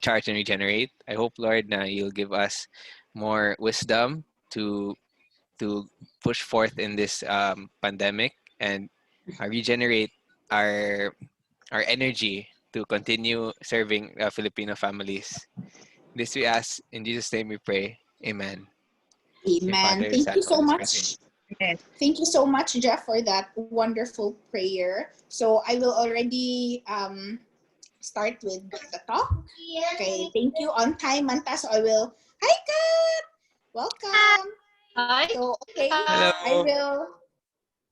recharge and regenerate. I hope, Lord, na you'll give us more wisdom to push forth in this pandemic and regenerate our energy to continue serving Filipino families. This we ask in Jesus' name we pray. Amen. Amen. Father, Thank Son, you so Holy Spirit. much. Thank you so much, Jeff, for that wonderful prayer. So I will already start with the talk. Okay, thank you. On time, Manta. So I will. Hi, Kat. Welcome. Hi. So okay, Hello. I will.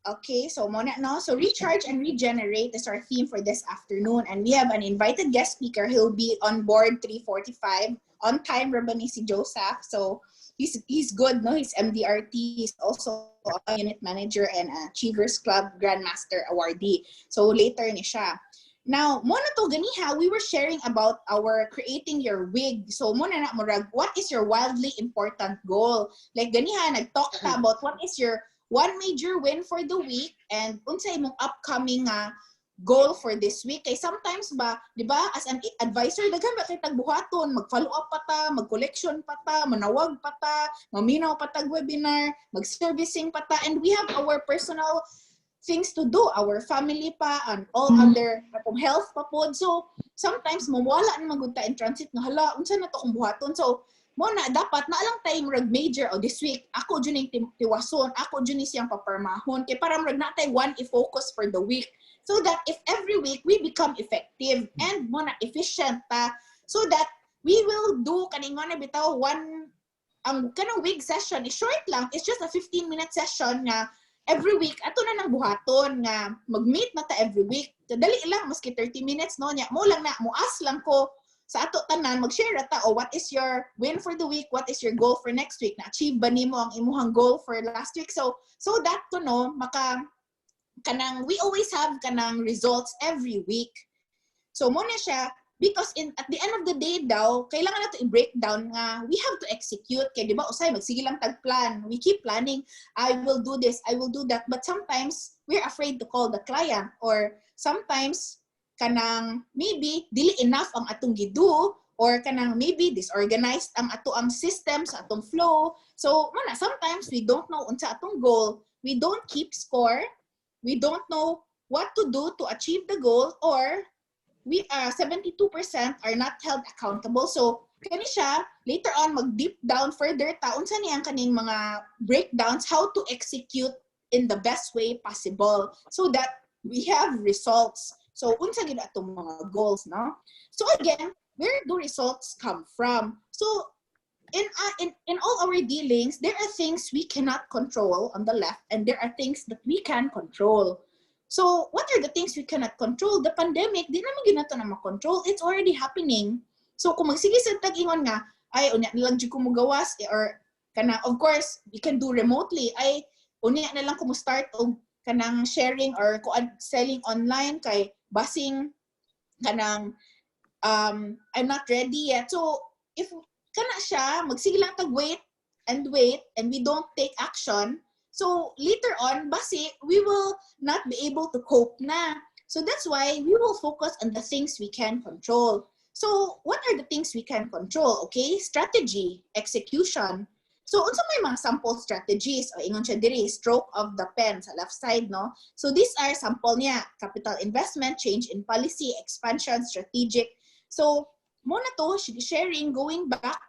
Okay, so muna no. So recharge and regenerate is our theme for this afternoon, and we have an invited guest speaker. He'll be on board 3:45 on time. Rabani si Joseph. So he's good, no? He's MDRT. He's also a unit manager and Achievers Club Grandmaster awardee. So later ni siya. Now, muna to ganiha, we were sharing about our creating your wig. So muna na murag, what is your wildly important goal? Like ganiha, nag-talk ta about what is your one major win for the week and unsay mong upcoming goal for this week. Kay sometimes ba, di ba, as an advisor, daghan ba kay tagbuhaton, mag-follow up pa ta, mag-collection pa ta, manawag pa ta, maminaw pa tag webinar, mag-servicing pa ta, and we have our personal things to do, our family pa, and all other health pa po. So, sometimes mawala na magunta in transit nga, hala, unsa na to kung buhaton. So, mo na dapat na alang tayong rag major o this week ako dyan yung tiwason, ako dyan siyang paparmahon kay para rag natay one i-focus for the week so that if every week we become effective and mo na efficient ta so that we will do kaningon na bitaw one ang kanang week session is short lang, it's just a 15-minute session nga every week ato na nang buhaton nga mag-meet na ta every week dali lang maski 30 minutes no nya mo lang na muas lang ko sa ato tanan mag-share ta o what is your win for the week, what is your goal for next week, na achieve ba nimo ang imuhang goal for last week, so that to no maka kanang we always have kanang results every week. So mo na siya because at the end of the day daw kailangan nato i-break down nga we have to execute kay di ba usay magsige lang tag plan, we keep planning, I will do this, I will do that, but sometimes we're afraid to call the client or sometimes kanang maybe dili enough ang atong gidu or kanang maybe disorganized ang ato ang system sa atong flow. So mana sometimes we don't know unsa atong goal, we don't keep score, we don't know what to do to achieve the goal, or we are 72% are not held accountable. So kani siya later on mag deep down further ta unsa ni ang kaning mga breakdowns how to execute in the best way possible so that we have results. So, unsa gid atong mga goals, no? So again, where do results come from? So, in all our dealings, there are things we cannot control on the left, and there are things that we can control. So, what are the things we cannot control? The pandemic, di naman ginato na makontrol. It's already happening. So, kung magsige sa tag-ingon nga, ay, unya na lang dyan kumugawas, or, kana, of course, we can do remotely. Ay, unya na lang kumu-start o kanang sharing or selling online kay basing kanang I'm not ready yet. So if kana siya magsige lang tag wait and we don't take action, so later on basi we will not be able to cope na. So that's why we will focus on the things we can control. So what are the things we can control? Okay, strategy, execution. So, unsa may mga sample strategies o ingon siya diri, stroke of the pen sa left side, no? So, these are sample niya, capital investment, change in policy, expansion, strategic. So, muna to, sharing, going back,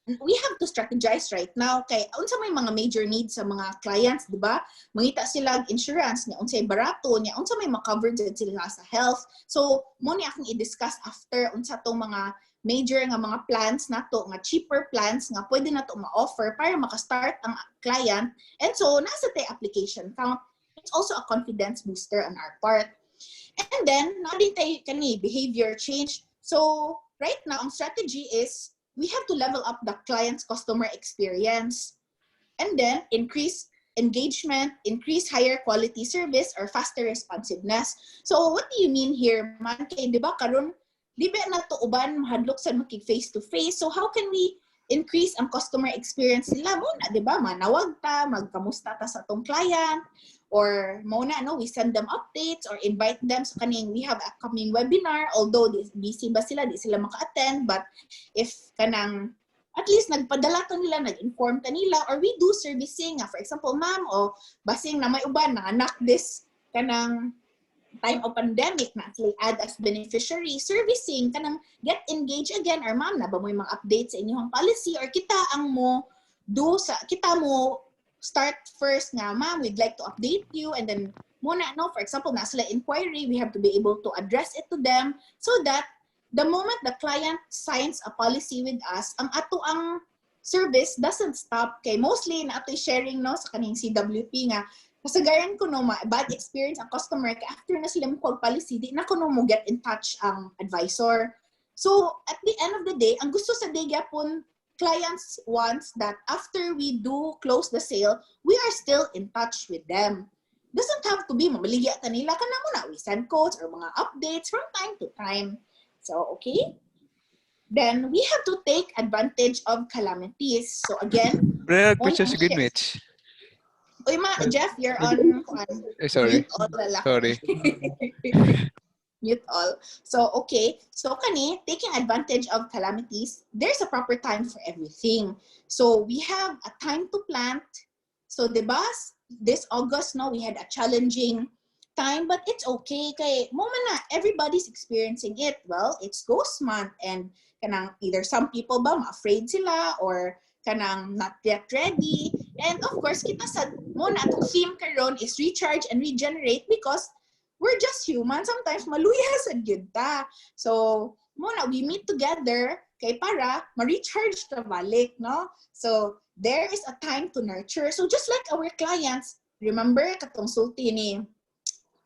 we have to strategize right now kay unsa may mga major needs sa mga clients, di ba? Mangita sila insurance niya, unsay barato niya, unsa may ma-cover sila sa health. So, mo ni akong i-discuss after unsa tong mga major nga mga plans nato nga cheaper plans nga pwede nato ma-offer para maka-start ang client, and so nasa tay application count. It's also a confidence booster on our part. And then nadin tay kani behavior change. So right now ang strategy is we have to level up the client's customer experience and then increase engagement, increase higher quality service or faster responsiveness. So what do you mean here man kay di ba karon libe na to uban mahadlok sa makig face to face, so how can we increase ang customer experience nila muna, di ba? Manawag ta, magkamusta ta sa atong client, or muna, no, we send them updates or invite them sa kaning, we have upcoming webinar, although busy ba sila, di sila maka-attend, but if kanang, at least nagpadala ta nila, nag-inform ta nila, or we do servicing, for example, ma'am, o basing na may uban, na anak this kanang time of pandemic na actually add as beneficiary, servicing, kanang get engaged again, or ma'am, na ba mo yung mga updates sa inyong policy, or kita ang mo kita mo start first nga, ma'am, we'd like to update you, and then muna, no, for example, na sila inquiry, we have to be able to address it to them, so that the moment the client signs a policy with us, ang ato ang service doesn't stop. Kay mostly na ato sharing, no, sa kaning CWP nga, kasagaran ko no, bad experience ang customer, kaya after na sila mo policy, di na ko no mo get in touch ang advisor. So, at the end of the day, ang gusto sa day gyapon, clients wants that after we do close the sale, we are still in touch with them. Doesn't have to be mamaligya ta nila, kana mo na, we send codes or mga updates from time to time. So, okay? Then, we have to take advantage of calamities. So, again, Nagpatcha si good Mitch. Uy, Jeff, you're on. Sorry. Mute all na lang. Sorry. Mute all. So, okay. So, kani, taking advantage of calamities, there's a proper time for everything. So, we have a time to plant. So, diba, this August, no, we had a challenging time, but it's okay. Kay, moment na, everybody's experiencing it. Well, it's Ghost Month, and kanang either some people ba, afraid sila, or kanang not yet ready. And of course, kita sa muna atong theme karon is recharge and regenerate, because we're just human. Sometimes maluya sa gyud ta. So, muna we meet together kay para ma-recharge ta balik, no? So, there is a time to nurture. So, just like our clients, remember katong sulti ni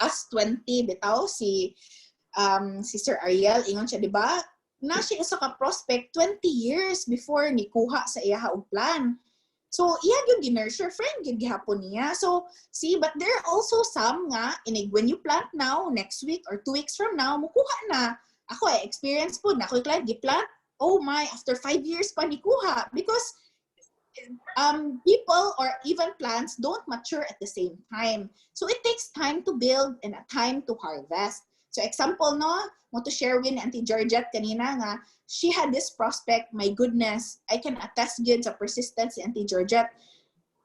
Us 20 bitaw si Sir Ariel ingon siya, di ba? Na siya isa ka prospect 20 years before ni kuha sa iya og plan. So, iya yung ginurture friend, yung gihapon niya. So, see, but there are also some nga, when you plant now, next week or 2 weeks from now, mukuha na. Ako experience po, na ako yung client, giplant, oh my, after 5 years pa ni kuha. Because people or even plants don't mature at the same time. So, it takes time to build and a time to harvest. So, example, no, want to share with Auntie Georgette kanina nga, she had this prospect, my goodness, I can attest good sa persistence si Auntie Georgette.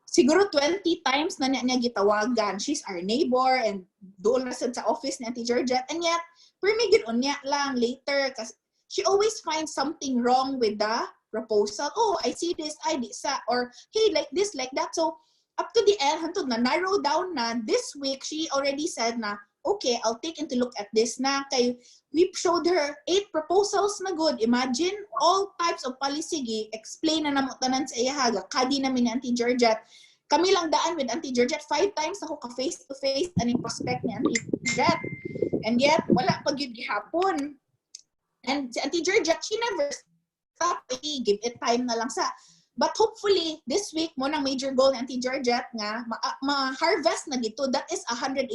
Siguro 20 times na niya gitawagan. She's our neighbor and doon na sa office ni Auntie Georgette. And yet, permigid unya lang later kasi she always finds something wrong with the proposal. Oh, I see this, I did sa, or hey, like this, like that. So, up to the end, hantod na narrow down na, this week, she already said na, okay, I'll take into look at this na. Kay, we showed her 8 proposals na good. Imagine, all types of policy, explain na namutanan sa iyahaga. Kadi namin ni Auntie Georgette. Kami lang daan with Auntie Georgette. 5 times ako ka face-to-face aning prospect ni Auntie Georgette. And yet, wala pag yun gihapon. And si Auntie Georgette, she never stopped. Give it time na lang sa. But hopefully, this week, mo ng major goal ni Auntie Georgette nga, ma-harvest na dito, that is 180,000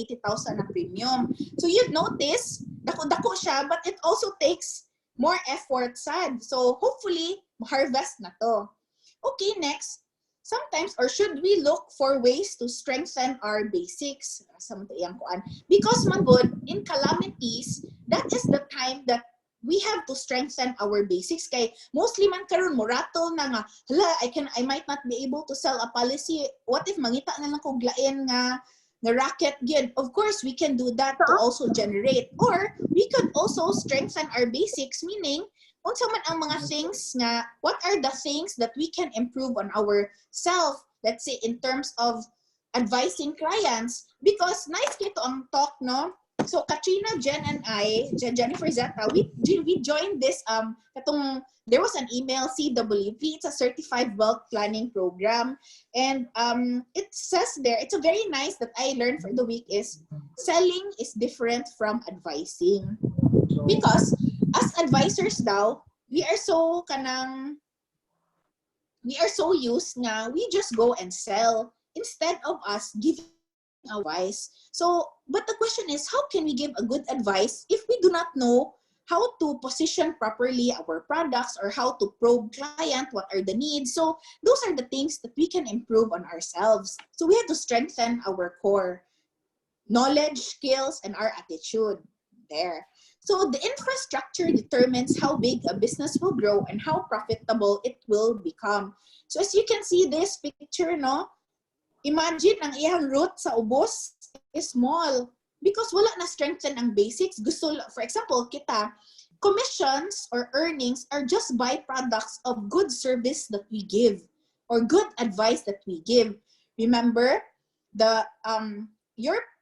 na premium. So you'd notice, dako-dako siya, but it also takes more effort sad. So hopefully, ma-harvest na to. Okay, next. Sometimes, or should we look for ways to strengthen our basics? Because, magod, in calamities, that is the time that we have to strengthen our basics. Kay mostly man karon mo rattle na nga, hala, I might not be able to sell a policy. What if mangita na lang kog lain nga racket gyud? Of course, we can do that to also generate. Or we could also strengthen our basics, meaning unsa man ang mga things nga, what are the things that we can improve on ourself, let's say in terms of advising clients, because nice kito ang talk, no? So Katrina, Jen, and I, Jennifer Zeta, we joined this, there was an email, CWP, it's a Certified Wealth Planning Program. And it says there, it's a very nice that I learned for the week is, selling is different from advising. Because as advisors daw, we are so used nga, we just go and sell instead of us giving advice. So, but the question is, how can we give a good advice if we do not know how to position properly our products or how to probe client, what are the needs. So those are the things that we can improve on ourselves. So we have to strengthen our core knowledge, skills, and our attitude there. So the infrastructure determines how big a business will grow and how profitable it will become. So as you can see this picture, no, imagine ang iyang root sa ubos is small because wala na strengthen ang basics. Gusto, for example, kita, commissions or earnings are just byproducts of good service that we give or good advice that we give. Remember, the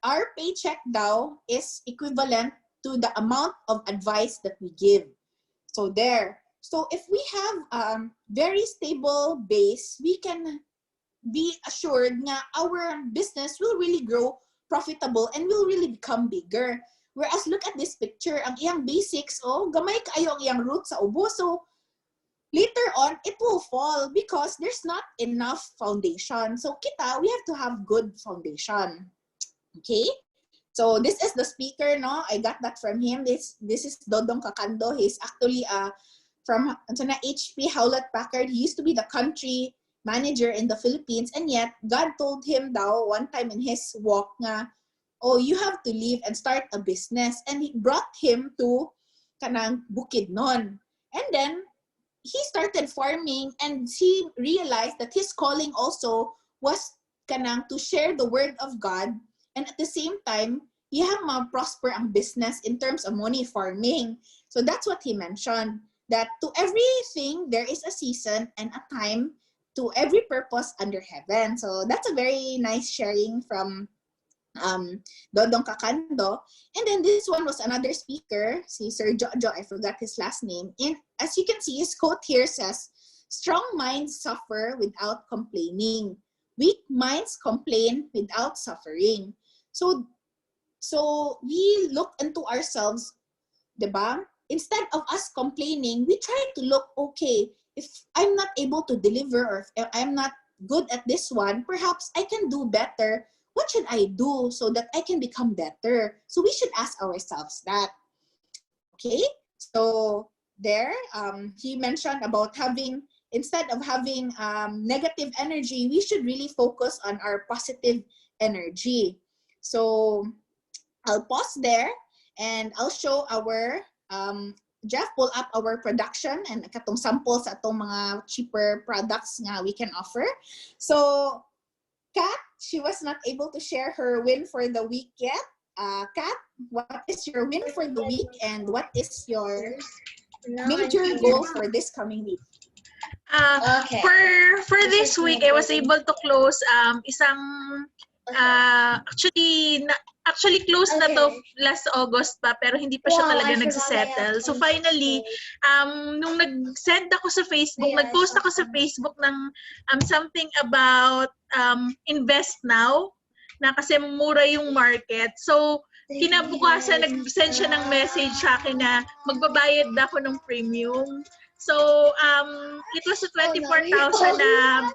our paycheck daw is equivalent to the amount of advice that we give. So there. So if we have very stable base, we can be assured nga our business will really grow profitable and will really become bigger. Whereas look at this picture, ang iyang basics, oh, gamay kayo ang iyang root sa ubo. So later on, it will fall because there's not enough foundation. So kita, we have to have good foundation. Okay? So this is the speaker, no? I got that from him. This is Dodong Kakando. He's actually from HP Hewlett Packard. He used to be the country manager in the Philippines, and yet God told him daw one time in his walk nga, oh, you have to leave and start a business. And he brought him to kanang Bukidnon. And then he started farming, and he realized that his calling also was kanang to share the word of God, and at the same time, you have prosper ang business in terms of money farming. So that's what he mentioned, that to everything there is a season and a time to every purpose under heaven. So that's a very nice sharing from Dodong Kakando. And then this one was another speaker, si Sir Jojo, I forgot his last name. And as you can see, his quote here says, strong minds suffer without complaining. Weak minds complain without suffering. So we look into ourselves, diba? Instead of us complaining, we try to look, okay, if I'm not able to deliver or if I'm not good at this one, perhaps I can do better. What should I do so that I can become better? So we should ask ourselves that. Okay, so there, he mentioned about having, instead of having negative energy, we should really focus on our positive energy. So I'll pause there and I'll show our Jeff pull up our production and katong samples sa atong mga cheaper products nga we can offer. So Kat, she was not able to share her win for the week yet. Kat, what is your win for the week and what is your major goal for this coming week? Okay. For this week, I was able to close isang actually close na to last August pa, pero hindi pa siya talaga nagsisettle. So finally, nung nag-send ako sa Facebook, nag-post ako sa Facebook ng something about invest now, na kasi mura yung market. So kinabukasan, nag-send siya ng message sa akin na magbabayad na ako ng premium. So, it was a 24,000 na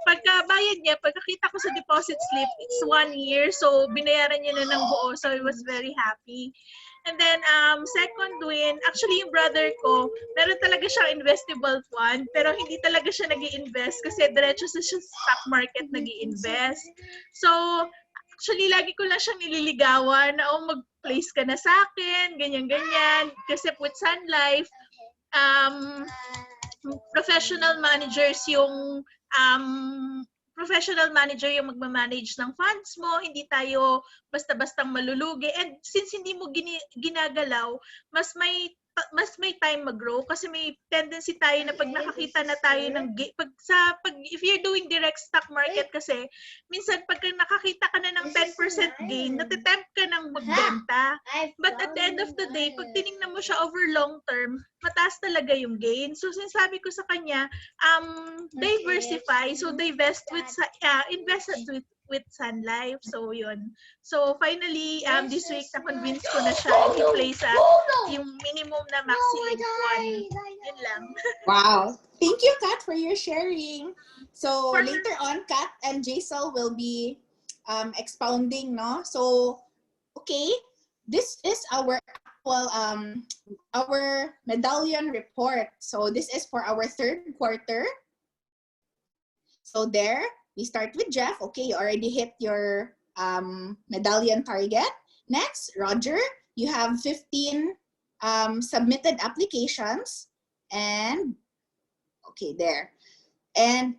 pagkabayad niya, pagkakita ko sa deposit slip, it's 1 year. So, binayaran niya na ng buo. So, I was very happy. And then, second win, actually yung brother ko, meron talaga siyang investable fund, pero hindi talaga siya nag-i-invest kasi diretso sa stock market nag-i-invest. So, actually, lagi ko lang siyang nililigawan na, oh, mag-place ka na sa akin, ganyan-ganyan. Kasi with Sun Life, professional managers yung professional manager yung magmamanage ng funds mo, hindi tayo basta-bastang malulugi. And since hindi mo ginagalaw, mas may time mag-grow kasi may tendency tayo na pag nakakita na tayo ng if you're doing direct stock market kasi minsan pag nakakita ka na ng 10% gain, natitempt ka ng magbenta. But at the end of the day, pag tiningnan mo siya over long term, mataas talaga yung gain. So sinasabi ko sa kanya, diversify, so invest with Sun Life. So yun. So finally, this week na-convince ko na siya and i-play sa yung minimum na maximum one. Yun lang. Wow. Thank you, Kat, for your sharing. So later on, Kat and Jaisal will be expounding, no? So, okay, this is our well, our medallion report. So this is for our third quarter. So there, we start with Jeff. Okay, you already hit your medallion target. Next, Roger, you have 15 submitted applications. And, okay, there. And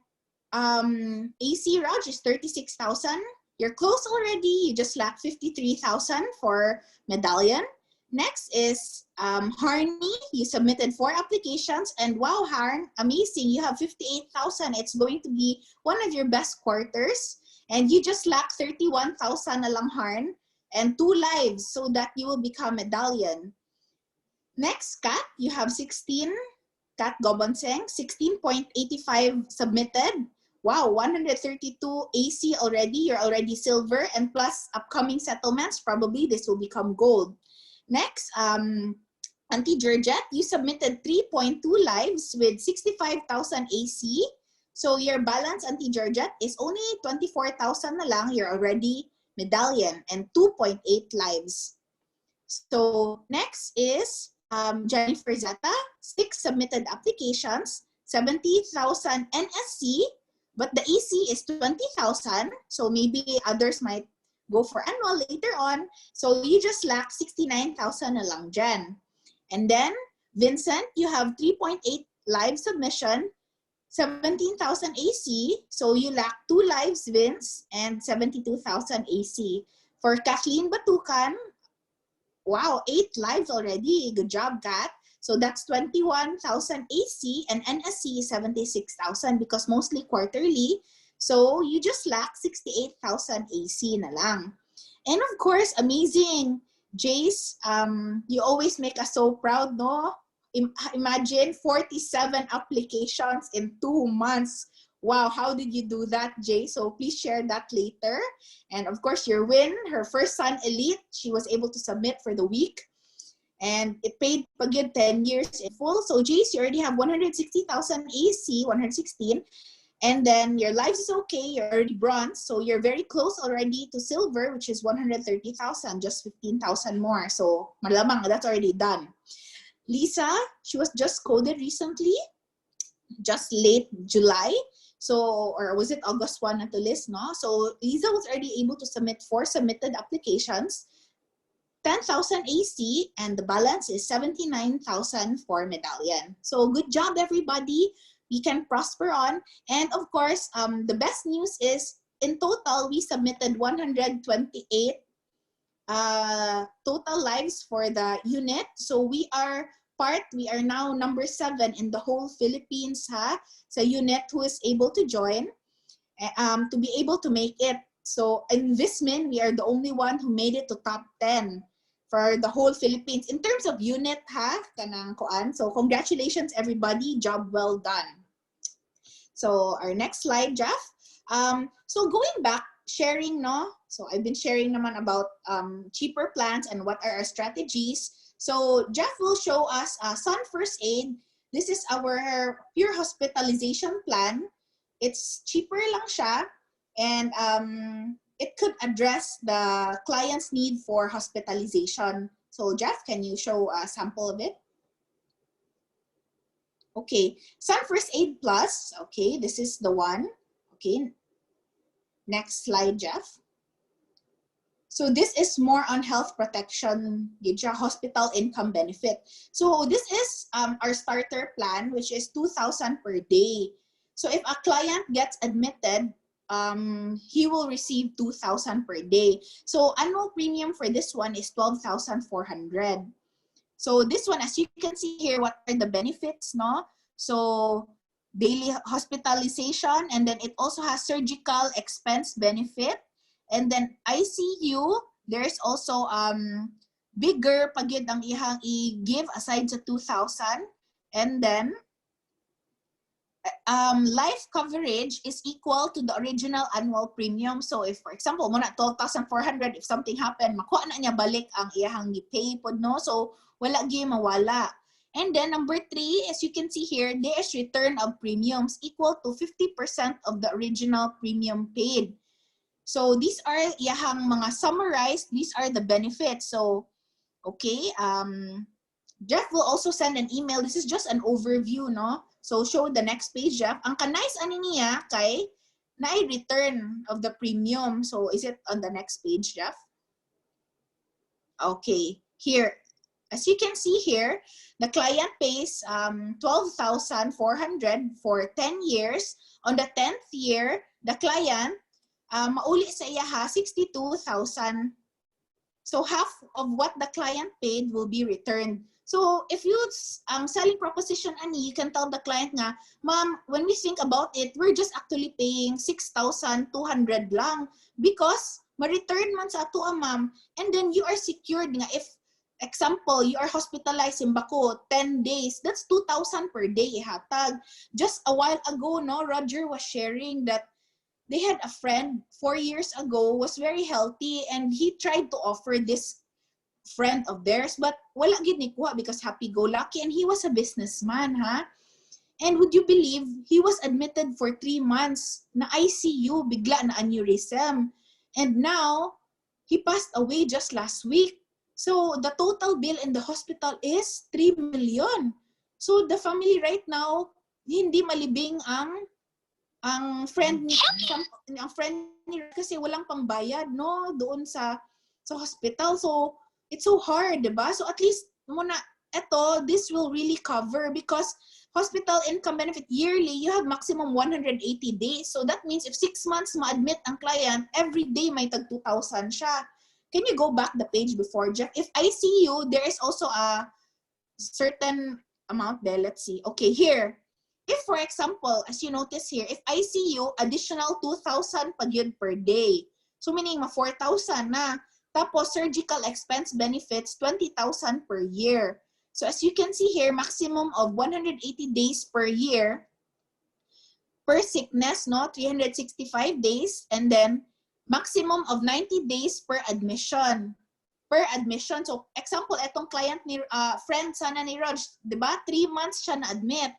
AC Raj is 36,000. You're close already. You just lack 53,000 for medallion. Next is Harney. You submitted 4 applications. And wow, Harn, amazing. You have 58,000. It's going to be one of your best quarters. And you just lack 31,000 alang Harn and 2 lives so that you will become medallion. Next, Kat, you have 16. Kat Gobonseng, 16.85 submitted. Wow, 132 AC already. You're already silver. And plus upcoming settlements, probably this will become gold. Next, Auntie Georgette, you submitted 3.2 lives with 65,000 AC. So your balance, Auntie Georgette, is only 24,000 na lang. You're already medallion and 2.8 lives. So next is Jennifer Zeta, 6 submitted applications, 70,000 NSC, but the AC is 20,000. So maybe others might go for annual later on. So you just lack 69,000 na lang Jen. And then Vincent, you have 3.8 live submission, 17,000 AC. So you lack 2 lives, Vince, and 72,000 AC. For Kathleen Batukan, wow, 8 lives already. Good job, Kat. So that's 21,000 AC and NSC is 76,000 because mostly quarterly. So you just lack 68,000 AC na lang. And of course, amazing. Jace, you always make us so proud, no? Imagine 47 applications in 2 months. Wow, how did you do that, Jay? So please share that later. And of course, your win, her first son, Elite, she was able to submit for the week. And it paid pagid 10 years in full. So Jace, you already have 160,000 AC, 116. And then your lives is okay, you're already bronze. So you're very close already to silver, which is 130,000, just 15,000 more. So malamang, that's already done. Lisa, she was just coded recently, just late July. So, or was it August 1 at the list, no? So Lisa was already able to submit 4 submitted applications, 10,000 AC, and the balance is 79,000 for medallion. So good job, everybody. We can prosper on. And of course, the best news is in total, we submitted 128 total lives for the unit. So we are now number 7 in the whole Philippines, sa unit who is able to join, to be able to make it. So in Vismin, we are the only one who made it to top 10 for the whole Philippines in terms of unit, kanang koan. So congratulations, everybody. Job well done. So our next slide, Jeff. So going back, sharing, no? So I've been sharing naman about cheaper plans and what are our strategies. So Jeff will show us Sun First Aid. This is our pure hospitalization plan. It's cheaper lang siya, and it could address the client's need for hospitalization. So Jeff, can you show a sample of it? Okay, Sun First Aid Plus. Okay, this is the one. Okay, next slide, Jeff. So this is more on health protection, hospital income benefit. So this is our starter plan, which is 2,000 per day. So if a client gets admitted, he will receive 2,000 per day. So annual premium for this one is 12,400. So this one, as you can see here, what are the benefits, no? So daily hospitalization, and then it also has surgical expense benefit. And then ICU, there's also bigger pagid ang ihang i-give aside sa 2,000. And then life coverage is equal to the original annual premium. So if, for example, muna 12,400, if something happened, makuha na niya balik ang iyang i-pay po, no? So wala gi mawala. And then number 3, as you can see here, there is return of premiums equal to 50% of the original premium paid. So these are iyang mga summarized, these are the benefits. So Okay, Jeff will also send an email. This is just an overview, no? So show the next page, Jeff. Ang kanais ani niya kay na return of the premium. So is it on the next page, Jeff? Okay, here. As you can see here, the client pays 12,400 for 10 years. On the 10th year, the client mauli sa iya ha 62,000. So half of what the client paid will be returned. So if you selling proposition ani, you can tell the client nga, ma'am, when we think about it, we're just actually paying 6,200 lang because ma-return man sa ato ma'am, and then you are secured nga if example, you are hospitalized in Bako 10 days, that's 2,000 per day ihatag. Just a while ago, no, Roger was sharing that they had a friend 4 years ago was very healthy and he tried to offer this friend of theirs, but wala gid ni kuha because happy-go-lucky and he was a businessman, ha? And would you believe, he was admitted for 3 months na ICU, bigla na aneurysm. And now, he passed away just last week. So the total bill in the hospital is 3 million. So the family right now, hindi malibing ang friend ni kasi walang pangbayad no doon sa hospital. So it's so hard, diba? So at least muna this will really cover because hospital income benefit yearly, you have maximum 180 days. So that means if 6 months ma-admit ang client, every day may tag 2,000 siya. Can you go back the page before, Jeff? If ICU, there is also a certain amount there. Let's see. Okay, here. If, for example, as you notice here, if ICU, additional 2,000 pag yun per day. So meaning, 4,000 na. Tapos, surgical expense benefits, 20,000 per year. So as you can see here, maximum of 180 days per year. Per sickness, no? 365 days. And then, maximum of 90 days per admission. Per admission. So, example, etong client ni, friend sana ni Rog, di ba? 3 months siya na-admit.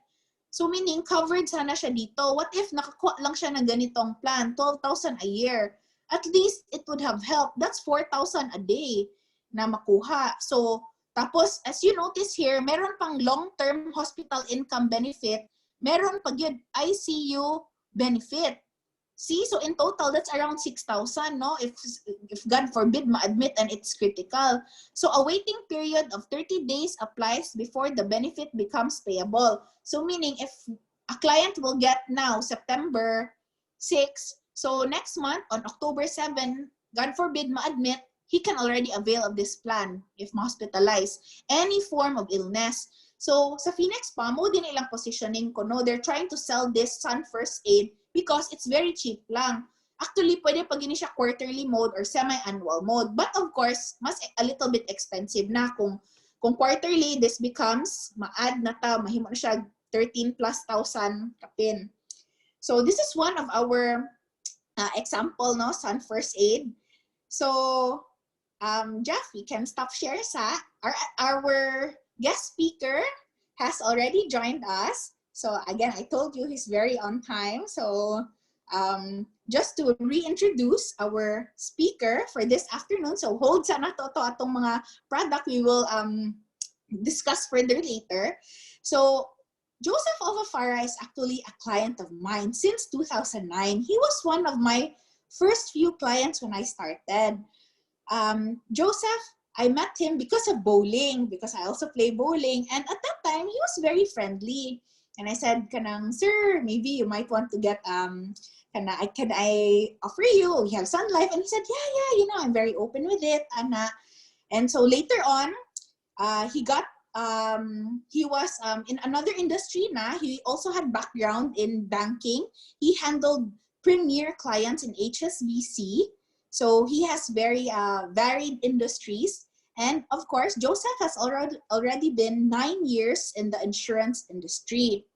So, meaning, covered sana siya dito. What if nakakuha lang siya ng ganitong plan? 12,000 a year. At least, it would have helped. That's 4,000 a day na makuha. So, tapos, as you notice here, meron pang long-term hospital income benefit. Meron pag yun, ICU benefit. See, so in total, that's around 6,000, no? If God forbid, ma-admit and it's critical. So a waiting period of 30 days applies before the benefit becomes payable. So meaning if a client will get now September 6, so next month on October 7, God forbid, ma-admit, he can already avail of this plan if hospitalized. Any form of illness. So sa Phoenix pa, mo din ilang positioning ko, no? They're trying to sell this Sun First Aid because it's very cheap lang. Actually, pwede pag ini siya quarterly mode or semi-annual mode. But of course, mas a little bit expensive na kung quarterly, this becomes, ma-add na ta, mahimo na siya 13 plus thousand kapin. So this is one of our example, no? Sun First Aid. So, Jeff, we can stop sharing sa. Our guest speaker has already joined us. So again, I told you he's very on time. So just to reintroduce our speaker for this afternoon. So hold sana to atong mga product we will discuss further later. So Joseph Ovafara is actually a client of mine since 2009. He was one of my first few clients when I started. Joseph, I met him because of bowling, because I also play bowling. And at that time, he was very friendly. And I said, kanang, sir, maybe you might want to get, can I offer you? We have Sun Life. And he said, yeah, you know, I'm very open with it. And so later on, he was in another industry na. He also had background in banking. He handled premier clients in HSBC. So he has very varied industries. And of course, Joseph has already been 9 years in the insurance industry.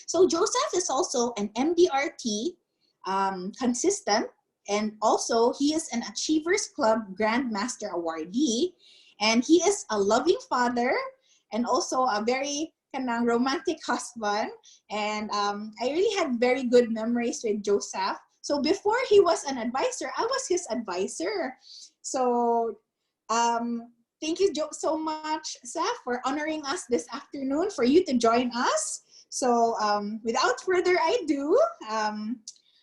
So Joseph is also an MDRT consistent, and also he is an Achievers Club Grandmaster awardee, and he is a loving father and also a very romantic husband. And I really had very good memories with Joseph. So before he was an advisor, I was his advisor. So thank you so much, Saf, for honoring us this afternoon, for you to join us. So without further ado,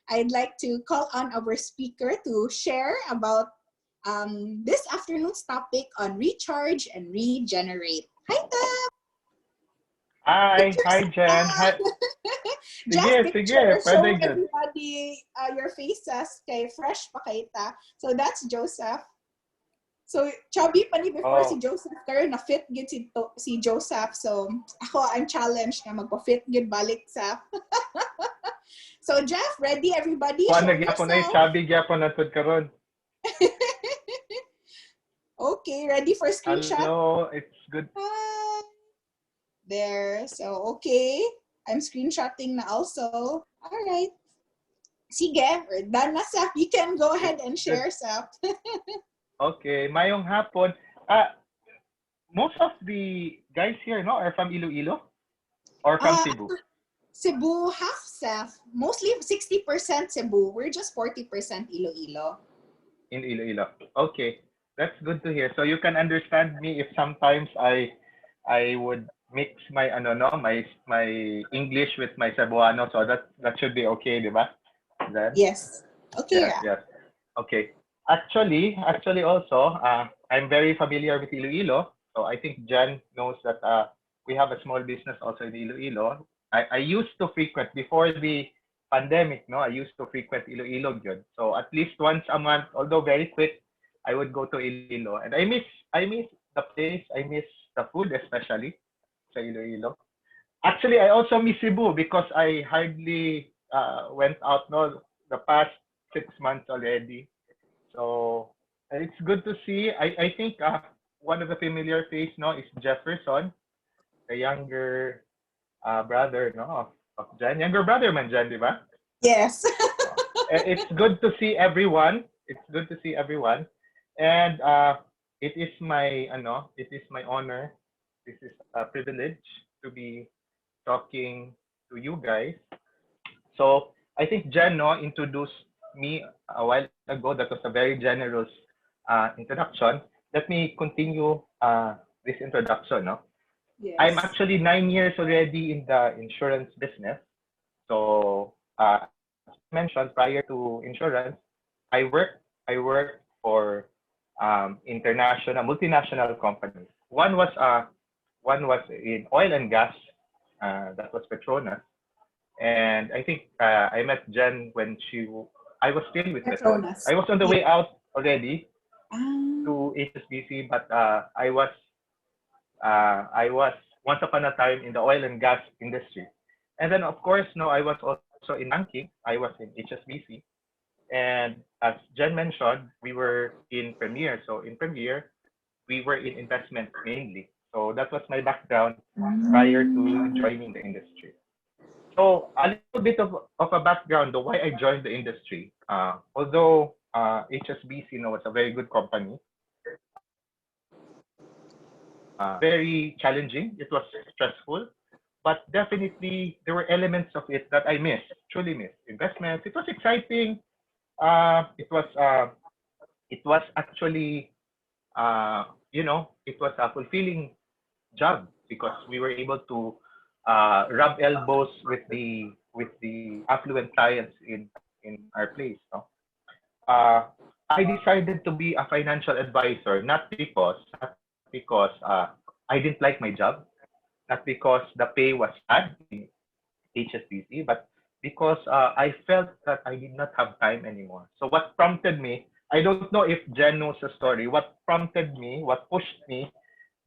I'd like to call on our speaker to share about this afternoon's topic on recharge and regenerate. Hi, Tap! Hi Pictures Jen. Hi. Just Sige, sige, picture, show pwede good. everybody your faces kay fresh pa kay ta. So that's Joseph. So chubby pa ni before si Joseph karon na fit gid si Joseph. So ako I'm challenged na magpa-fit gid balik sa. So Jeff, ready everybody? Kuan Show nagyapon ay yourself. chubby gyapon natud karon. Okay, ready for screenshot? Hello, it's good. Hi. There. So okay, I'm screenshotting na also. All right. Sige, we're done na, Saf. You can go ahead and share, Saf. Okay, mayong hapon. Most of the guys here, no, are from Iloilo or from Cebu. Cebu, half Saf. Mostly 60% Cebu. We're just 40% Iloilo. In Iloilo. Okay, that's good to hear. So you can understand me if sometimes I would mix my my English with my Cebuano, so that should be okay, di ba? Then? Yes. Okay. Yes. Okay. Actually also, I'm very familiar with Iloilo. So I think Jen knows that we have a small business also in Iloilo. I used to frequent, before the pandemic, no, I used to frequent Iloilo good. So at least once a month, although very quick, I would go to Iloilo. And I miss the place, I miss the food especially sa Iloilo. Actually, I also miss Cebu because I hardly went out the past 6 months already. So it's good to see. I think one of the familiar face is Jefferson, the younger brother of Jen. Younger brother man Jen, di ba? Yes. It's good to see everyone. It's good to see everyone. And it is my honor. This is a privilege to be talking to you guys. So I think Jen introduced me a while ago. That was a very generous introduction. Let me continue this introduction. Yes. I'm actually 9 years already in the insurance business. So as mentioned, prior to insurance, I worked for multinational companies. One was in oil and gas. That was Petronas. And I think I met Jen when I was still with Petronas. I was on the way out already to HSBC, but I was once upon a time in the oil and gas industry. And then of course, I was also in banking. I was in HSBC. And as Jen mentioned, we were in Premier. So in Premier, we were in investment mainly. So that was my background prior to joining the industry. So a little bit of a background on why I joined the industry. Although HSBC was a very good company, very challenging. It was stressful, but definitely there were elements of it that I truly missed. Investments. It was exciting. It was actually, it was a fulfilling job because we were able to rub elbows with the affluent clients in our place. I decided to be a financial advisor not because I didn't like my job, not because the pay was bad in HSBC, but because I felt that I did not have time anymore. So what prompted me, I don't know if Jen knows the story, what pushed me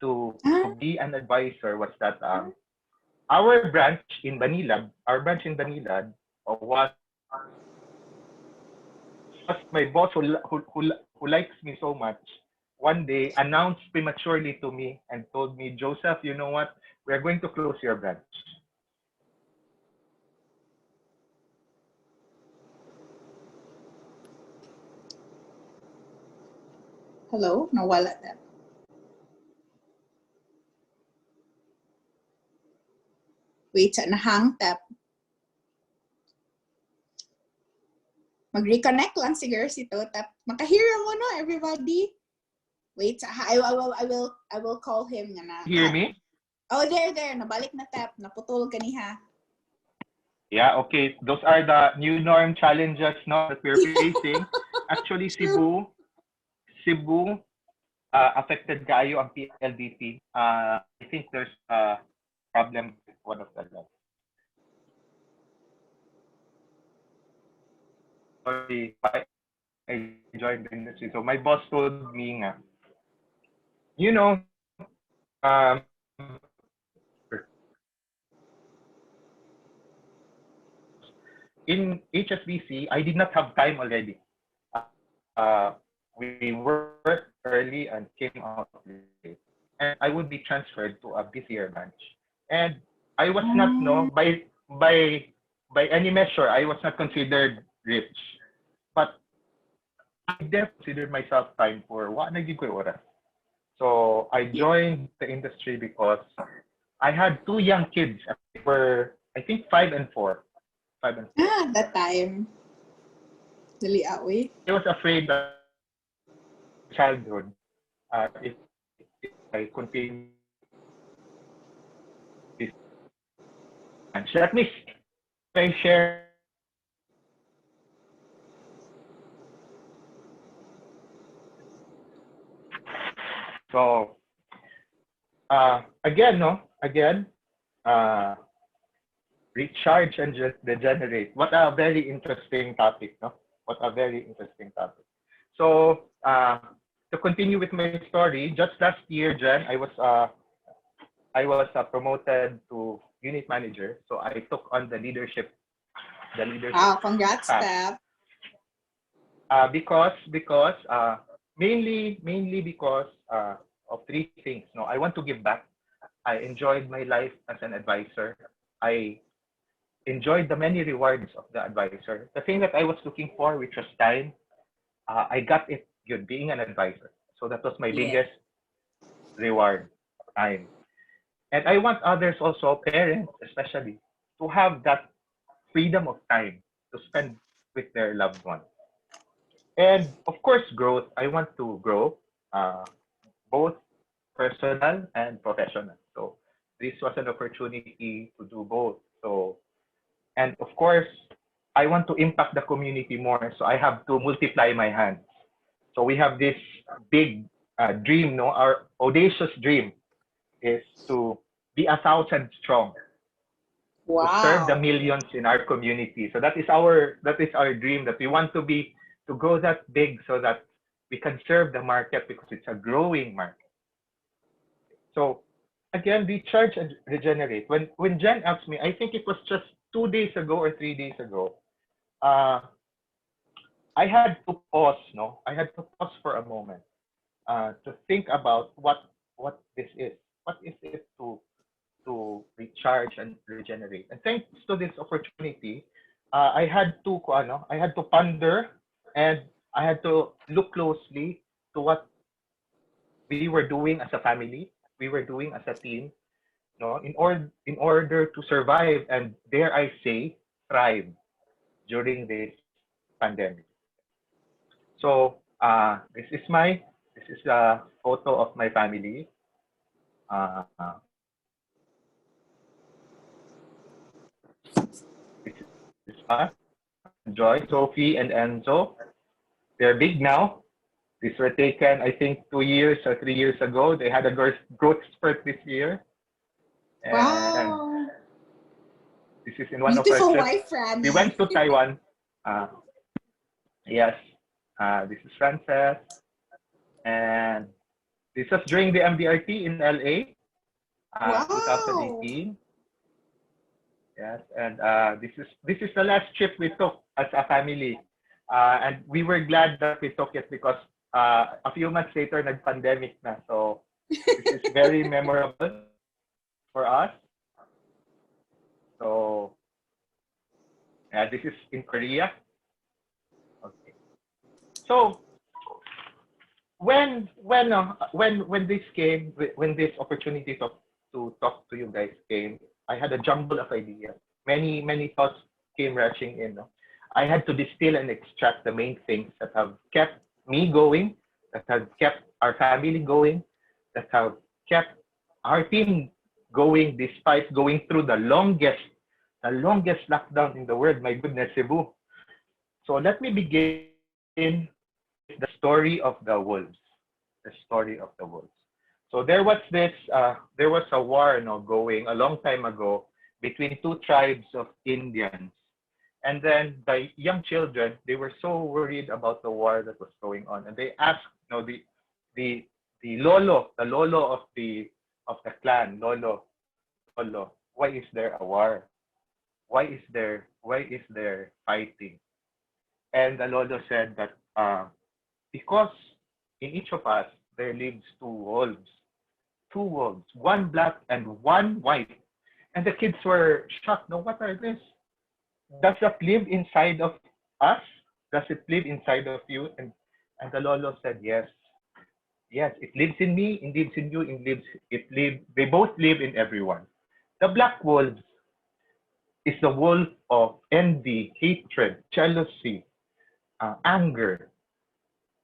to be an advisor was that our branch in Banilad was my boss who likes me so much, one day announced prematurely to me and told me, Joseph, you know what? We're going to close your branch. Hello? Nawala na. Wait, nahang tap. Mag-reconnect lang siguro si Totap. Makahira mo everybody. Wait, I will call him nga na. Hear me? Oh, there. Nabalik na tap. Naputol kaniha. Yeah, okay. Those are the new norm challenges no, that we're facing. Actually, Cebu affected kayo ang PLDT. I think there's a problem with one of the labs. Sorry, I joined the industry. So my boss told me nga, you know, um, in HSBC, I did not have time already. We worked early and came out late. And I would be transferred to a busier branch. And I was not, no, by any measure, I was not considered rich. But I definitely considered myself time for what naging ko oras. So I joined the industry because I had two young kids. They were, I think, 5 and 4. 5 and 4. That time. Dali away. I was afraid that childhood, if I continue this, let me share. So, again, recharge and regenerate. What a very interesting topic, no? What a very interesting topic. So, to continue with my story, just last year, Jen, I was promoted to unit manager. So I took on the leadership. Wow, congrats, Steph. Because mainly because of three things. No, I want to give back. I enjoyed my life as an advisor. I enjoyed the many rewards of the advisor. The thing that I was looking for, which was time, I got it good being an advisor. So that was my biggest reward, time. And I want others also, parents especially, to have that freedom of time to spend with their loved ones. And of course, growth. I want to grow, both personal and professional. So this was an opportunity to do both. So, and of course, I want to impact the community more. So I have to multiply my hands. So we have this big dream, no? Our audacious dream is to be 1,000 strong. Wow. To serve the millions in our community. So that is our dream, that we want to grow that big so that we can serve the market because it's a growing market. So again, recharge and regenerate. When Jen asked me, I think it was just 2 days ago or 3 days ago, I had to pause, no? I had to pause for a moment to think about what this is. What is it to recharge and regenerate? And thanks to this opportunity, I had to ponder, and I had to look closely to what we were doing as a family, we were doing as a team, no, in order to survive and, dare I say, thrive during this pandemic. So this is a photo of my family. This is us, Joy, Sophie, and Enzo. They're big now. These were taken, I think, 2 years or 3 years ago. They had a growth spurt this year. And wow. This is in one Beautiful of our wife, trips. Franny. We went to Taiwan. Yes. This is Frances. And this was during the MDRT in LA, Wow. 2018. Yes, and this is the last trip we took as a family, and we were glad that we took it because a few months later, nag-pandemic na. So this is very memorable for us. So this is in Korea. Okay. So when this came, when this opportunity to talk to you guys came, I had a jumble of ideas. Many thoughts came rushing in. I had to distill and extract the main things that have kept me going that have kept our family going, that have kept our team going despite going through the longest lockdown in the world. My goodness, Cebu. So let me begin with the story of the wolves. The story of the wolves. So there was a war, going a long time ago between two tribes of Indians. And then the young children, they were so worried about the war that was going on, and they asked, the the lolo of the clan, lolo, why is there a war? Why is there fighting? And the lolo said that because in each of us there lives two wolves, one black and one white. And the kids were shocked. No, what are this? Does that live inside of us? Does it live inside of you? And the lolo said, yes. Yes, it lives in me, it lives in you, they both live in everyone. The black wolf is the wolf of envy, hatred, jealousy, anger.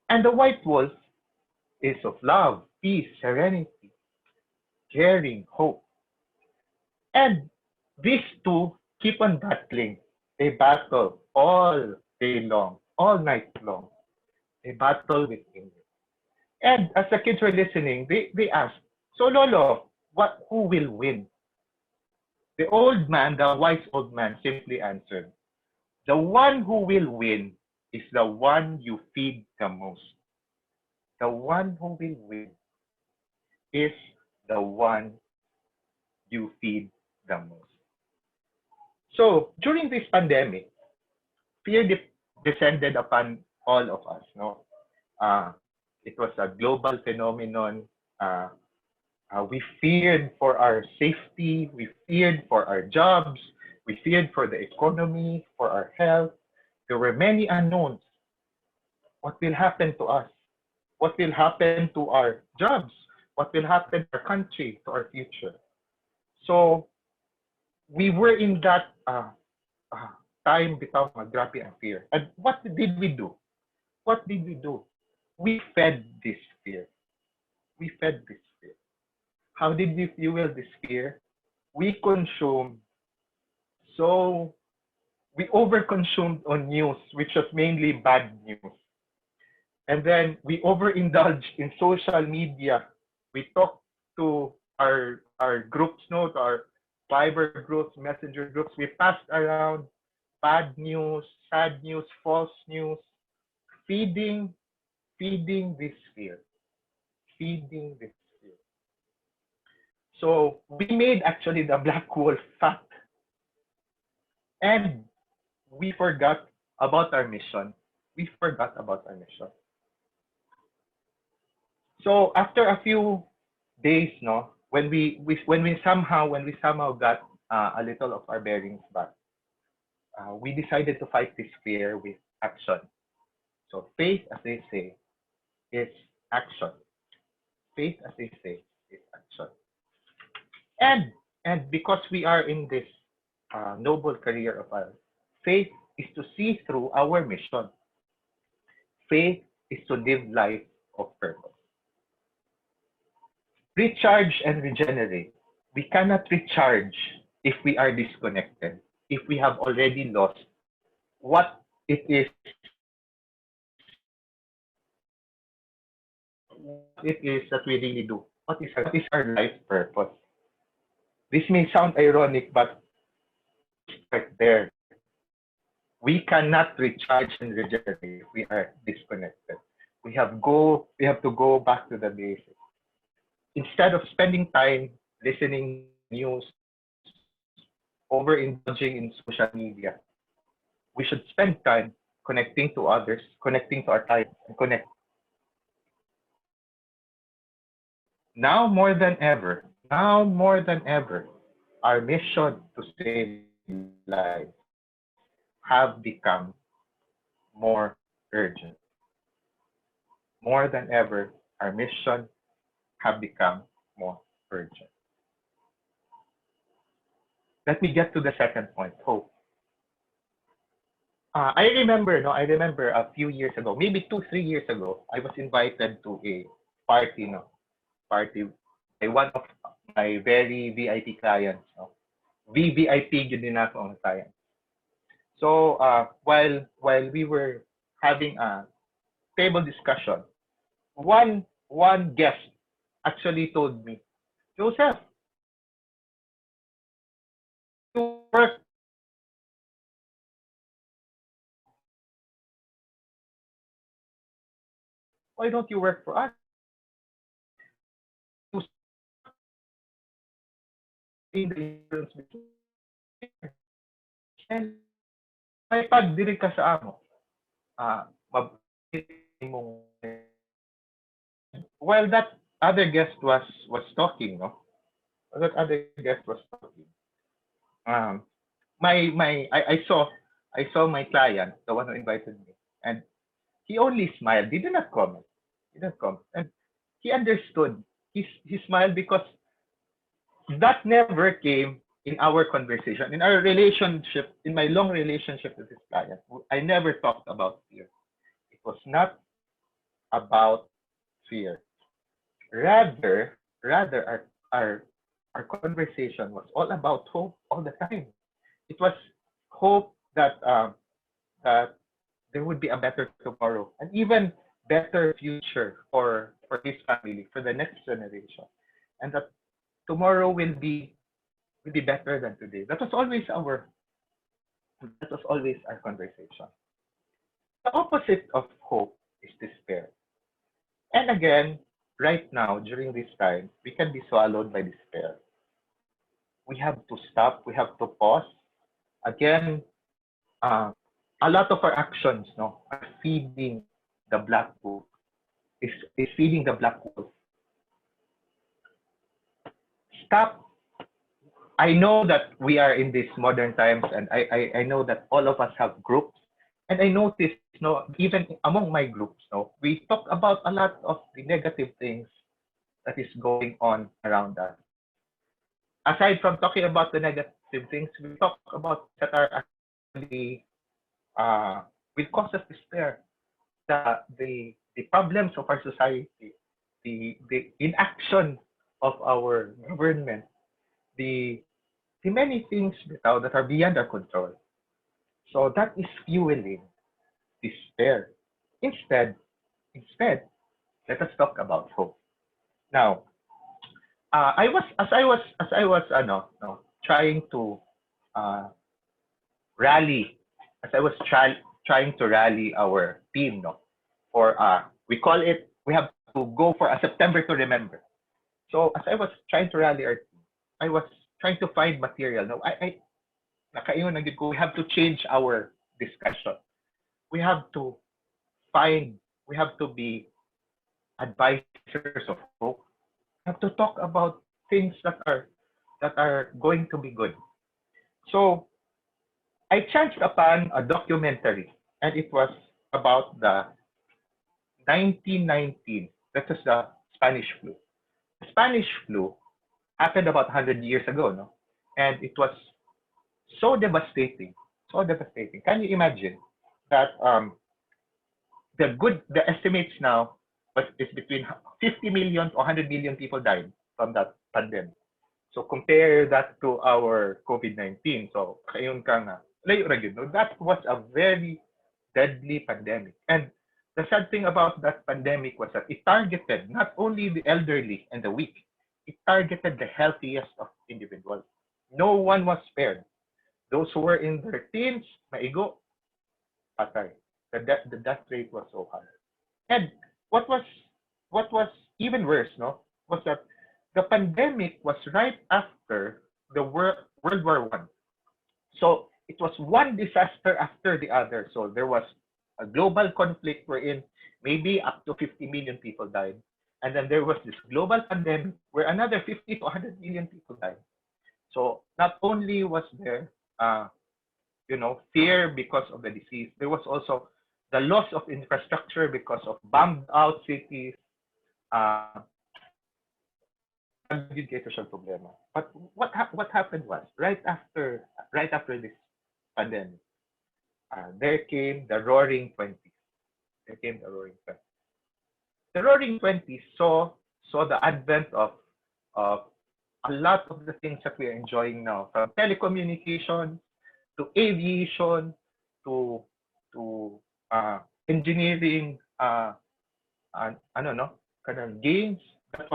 And the white wolf is of love, peace, serenity, caring, hope. And these two keep on battling. They battle all day long, all night long. They battle within. And as the kids were listening, they asked, so Lolo, who will win? The old man, the wise old man, simply answered, the one who will win is the one you feed the most. The one who will win is the one you feed the most. So during this pandemic, fear descended upon all of us. No, it was a global phenomenon. We feared for our safety. We feared for our jobs. We feared for the economy, for our health. There were many unknowns. What will happen to us? What will happen to our jobs? What will happen to our country, to our future? So we were in that time become a grabe and fear. And what did we do? What did we do? We fed this fear. We fed this fear. How did we fuel this fear? We consumed, so we overconsumed on news, which was mainly bad news. And then we overindulged in social media. We talked to our groups, to our Viber groups, Messenger groups. We passed around bad news, sad news, false news, feeding this fear, feeding this fear. So we made actually the black wolf fat, and we forgot about our mission. We forgot about our mission. So after a few days, when we somehow got a little of our bearings back, we decided to fight this fear with action. So faith, as they say, is action. Faith, as they say, is action. And because we are in this noble career of ours, faith is to see through our mission. Faith is to live life of purpose. Recharge and regenerate. We cannot recharge if we are disconnected, if we have already lost what it is that we really do. What is our life purpose? This may sound ironic, but it's right there. We cannot recharge and regenerate if we are disconnected. We have to go back to the basics. Instead of spending time listening news, overindulging in social media, we should spend time connecting to others, connecting to our tribe, and connect. Now more than ever, our mission to save lives have become more urgent. More than ever, our mission have become more urgent. Let me get to the second point, hope. I remember a few years ago, maybe 2, 3 years ago, I was invited to a party, no, party by one of my very VIP clients, no. VVIP yun din ako ang client. So, while we were having a table discussion, one guest actually told me, Joseph, you work, why don't you work for us? You in the insurance business. And may pagdirig ka sa amo. Mabait mong while that other guest was talking, no? While that other guest was talking, um, I saw my client, the one who invited me, and he only smiled. He did not comment. He did not comment, and he understood. He smiled because that never came in our conversation, in our relationship, in my long relationship with this client. I never talked about fear. It was not about fear. Rather, our conversation was all about hope all the time. It was hope that there would be a better tomorrow, and even better future for his family, for the next generation, and that tomorrow will be better than today. That was always our conversation. The opposite of hope is despair. And again, right now, during this time, we can be swallowed by despair. We have to stop, we have to pause. Again, uh, a lot of our actions no, are feeding the black wolf, is feeding the black wolf. Stop. I know that we are in these modern times, and I know that all of us have groups. And I noticed, no, even among my groups, no, we talk about a lot of the negative things that is going on around us. Aside from talking about the negative things, we talk about that are actually will cause us despair. The problems of our society, the inaction of our government, the the many things that are beyond our control. So that is fueling despair. Instead, instead, let us talk about hope. Now, as I was no, trying to uh, rally, as I was trying to rally our team, no, for we call it, we have to go for a September to remember. So as I was trying to rally our team, I was trying to find material. No, nakaingon na gid ko, we have to change our discussion. We have to find, we have to be advisors of hope. We have to talk about things that are going to be good. So I chanced upon a documentary, and it was about the 1919. That was the Spanish flu. The Spanish flu happened about 100 years ago, no? And it was so devastating, so devastating. Can you imagine that the estimates now was is between 50 million to 100 million people died from that pandemic. So compare that to our COVID-19. So kayon ka nga, layo ra gyud, no? That was a very deadly pandemic. And the sad thing about that pandemic was that it targeted not only the elderly and the weak, it targeted the healthiest of individuals. No one was spared. Those who were in their teens, maigo, patay. The death rate was so high. And what was what was even worse, no, was that the pandemic was right after the World War One. So it was one disaster after the other. So there was a global conflict wherein maybe up to 50 million people died. And then there was this global pandemic where another 50 to 100 million people died. So not only was there, fear because of the disease, there was also the loss of infrastructure because of bombed out cities. Uh, problema. But what happened was right after this pandemic, there came the Roaring Twenties. There came the Roaring Twenties. The Roaring Twenties saw the advent of a lot of the things that we are enjoying now, from telecommunications to aviation to to engineering, I don't know, kind of games that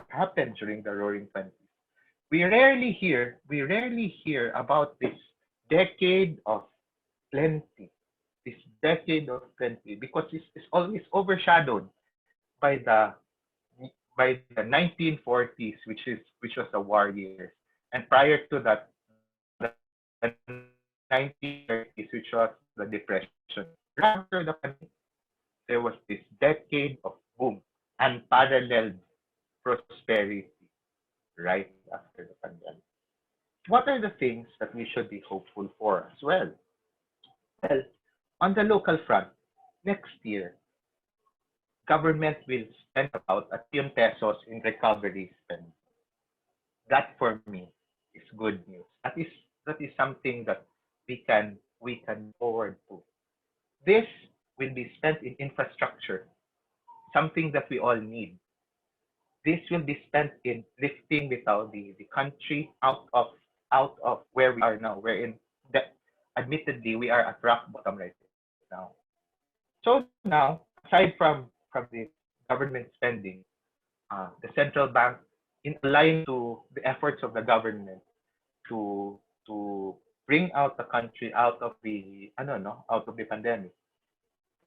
happened during the Roaring Twenties. We rarely hear about this decade of plenty, this decade of plenty, because it's always overshadowed by the 1940s, which was the war years, and prior to that, the 1930s, which was the depression. After the pandemic, there was this decade of boom, unparalleled prosperity right after the pandemic. What are the things that we should be hopeful for as well? Well, on the local front, next year, government will spend about ₱1 in recovery spend. That for me is good news. That is something that we can forward to. This will be spent in infrastructure, something that we all need. This will be spent in lifting the country out of where we are now. Wherein that admittedly we are at rock bottom right now. So now, aside from the government spending, the central bank, in line to the efforts of the government to bring out the country out of the, I don't know, out of the pandemic,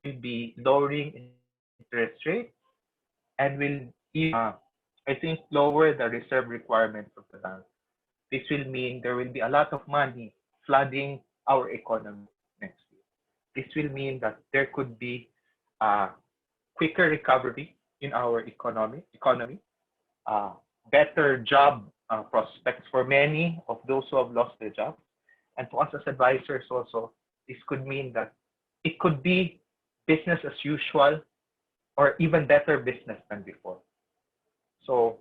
will be lowering interest rates and will I think lower the reserve requirements of the bank. This will mean there will be a lot of money flooding our economy next year. This will mean that there could be a quicker recovery in our economy, uh, better job prospects for many of those who have lost their jobs. And to us as advisors also, this could mean that it could be business as usual or even better business than before. So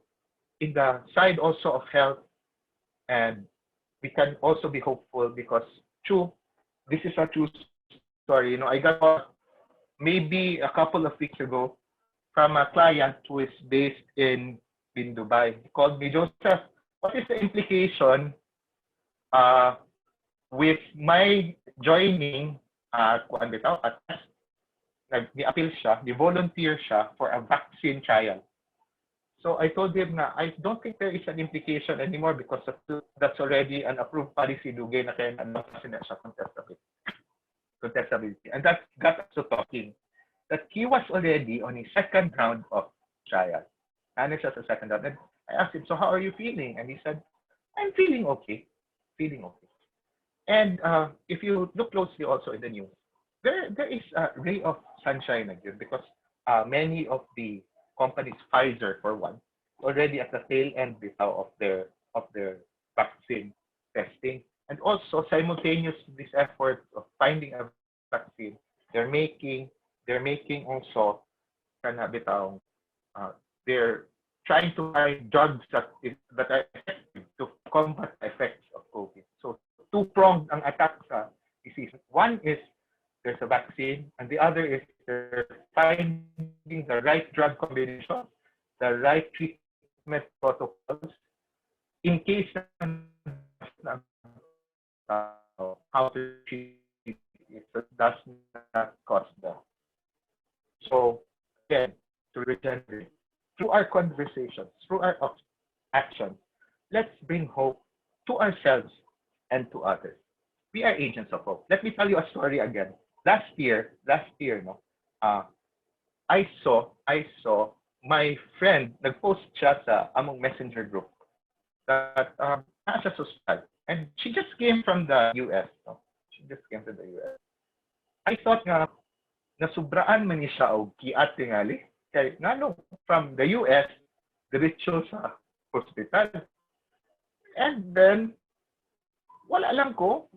in the side also of health, and we can also be hopeful because true, this is a true story. I got maybe a couple of weeks ago from a client who is based in Dubai. He called me, Joseph, what is the implication uh, with my joining kuan bitaw at nag-appeal siya, volunteer siya for a vaccine trial. So I told him na I don't think there is an implication anymore because that's already an approved policy dugay na kaya na siya contestability. And that got us to talking that he was already on his second round of trial. And it's just a second round. And I asked him, so how are you feeling? And he said, I'm feeling okay. Feeling okay. And if you look closely also in the news, there is a ray of sunshine again because many of the companies, Pfizer for one, already at the tail end of their vaccine testing, and also simultaneous to this effort of finding a vaccine, they're making also kana bitaw they're trying to find drugs that are effective to combat the effects of COVID. So two-pronged ang attack sa disease. One is there's a vaccine, and the other is they're finding the right drug combination, the right treatment protocols, in case how to treat it so it does not cause death. So again, to regenerate, through our conversations, through our actions, let's bring hope to ourselves and to others. We are agents of hope. Let me tell you a story again. Last year, no, I saw my friend nag-post siya sa among messenger group that nasa hospital, and she just came from the US. No? She just came from the US. I thought nga nasubraan man ni siya og kiat tingali kay ngano from the US diretso sa hospital. And then wala lang ko,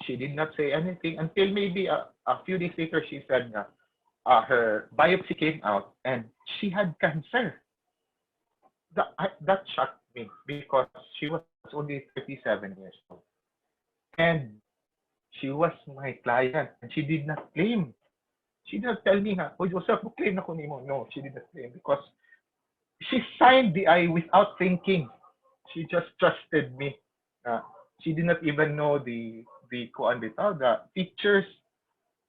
she did not say anything until maybe a few days later she said na her biopsy came out and she had cancer. That shocked me because she was only 37 years old. And she was my client and she did not claim. She did not tell me, "Oh, Joseph, claim na ko nimo." No, she did not claim because she signed the I without thinking. She just trusted me. Uh, she did not even know the kuan bitaw, the features.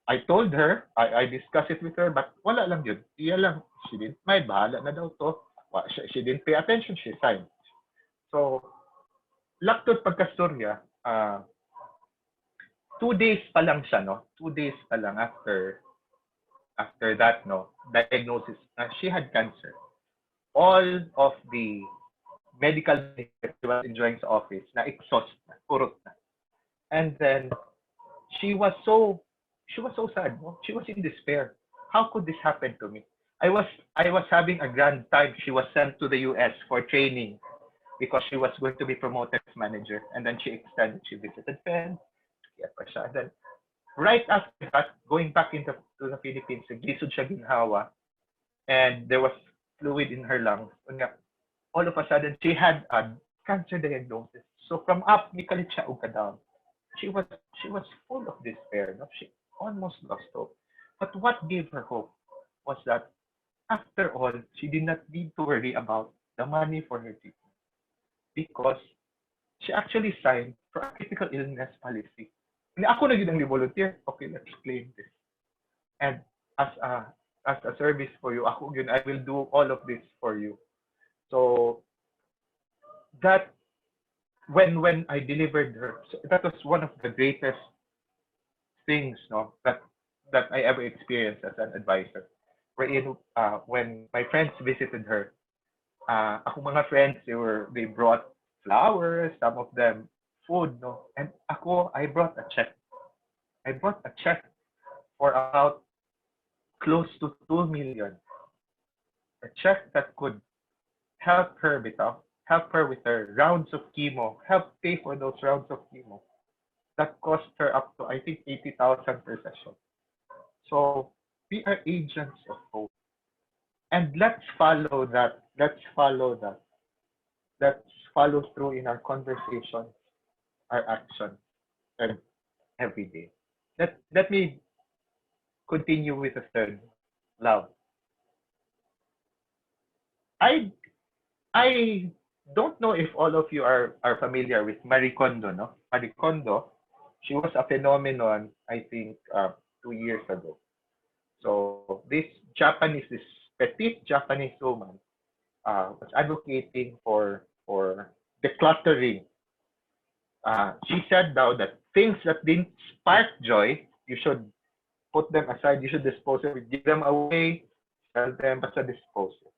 I told her, I discussed it with her, but wala lang yun. Iya lang. She didn't mind. Bahala na daw to. She didn't pay attention. She signed. So, laktod pagkastorya, 2 days pa lang siya, no? 2 days pa lang after that, no? Diagnosis, she had cancer. All of the medical benefits she was enjoying sa office, na exhaust na, purot na. And then, she was so sad, no? She was in despair. How could this happen to me? I was having a grand time. She was sent to the US for training because she was going to be promoted as manager. And then she extended. She visited friends. And then right after that, going back to the Philippines, gisod siya ginhawa, and there was fluid in her lungs. All of a sudden, she had a cancer diagnosis. So from up, mikalit siya uga down. She was full of despair. No? She almost lost hope. But what gave her hope was that after all, she did not need to worry about the money for her treatment because she actually signed for a critical illness policy. And ako na yun ang volunteer. Okay, let's claim this. And as a service for you, ako yun, I will do all of this for you. So that when I delivered her, so that was one of the greatest things, no, that I ever experienced as an advisor. Wherein, when my friends visited her, ako mga friends, they brought flowers, some of them food, no, and ako, I brought a check. I brought a check for about close to 2 million. A check that could help her help her with her rounds of chemo, help pay for those rounds of chemo. That cost her up to, I think, 80,000 per session. So we are agents of hope. And let's follow that. Let's follow through in our conversations, our actions, and every day. Let me continue with the third, love. I don't know if all of you are familiar with Marie Kondo, no? Marie Kondo, she was a phenomenon, I think, 2 years ago. So this petite Japanese woman was advocating for decluttering. She said now that things that didn't spark joy, you should put them aside. You should dispose of it, give them away, sell them, but dispose it.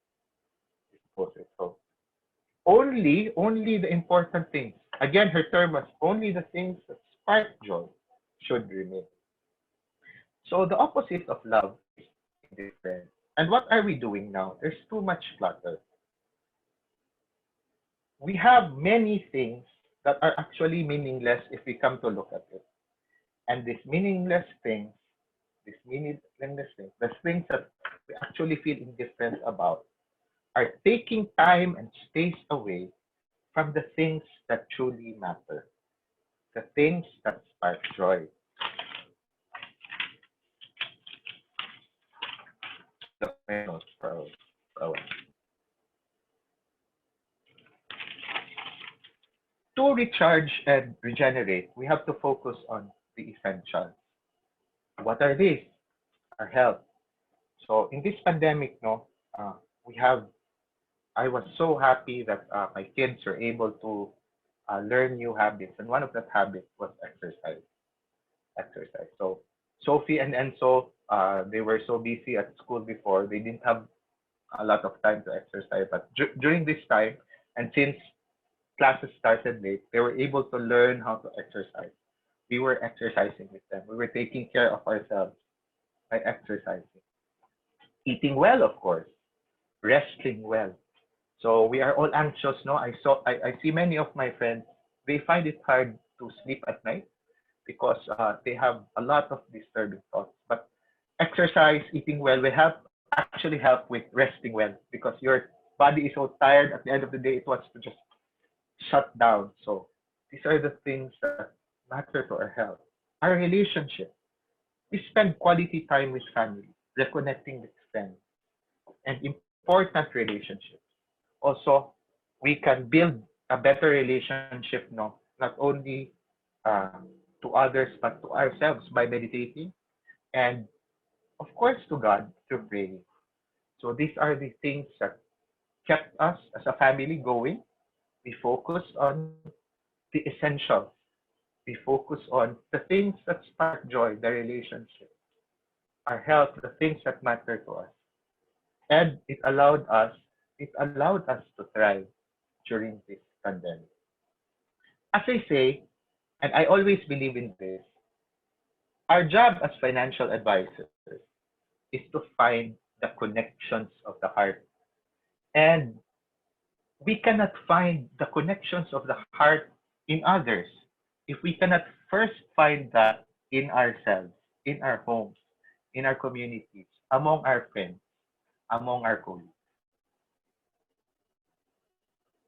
So only the important things. Again, her term was only the things that spark joy should remain. So the opposite of love is indifference. And what are we doing now? There's too much clutter. We have many things that are actually meaningless if we come to look at it. And these meaningless things, the things that we actually feel indifferent about, are taking time and space away from the things that truly matter, the things that spark joy. To recharge and regenerate, we have to focus on the essentials. What are these? Our health. So in this pandemic, I was so happy that my kids were able to learn new habits, and one of that habits was exercise. So Sophie and Enzo, they were so busy at school before, they didn't have a lot of time to exercise. But during this time, and since classes started late, they were able to learn how to exercise. We were exercising with them. We were taking care of ourselves by exercising. Eating well, of course. Resting well. So we are all anxious, no? I see many of my friends, they find it hard to sleep at night because they have a lot of disturbing thoughts. But exercise, eating well, will actually help with resting well because your body is so tired at the end of the day, it wants to just shut down. So these are the things that matter to our health. our relationship. We spend quality time with family, reconnecting with friends, and important relationships. Also, we can build a better relationship, no, not only uh, to others but to ourselves by meditating, and of course to God through praying. So these are the things that kept us as a family going. We focus on the essentials. We focus on the things that spark joy, the relationship, our health, the things that matter to us. And it allowed us to thrive during this pandemic. As I say, and I always believe in this, our job as financial advisors is to find the connections of the heart. And we cannot find the connections of the heart in others if we cannot first find that in ourselves, in our homes, in our communities, among our friends, among our colleagues.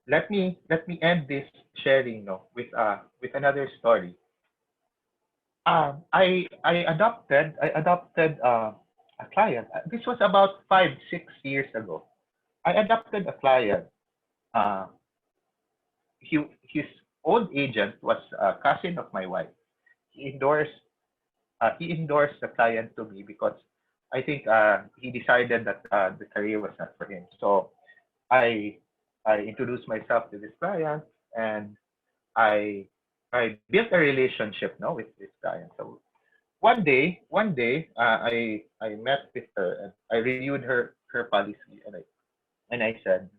Let me end this sharing, no, with another story. I adopted a client. This was about 5 6 years ago. I adopted a client. Uh, his old agent was a cousin of my wife. He endorsed he endorsed the client to me because I think he decided that the career was not for him. So I I introduced myself to this client, and I I built a relationship now with this client. So one day, I met with her and I reviewed her policy, and I said,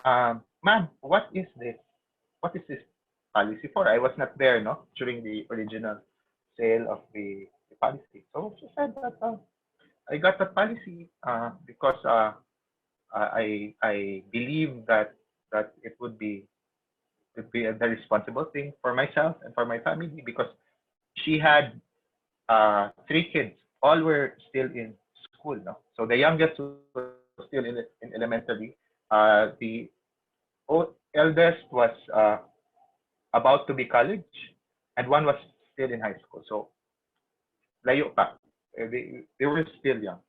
"Ma'am, what is this? What is this policy for?" I was not there, no, during the original sale of the policy. So she said that I got the policy because I believe that it would be the responsible thing for myself and for my family because she had three kids. All were still in school, no. So the youngest was still in elementary. The eldest was about to be college, and one was still in high school. So layo pa. They were still young.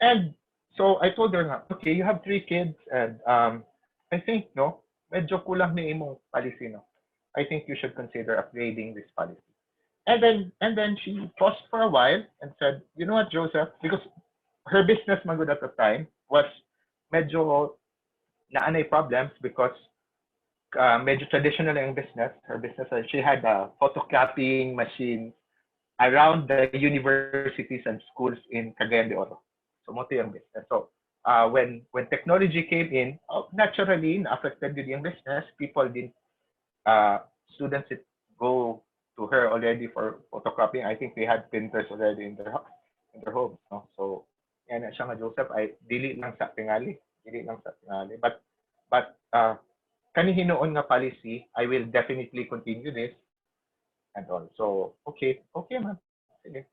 And so I told her, okay, you have three kids, and I think, no, medyo kulang ni imong policy, no. I think you should consider upgrading this policy. And then she paused for a while and said, you know what, Joseph, because her business man good at the time was medyo naanay problems because medyo traditional yung business. Her business, she had a photocopying machine around the universities and schools in Cagayan de Oro. So mo yung business. So when technology came in, naturally na-affected din yung business. People didn't students did go to her already for photocopying. I think they had printers already in their homes. No? So yan na siya nga, Joseph, ay dili lang sa tingali. Dili lang sa tingali. But kani hinoon nga policy, I will definitely continue this and all. So okay, ma'am. Sige.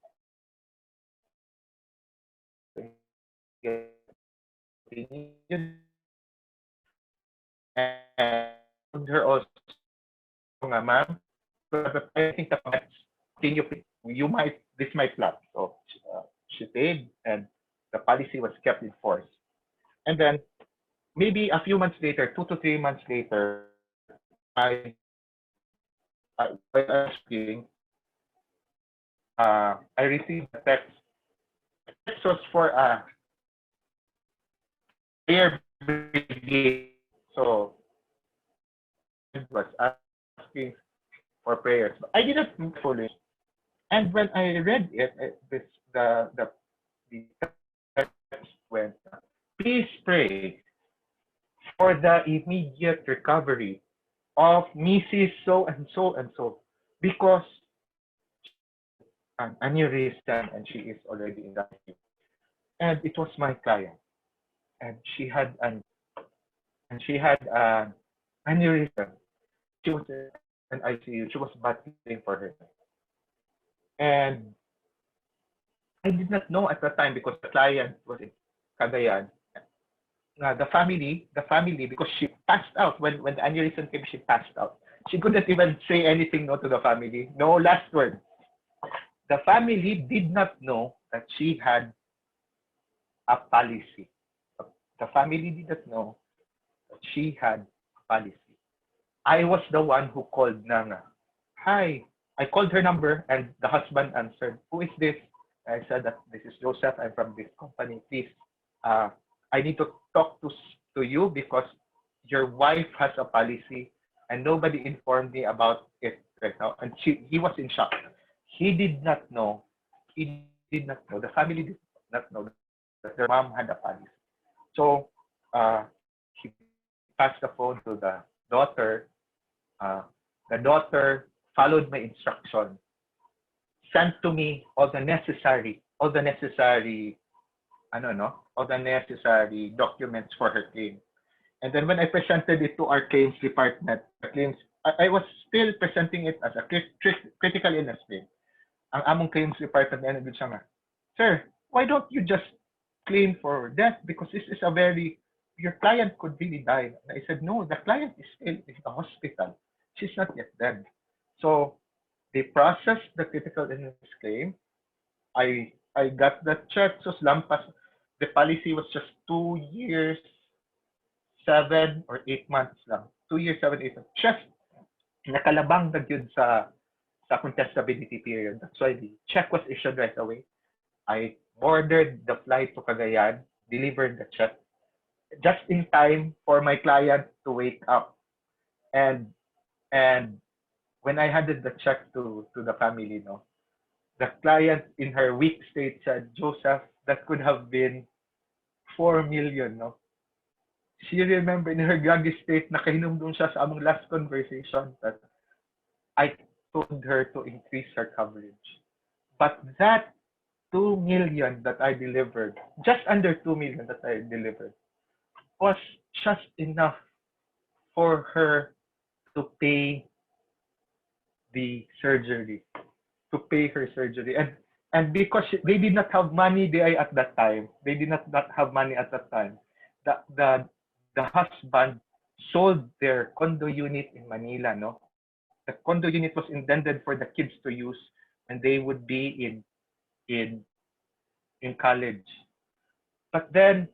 Continue. And her also nga, ma'am, but I think the best continue. This might flop. So she paid, and the policy was kept in force. And then maybe a few months later, 2 to 3 months later, while I was working, I received a text. The text was for a prayer brigade. So it was asking for prayers. But I didn't move foolish. And when I read it, the text went, please pray for the immediate recovery of Mrs. So and so and so because an aneurysm and she is already in the ICU. And it was my client, and she had an aneurysm. She was in an ICU. She was battling for her, and I did not know at the time because the client was in Cagayan. The family, because she passed out when the aneurysm came, she passed out. She couldn't even say anything no to the family. No last word. the family did not know that she had a policy. The family did not know that she had a policy. I was the one who called Nanga. Hi. I called her number and the husband answered. Who is this? I said that this is Joseph. I'm from this company. Please, I need to talk to you because your wife has a policy and nobody informed me about it right now. And he was in shock. He did not know. He did not know. The family did not know that their mom had a policy. So he passed the phone to the daughter. The daughter followed my instruction, sent to me all the necessary, all the necessary documents for her claim. And then when I presented it to our claims department, I was still presenting it as a critical illness claim. Ang among claims department na nandun siya nga, sir, why don't you just claim for death? Because this is your client could really die. And I said, no, the client is still in the hospital. She's not yet dead. So they processed the critical illness claim. I got the check. So lampas, the policy was just 2 years, 7 or 8 months lang. 2 years, 7, 8 months. Just nakalabang na yun sa contestability period. That's why the check was issued right away. I ordered the flight to Cagayan, delivered the check just in time for my client to wake up. And when I handed the check to the family, the client in her weak state said, Joseph, that could have been 4 million, She remembered in her groggy state, nakainom doon siya sa among last conversation that I told her to increase her coverage. But that 2 million that I delivered, just under 2 million that I delivered, was just enough for her to pay the surgery, to pay her surgery. And because they did not have money at that time, the husband sold their condo unit in Manila, The condo unit was intended for the kids to use when they would be in college. But then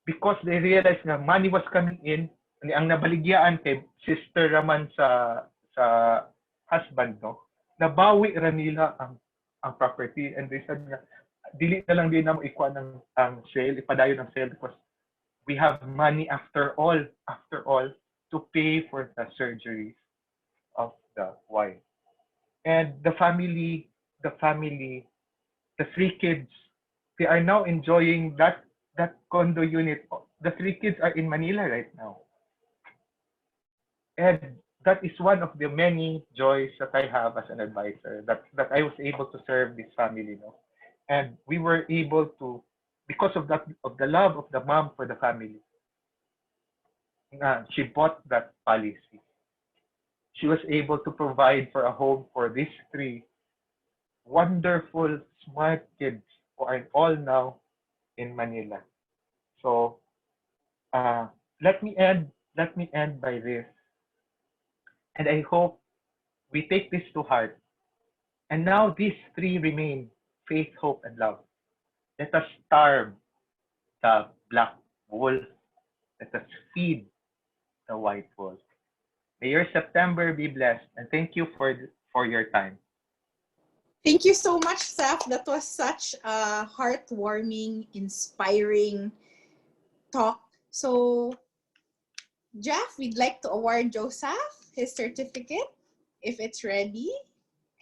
because they realized na money was coming in, ang nabaligyaan kay sister raman sa husband, nabawi ra nila ang property, and they said nga dili na lang din namo ikuha ang sale, ipadayon ang sale because we have money after all to pay for the surgeries of the wife. And the 3 kids, they are now enjoying that condo unit. The 3 kids are in Manila right now. And that is one of the many joys that I have as an advisor, that I was able to serve this family, And we were able to, because of the love of the mom for the family, she bought that policy. She was able to provide for a home for these 3 wonderful, smart kids who are all now in Manila. So let me end by this. And I hope we take this to heart. And now these 3 remain: faith, hope, and love. Let us starve the black wolf. Let us feed the white wolf. May your September be blessed, and thank you for your time. Thank you so much, Saf. That was such a heartwarming, inspiring talk. So, Jeff, we'd like to award Joseph his certificate if it's ready.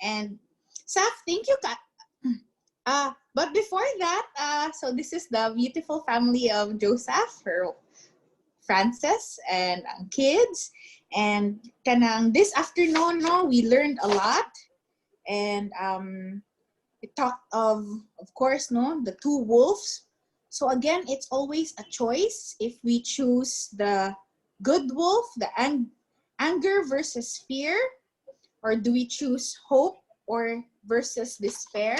And Saf, thank you. But before that, so this is the beautiful family of Joseph, her Frances, and kids. And this afternoon, we learned a lot. And we talked of course, the 2 wolves. So again, it's always a choice if we choose the good wolf, the anger versus fear, or do we choose hope versus despair,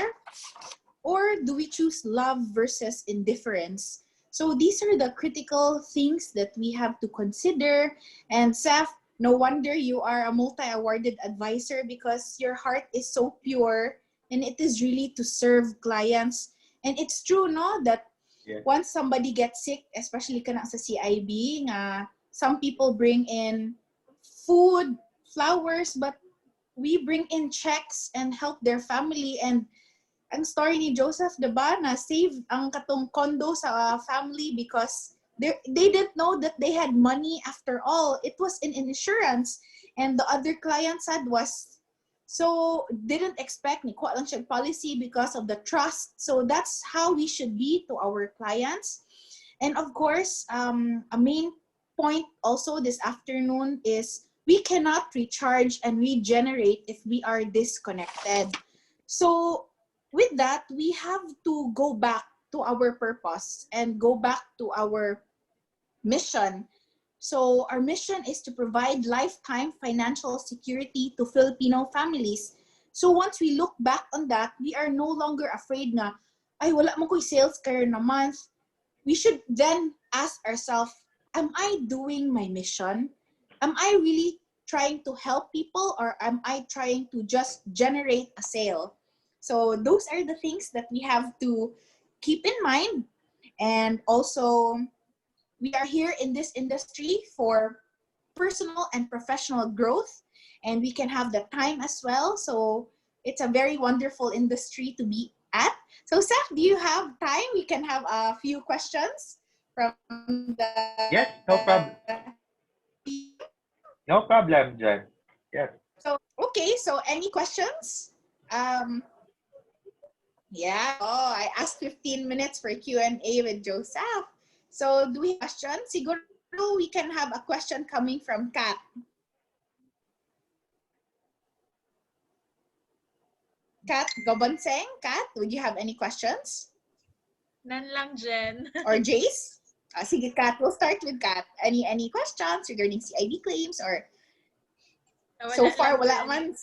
or do we choose love versus indifference? So these are the critical things that we have to consider. And Saf, no wonder you are a multi-awarded advisor, because your heart is so pure and it is really to serve clients. And it's true, no, that Yes. once somebody gets sick, especially kana sa CIB, nga some people bring in food, flowers, but we bring in checks and help their family. And ang story ni Joseph, diba, na save ang katong condo sa family because they didn't know that they had money after all. It was in insurance. And the other client said was, so didn't expect ni kuha lang siya policy because of the trust. So that's how we should be to our clients. And of course, a main point also this afternoon is we cannot recharge and regenerate if we are disconnected. So with that, we have to go back to our purpose and go back to our mission. So our mission is to provide lifetime financial security to Filipino families. So once we look back on that, we are no longer afraid na, ay wala mo ko'y sales career na month. We should then ask ourselves, am I doing my mission? Am I really trying to help people, or am I trying to just generate a sale? So those are the things that we have to keep in mind. And also, we are here in this industry for personal and professional growth, and we can have the time as well. So it's a very wonderful industry to be at. So Seth, do you have time? We can have a few questions from the Yes, no problem. No problem, Jen. Yes. So okay, so any questions? Yeah. Oh, I asked 15 minutes for Q&A with Joseph. So do we have questions? Siguro we can have a question coming from Kat. Kat Gobonseng. Kat, would you have any questions? Nan lang, Jen. Or Jace? Sige, Kat. We'll start with Kat. Any questions regarding CIB claims or so far, wala man.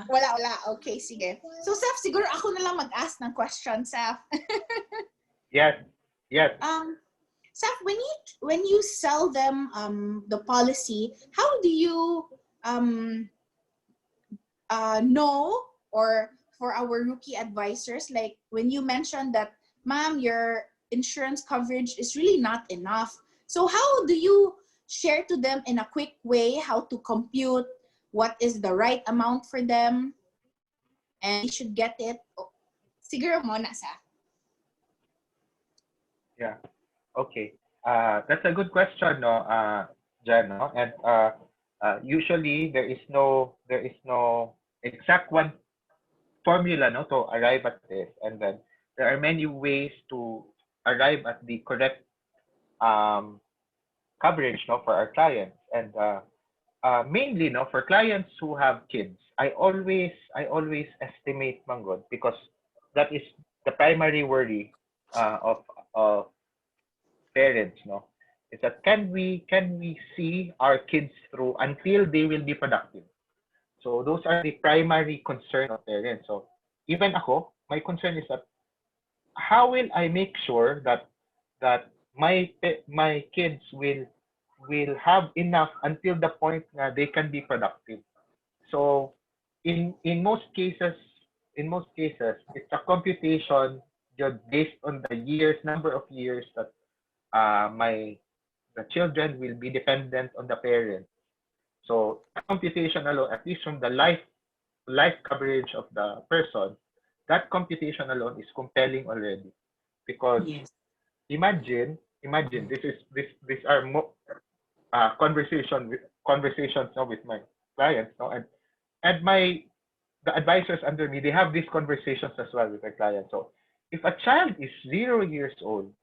Wala. Okay, sige. So, Seth, siguro ako na lang mag-ask ng question, Seth. Yes. Yes. Seth, when you sell them the policy, how do you know, or for our rookie advisors, like when you mentioned that, ma'am, your insurance coverage is really not enough. So how do you share to them in a quick way how to compute what is the right amount for them and they should get it? Siguro muna, Seth. Yeah. Okay. That's a good question, no, Jen, no? And usually there is no exact one formula, no, to arrive at this, and then there are many ways to arrive at the correct coverage, no, for our clients. And mainly, no, for clients who have kids, I always estimate, Manggod, because that is the primary worry of parents, no, is that can we see our kids through until they will be productive. So those are the primary concern of parents. So even ako, my concern is that how will I make sure that my kids will have enough until the point that they can be productive. So in most cases, it's a computation just based on the number of years that the children will be dependent on the parents. So computation alone, at least from the life coverage of the person, that computation alone is compelling already. Because Yes. imagine these are conversations now with my clients, no, and the advisors under me, they have these conversations as well with their clients. So if a child is 0 years old,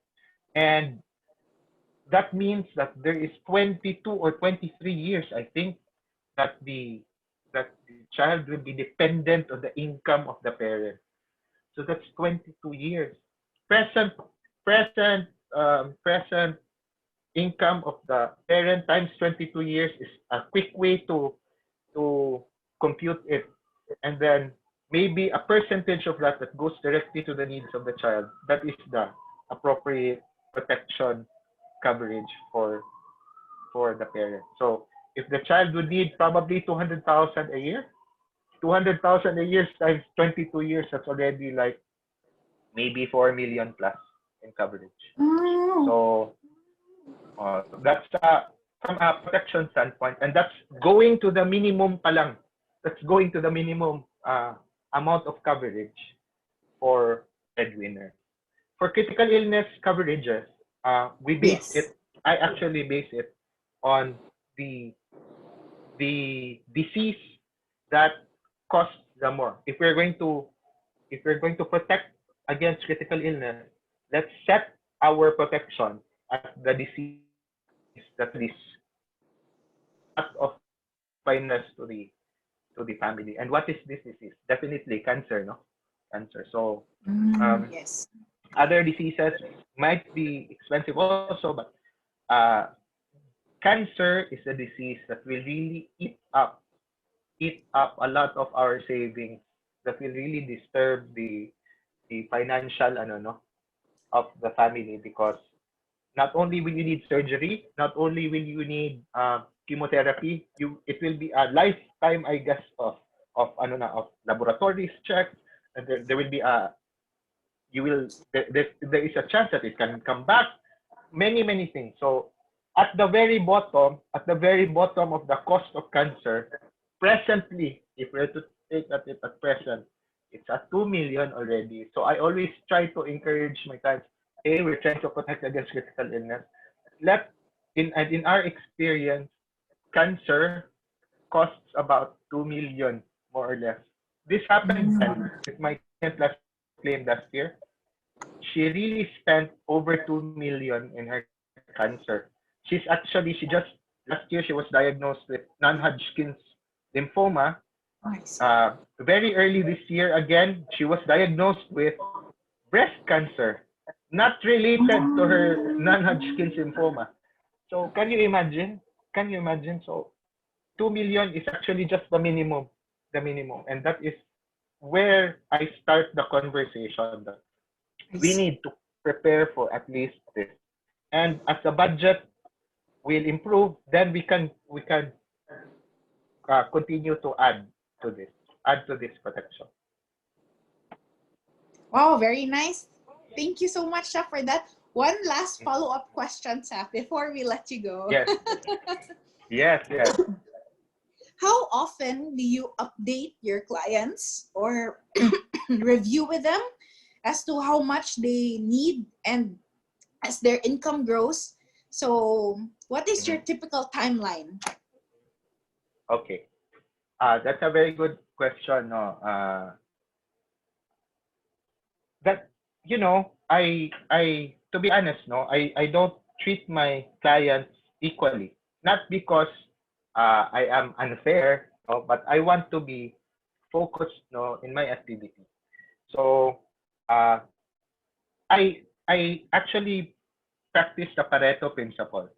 and that means that there is 22 or 23 years, I think, that the child will be dependent on the income of the parent. So that's 22 years. Present income of the parent times 22 years is a quick way to compute it. And then maybe a percentage of that goes directly to the needs of the child. That is the appropriate protection coverage for the parent. So if the child would need probably 200,000 a year, 200,000 a year times 22 years, that's already like maybe 4 million plus in coverage. Oh. So that's from a protection standpoint, and that's going to the minimum palang. That's going to the minimum amount of coverage for breadwinner. For critical illness coverages, we base Yes. it. I actually base it on the disease that costs the more. If we're going to protect against critical illness, let's set our protection at the disease that is part of finance to the family. And what is this disease? Definitely cancer, no? Cancer. So Yes. other diseases might be expensive also, but cancer is a disease that will really eat up a lot of our savings, that will really disturb the financial of the family, because not only will you need surgery, not only will you need chemotherapy, it will be a lifetime, I guess, of laboratories checks, and there will be there is a chance that it can come back, many things. So at the very bottom of the cost of cancer, presently, if we're to take at it at present, it's at 2 million already. So I always try to encourage my clients, hey, we're trying to protect against critical illness. In our experience, cancer costs about 2 million, more or less. This happened with my client last claim last year. She really spent over 2 million in her cancer. She just last year she was diagnosed with non-Hodgkin's lymphoma. Nice. Very early this year, again, she was diagnosed with breast cancer, not related to her non-Hodgkin's lymphoma. So can you imagine? So 2 million is actually just the minimum, and that is where I start the conversation that we need to prepare for at least this. And as the budget will improve, then we can continue to add to this protection. Wow, very nice. Thank you so much, Saf, for that. One last follow-up question, Saf, before we let you go. Yes. How often do you update your clients or review with them as to how much they need and as their income grows? So what is your typical timeline? Okay. That's a very good question. No? That, I to be honest, no, I don't treat my clients equally. Not because I am unfair, no, but I want to be focused, no, in my activity. So I actually practice the Pareto principle.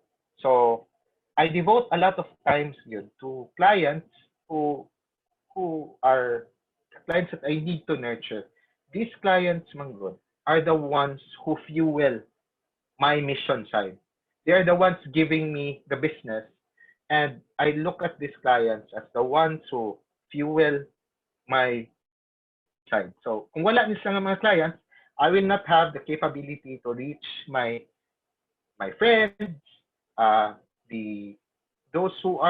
So I devote a lot of times yun to clients who are clients that I need to nurture. These clients, Manggod, are the ones who fuel my mission side. They are the ones giving me the business. And I look at these clients as the ones who fuel my side. So kung wala nila mga clients, I will not have the capability to reach my friends, those who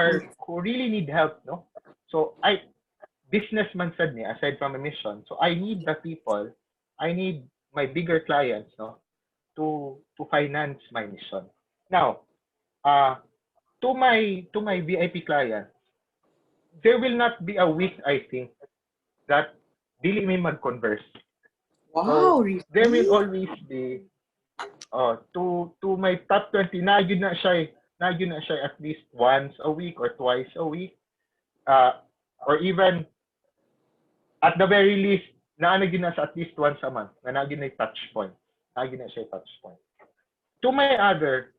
really need help, no? So businessman said me, aside from a mission, so I need the people, I need my bigger clients, no, to finance my mission. Now, to my VIP clients, there will not be a week, I think, that dili may mag-converse. Wow, so really? There will always be to my top 20 na yun na siya at least once a week or twice a week, or even at the very least na na at least once a month na touch point, touch point. To my other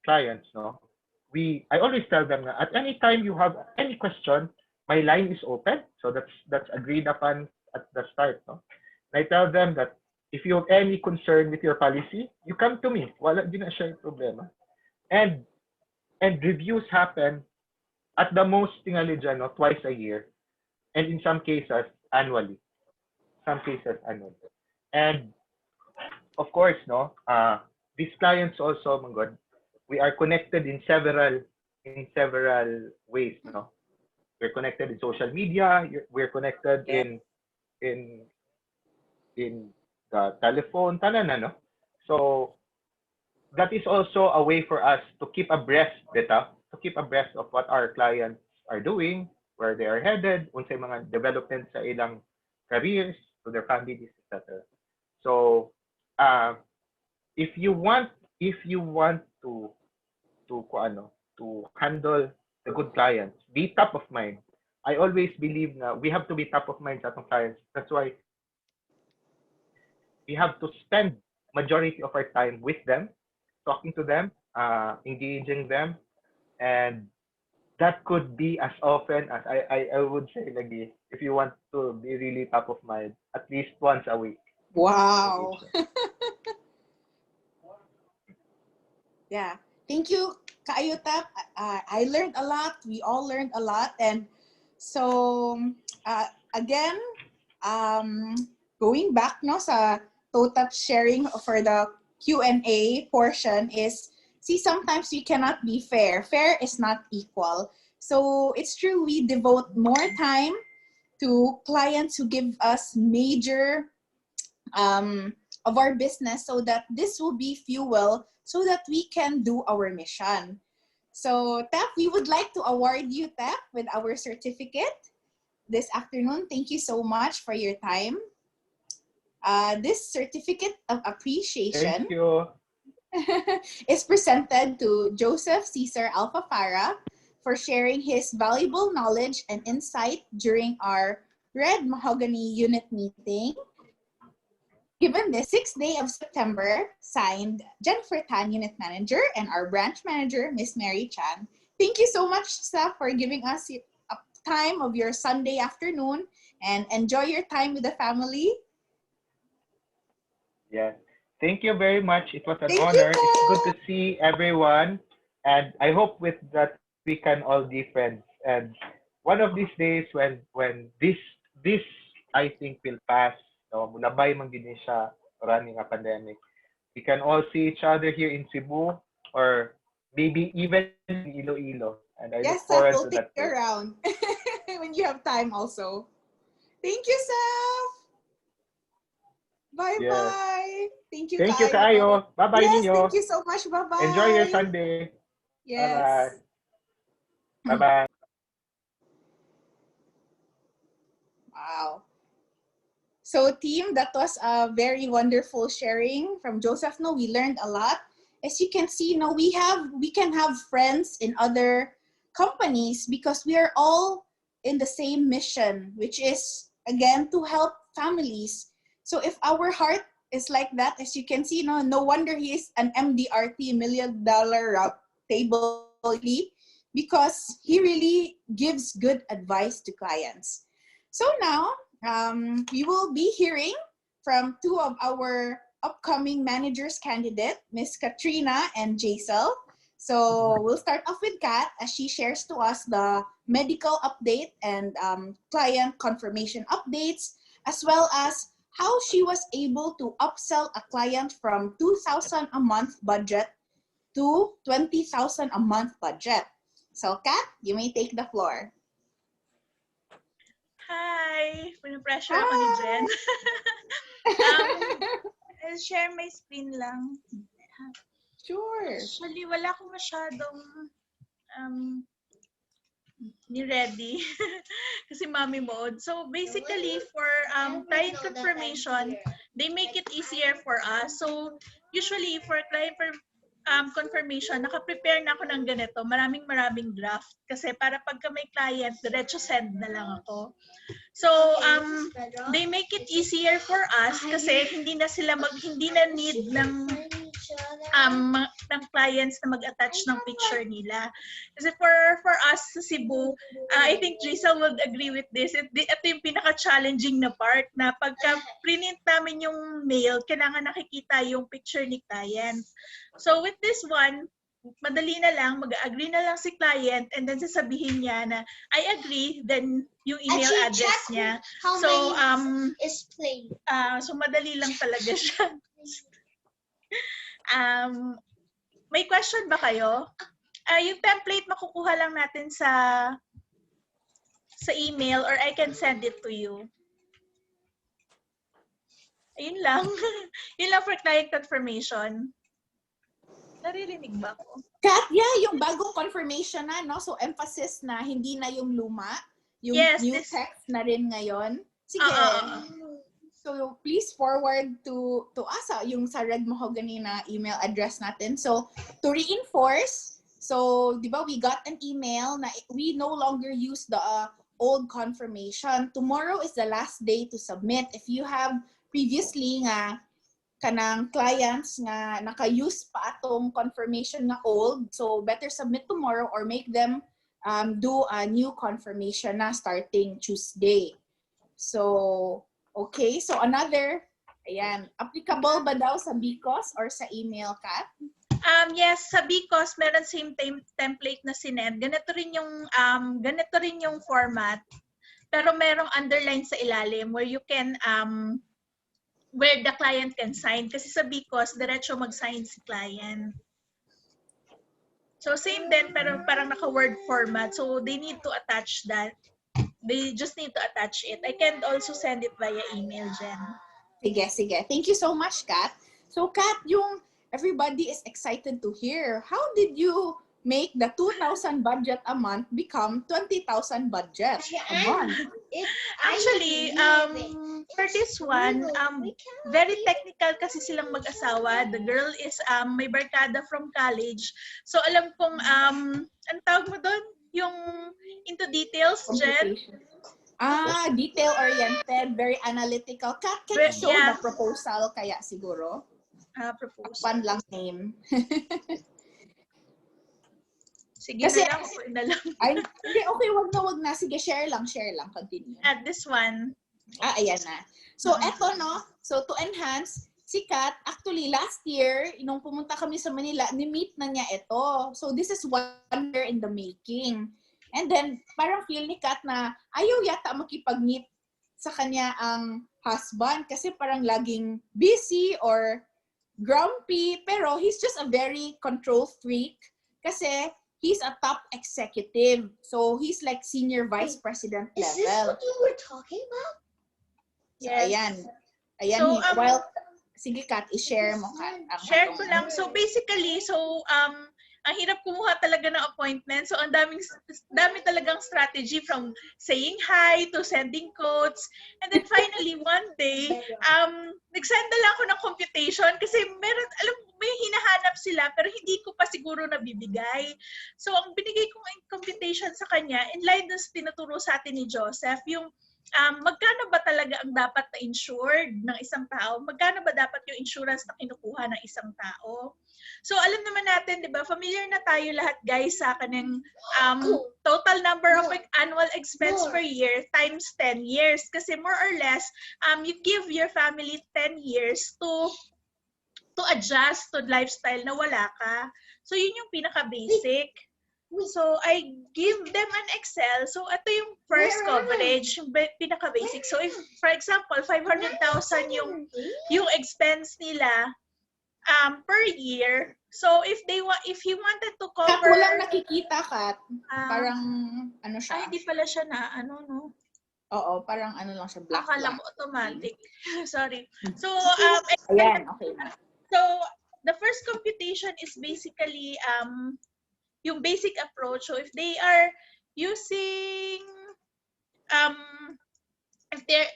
clients, no, I always tell them na at any time you have any question, my line is open. So that's agreed upon at the start, no. And I tell them that if you have any concern with your policy, you come to me. Wala din na siya problema. And reviews happen at the most tingali dyan, no, twice a year. and in some cases annually. Some cases annually. And of course, no, these clients also, my God, we are connected in several ways, no. We're connected in social media. We're connected Yeah. in in the telephone, tanan na, no. So that is also a way for us to keep abreast, beta, to keep abreast of what our clients are doing, where they are headed, unsay mga developments sa ilang careers, to their families, etc. So, if you want to handle the good clients, be top of mind. I always believe na we have to be top of mind sa atong clients. That's why we have to spend majority of our time with them, talking to them, engaging them, and that could be as often as I would say, lagi, if you want to be really top of mind, at least once a week. Wow. Yeah. Thank you, Kaayo Tap. I learned a lot. We all learned a lot. And so, again, going back no, sa TOTAP sharing for the Q&A portion is, see, sometimes we cannot be fair. Fair is not equal. So it's true, we devote more time to clients who give us major of our business so that this will be fuel so that we can do our mission. So, Tap, we would like to award you, Tap, with our certificate this afternoon. Thank you so much for your time. This certificate of appreciation Thank you. is presented to Joseph Cesar Alfafara for sharing his valuable knowledge and insight during our Red Mahogany unit meeting. Given the 6th day of September, signed Jennifer Tan, Unit Manager, and our Branch Manager, Miss Mary Chan. Thank you so much, staff, for giving us a time of your Sunday afternoon, and enjoy your time with the family. Yes. Thank you very much. It was an Thank honor. you, It's good Tap. to see everyone. And I hope with that we can all be friends. And one of these days when this I think will pass, no, mulabay man gid ni siya running a pandemic. We can all see each other here in Cebu or maybe even in Iloilo. And I look Yes, Seth, forward we'll to take that you day. around when you have time also. Thank you, Seth. Yes. Bye-bye. Thank you, Thank you, Kayo. Kayo. Bye-bye Yes, thank ninyo. you so much. Enjoy your Bye-bye. Sunday. Bye-bye. Yes. Bye-bye. Wow. So team, that was a very wonderful sharing from Joseph. No, we learned a lot. As you can see, no, we can have friends in other companies because we are all in the same mission, which is again to help families. So if our heart is like that, as you can see, no wonder he is an MDRT $1 million round table lead, because he really gives good advice to clients. So now we will be hearing from two of our upcoming managers candidate, Miss Katrina and Jaisal. So we'll start off with Kat as she shares to us the medical update and client confirmation updates, as well as how she was able to upsell a client from 2,000 a month budget to 20,000 a month budget. So Kat, you may take the floor. Hi! Pinapressure ako ni Jen. I'll share my screen lang. Sure. Actually, wala akong masyadong ni-ready. Kasi mommy mode. So, basically, for client confirmation, they make it easier for us. So, usually, for client confirmation, naka-prepare na ako ng ganito. Maraming draft. Kasi para pagka may client, diretso send na lang ako. So, they make it easier for us kasi hindi na need ng clients na mag-attach ng picture nila. Kasi for us sa Cebu, I think Jaisal would agree with this. Ito yung pinaka-challenging na part na pagka print namin yung mail, kailangan nakikita yung picture ni client. So with this one, madali na lang, mag-agree na lang si client and then sasabihin niya na I agree, then yung email Actually, address check niya. how So, many is playing. so madali lang talaga siya. May question ba kayo? Yung template makukuha lang natin sa email or I can send it to you. Ayun lang. Yun lang for client confirmation. Naririnig ba ako? Kat, yeah, yung bagong confirmation na, no? So, emphasis na hindi na yung luma. Yung Yes, new this- text na rin ngayon. Sige. So, please forward to us, yung sa Red Mahogany na email address natin. So, to reinforce, so, di ba, we got an email na we no longer use the old confirmation. Tomorrow is the last day to submit. If you have previously nga kanang clients nga naka-use pa atong confirmation na old, so better submit tomorrow or make them do a new confirmation na starting Tuesday. So, okay. So, another, ayan, applicable ba daw sa BCOS or sa email, Kat? Yes, sa BCOS, meron same template na sinend. Ganito rin yung format. Pero merong underline sa ilalim where you can where the client can sign. Kasi sa BCOS, diretso mag-sign si client. So same din, pero parang naka-word format. So they need to attach that. They just need to attach it. I can also send it via email, Jen. Sige. Thank you so much, Kat. So, Kat, yung everybody is excited to hear. How did you make the 2,000 budget a month become 20,000 budget a month? Actually, for this one, very technical kasi silang mag-asawa. The girl is may barkada from college. So alam kong, ang tawag mo doon? Yung into details, Jen? Detail-oriented, very analytical. Kat, can you show the proposal kaya siguro? Proposal. Pan lang name. Sige Kasi- na lang, okay na lang. Ay, hindi, okay, wag na. Sige, share lang, continue. At this one, Ayan na. So, eto, no? So, to enhance, si Kat, actually, last year, nung pumunta kami sa Manila, ni-meet na niya ito. So, this is 1 year in the making. And then, parang feel ni Kat na ayaw yata makipag-meet sa kanya ang husband kasi parang laging busy or grumpy. Pero he's just a very control freak kasi he's a top executive. So, he's like senior vice president Is this level. what you were talking about? So, yes. Ayan. So, Well, sige, Kat, i-share mo, Kat. Share ko lang. So basically, ang hirap kumuha talaga ng appointment. So ang dami talagang strategy from saying hi to sending quotes. And then finally, one day, nag-send na lang ako ng computation kasi may hinahanap sila pero hindi ko pa siguro nabibigay. So ang binigay kong computation sa kanya, in line dun sa tinuturo sa atin ni Joseph, yung magkano ba talaga ang dapat na insured ng isang tao? Magkano ba dapat yung insurance na kinukuha ng isang tao? So alam naman natin, 'di ba? Familiar na tayo lahat, guys, sa kanang total number of annual expense per year times 10 years kasi more or less you give your family 10 years to adjust to lifestyle na wala ka. So yun yung pinaka-basic. So, I give them an Excel. So, ito yung first coverage, yung pinaka-basic. So, if, for example, 500,000 yung expense nila per year. So, if he wanted to Kat, cover... walang nakikita, Kat. Parang, ano siya? hindi pala siya na, no? Oo, parang ano lang siya, black. Akala ko automatic. Sorry. So, Ayan, okay na. So, the first computation is basically yung basic approach. So if they are using if their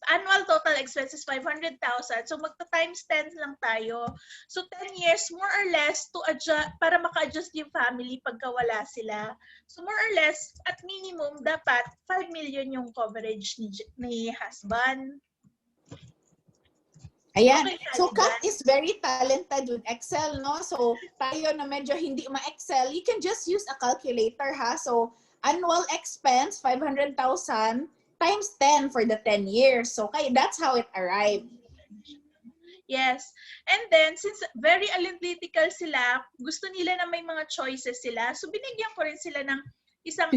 annual total expense is 500,000, so magta times 10 lang tayo. So 10 years more or less to adjust para maka-adjust yung family pagka wala sila. So more or less at minimum dapat 5 million yung coverage ni husband. Ayan. Okay, So, Taliban. Kat is very talented with Excel, no? So, tayo na medyo hindi ma-Excel, you can just use a calculator, ha? So, annual expense, 500,000 times 10 for the 10 years. So, okay, that's how it arrived. Yes. And then, since very analytical sila, gusto nila na may mga choices sila. So, binigyan ko rin sila ng isang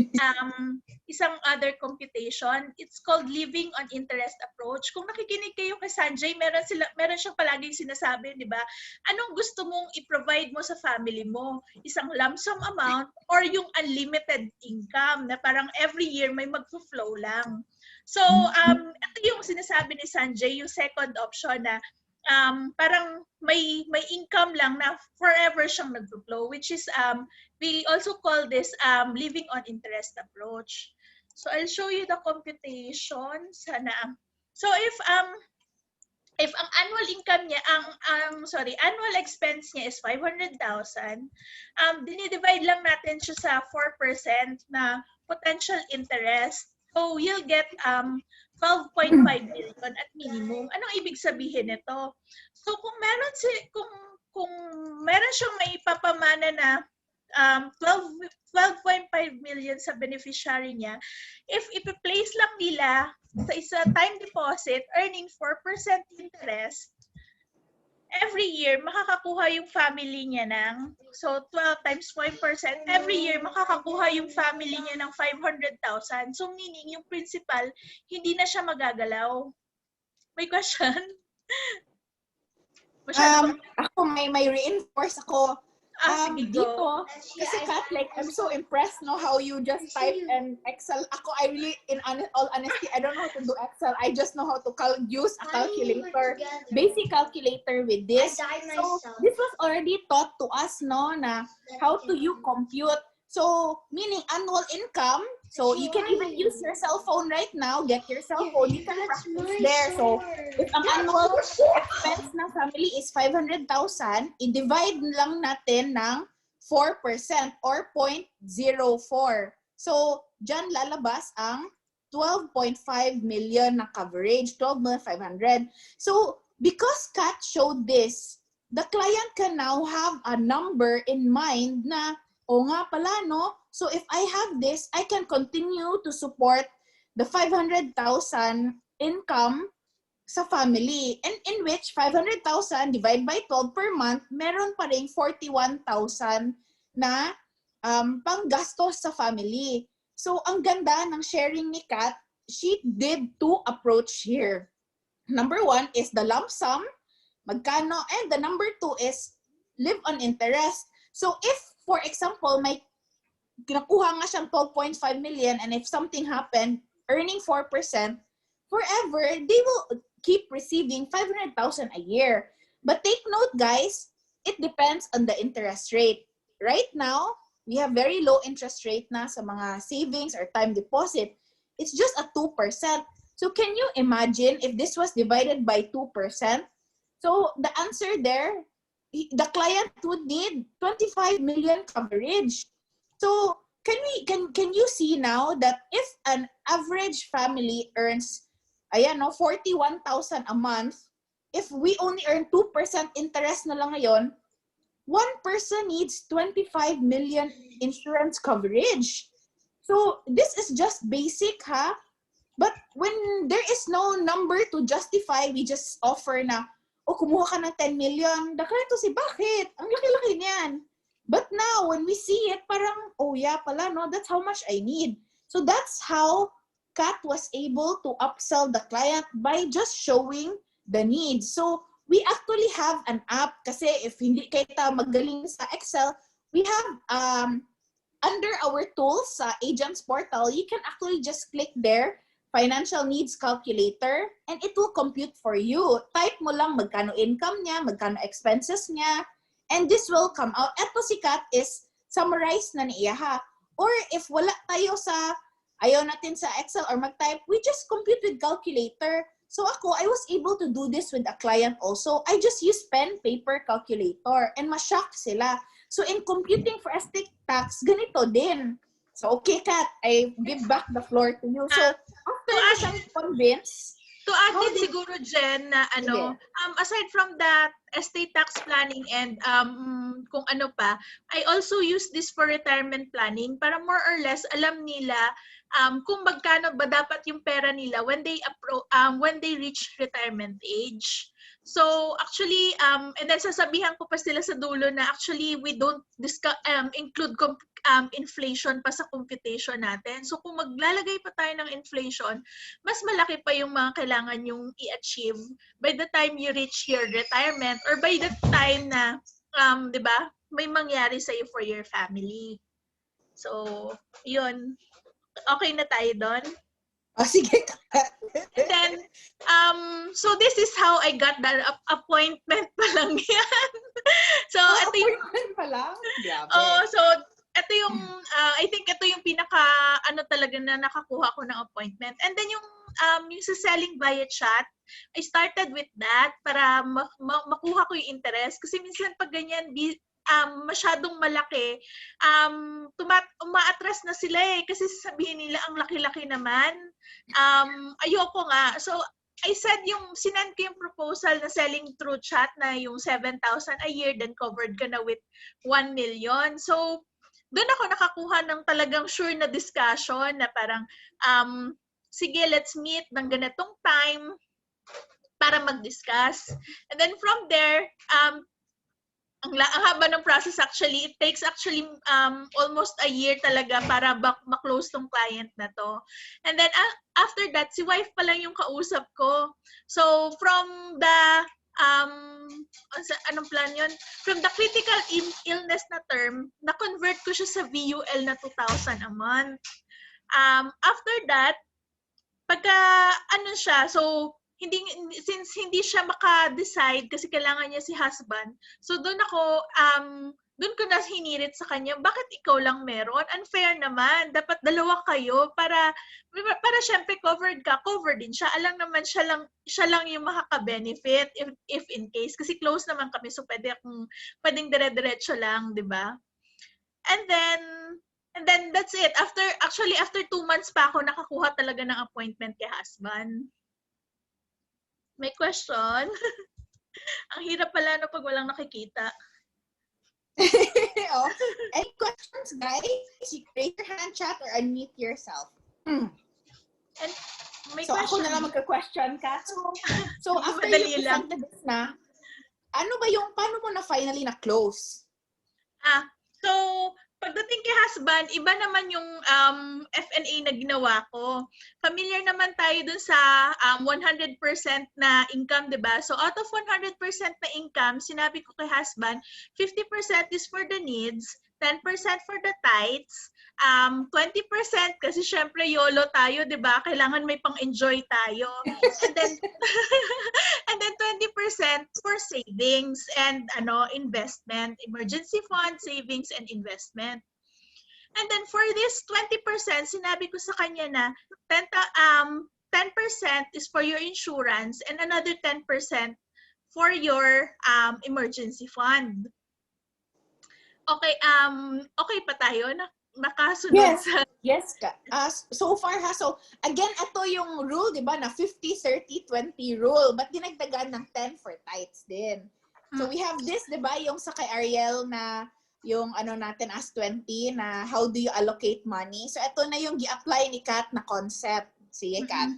other computation. It's called living on interest approach. Kung nakikinig kayo kay Sanjay, meron siyang palaging sinasabi, di ba? Anong gusto mong i-provide mo sa family mo? Isang lump sum amount or yung unlimited income na parang every year may mag-flow lang. So, ito yung sinasabi ni Sanjay, yung second option na parang may income lang na forever siyang nag-flow, which is we also call this living on interest approach. So I'll show you the computation. So if ang annual income niya, annual expense niya is 500,000, dinidivide lang natin siya sa 4% na potential interest. So you'll get 12.5 million at minimum. Anong ibig sabihin nito? So kung meron siyang may papamana na 12.5 million sa beneficiary niya, if ipi-place lang nila sa isa time deposit earning 4% interest, every year makakakuha yung family niya ng, so 12 times 5%, every year makakakuha yung family niya ng 500,000. So meaning yung principal, hindi na siya magagalaw. May question? Ako may reinforce ako. Sige, go. Dito, kasi Kat, like, I'm so impressed, no, how you just type and Excel. Ako, I really, in all honesty, I don't know how to do Excel. I just know how to use a calculator, basic calculator with this. So, this was already taught to us, no, na how to you compute. So, meaning annual income. So, you can even use your cell phone right now. Get your cell phone. You can practice there. So, if ang annual expense ng family is 500,000, i-divide lang natin ng 4% or 0.04. So, dyan lalabas ang 12.5 million na coverage, 12,500,000. So, because Kat showed this, the client can now have a number in mind na, o nga pala, no? So if I have this, I can continue to support the 500,000 income sa family. And in which 500,000 divided by 12 per month, meron pa rin 41,000 na panggastos sa family. So ang ganda ng sharing ni Kat, she did two approach here. Number one is the lump sum, magkano, and the number two is live on interest. So if, for example, may kinakuha nga siyang 12.5 million and if something happened, earning 4%, forever, they will keep receiving 500,000 a year. But take note, guys, it depends on the interest rate. Right now, we have very low interest rate na sa mga savings or time deposit. It's just a 2%. So can you imagine if this was divided by 2%? So the answer there, the client would need 25 million coverage. So can you see now that if an average family earns 41,000 a month, if we only earn 2% interest na lang ngayon, one person needs 25 million insurance coverage. So this is just basic, ha? But when there is no number to justify, we just offer na, kumuha ka ng 10 million. Dakla si bakit? Ang laki-laki niyan. But now, when we see it, parang, yeah pala, no? That's how much I need. So that's how Kat was able to upsell the client by just showing the needs. So we actually have an app kasi if hindi kita magaling sa Excel, we have, under our tools sa Agents Portal, you can actually just click there, financial needs calculator, and it will compute for you. Type mo lang magkano income niya, magkano expenses niya, and this will come out. Eto si Kat is summarize na niya ha. Or if wala tayo sa, ayaw natin sa Excel or mag-type, we just compute with calculator. So I was able to do this with a client also. I just use pen, paper, calculator, and ma-shock sila. So in computing for estate tax, ganito din. So okay, Kat, I give back the floor to you. So after siyang convince, to add din siguro, Jen, na aside from that estate tax planning and kung ano pa, I also use this for retirement planning para more or less alam nila kung magkano ba dapat yung pera nila when they reach retirement age. So actually, and then sasabihan ko pa sila sa dulo na actually we don't include inflation pa sa computation natin. So kung maglalagay pa tayo ng inflation, mas malaki pa yung mga kailangan yung i-achieve by the time you reach your retirement or by the time na, 'di ba, may mangyari sa'yo for your family. So, yun. Okay na tayo doon? Sige. And then, so this is how I got the appointment pa lang yan. So, ito yung... Appointment pa lang? Grabe. So, ito yung, I think ito yung pinaka, talaga na nakakuha ko ng appointment. And then yung sa selling via chat, I started with that para makuha ko yung interest. Kasi minsan pag ganyan, masyadong malaki, umaatras na sila kasi sabihin nila ang laki-laki naman. Ayoko nga. So, sinend ko yung proposal na selling through chat na yung 7,000 a year, then covered ka na with 1 million. So, doon ako nakakuha ng talagang sure na discussion na parang, sige, let's meet ng ganitong time para mag-discuss. And then from there, ang haba ng process actually. It takes actually almost a year talaga para ma-close tong client na to. And then after that, si wife pa lang yung kausap ko. So from the anong plan yun? From the critical illness na term, na-convert ko siya sa VUL na 2,000 a month. After that, pagka siya, so since hindi siya maka-decide kasi kailangan niya si husband, so doon ko na hinirit sa kanya, bakit ikaw lang meron? Unfair naman. Dapat dalawa kayo para syempre covered din siya. Alam naman siya lang yung makaka-benefit if in case. Kasi close naman kami, so pwedeng dire-diretso lang, di ba? And then that's it. After 2 months pa ako nakakuha talaga ng appointment kay husband. May question? Ang hirap pala pag walang nakikita. Any questions, guys? You raise your hand, chat, or unmute yourself. And may So question. ako na lang magka-question ka. So after Madali you lang. presented this na, paano mo na finally na-close? So, pagdating kay husband, iba naman yung F&A na ginawa ko. Familiar naman tayo dun sa 100% na income, di ba? So, out of 100% na income, sinabi ko kay husband, 50% is for the needs, 10% for the tithes, 20% kasi syempre YOLO tayo, 'di ba? Kailangan may pang-enjoy tayo. And then and then 20% for savings and investment, emergency fund, savings and investment. And then for this 20%, sinabi ko sa kanya na 10% is for your insurance and another 10% for your emergency fund. Okay, okay pa tayo? Nakasunod Yes. sa... Yes. So far, so again, ito yung rule, di ba, na 50-30-20 rule, but dinagdagan ng 10 for tithes din. So we have this, di ba, yung sa kay Ariel na yung natin as 20 na how do you allocate money. So ito na yung gi-apply ni Kat na concept. Sige, Kat.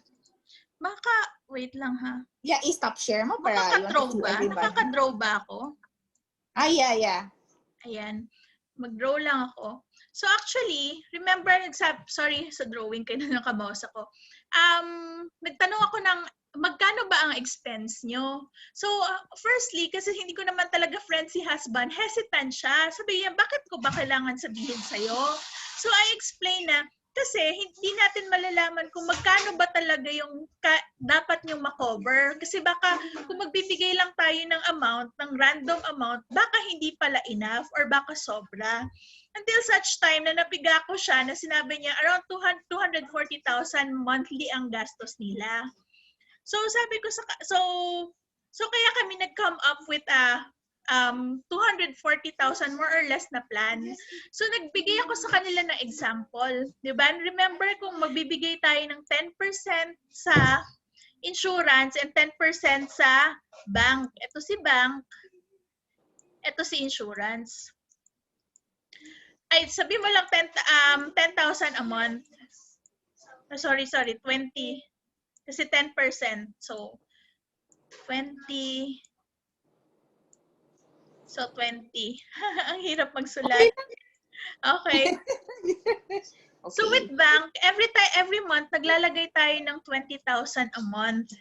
Wait lang ha. Yeah, i-stop share mo para you Nakaka-draw want to see ba? everybody. Nakaka-draw ba ako? Yeah. Ayan. Mag-draw lang ako. So actually, remember, sorry sa drawing, kayo na nakamouse ako. Nagtanong ako ng magkano ba ang expense nyo? So firstly, kasi hindi ko naman talaga friend si husband, hesitant siya. Sabi niya, bakit ko ba kailangan sabihin sa'yo? So I explain na, kasi hindi natin malalaman kung magkano ba talaga yung dapat nyong makover. Kasi baka kung magbibigay lang tayo ng amount, ng random amount, baka hindi pala enough or baka sobra. Until such time na napiga ko siya na sinabi niya around 240,000 monthly ang gastos nila. So sabi ko so kaya kami nag-come up with a 240,000 more or less na plan. So nagbigay ako sa kanila ng example. Diba? Remember kung magbibigay tayo ng 10% sa insurance and 10% sa bank. Ito si bank, ito si insurance. Ay, sabi mo lang 10,000 a month. Sorry, 20. Kasi 10%. So, 20. So, 20. Ang hirap magsulat. Okay. So Okay. with bank, every month naglalagay tayo ng 20,000 a month.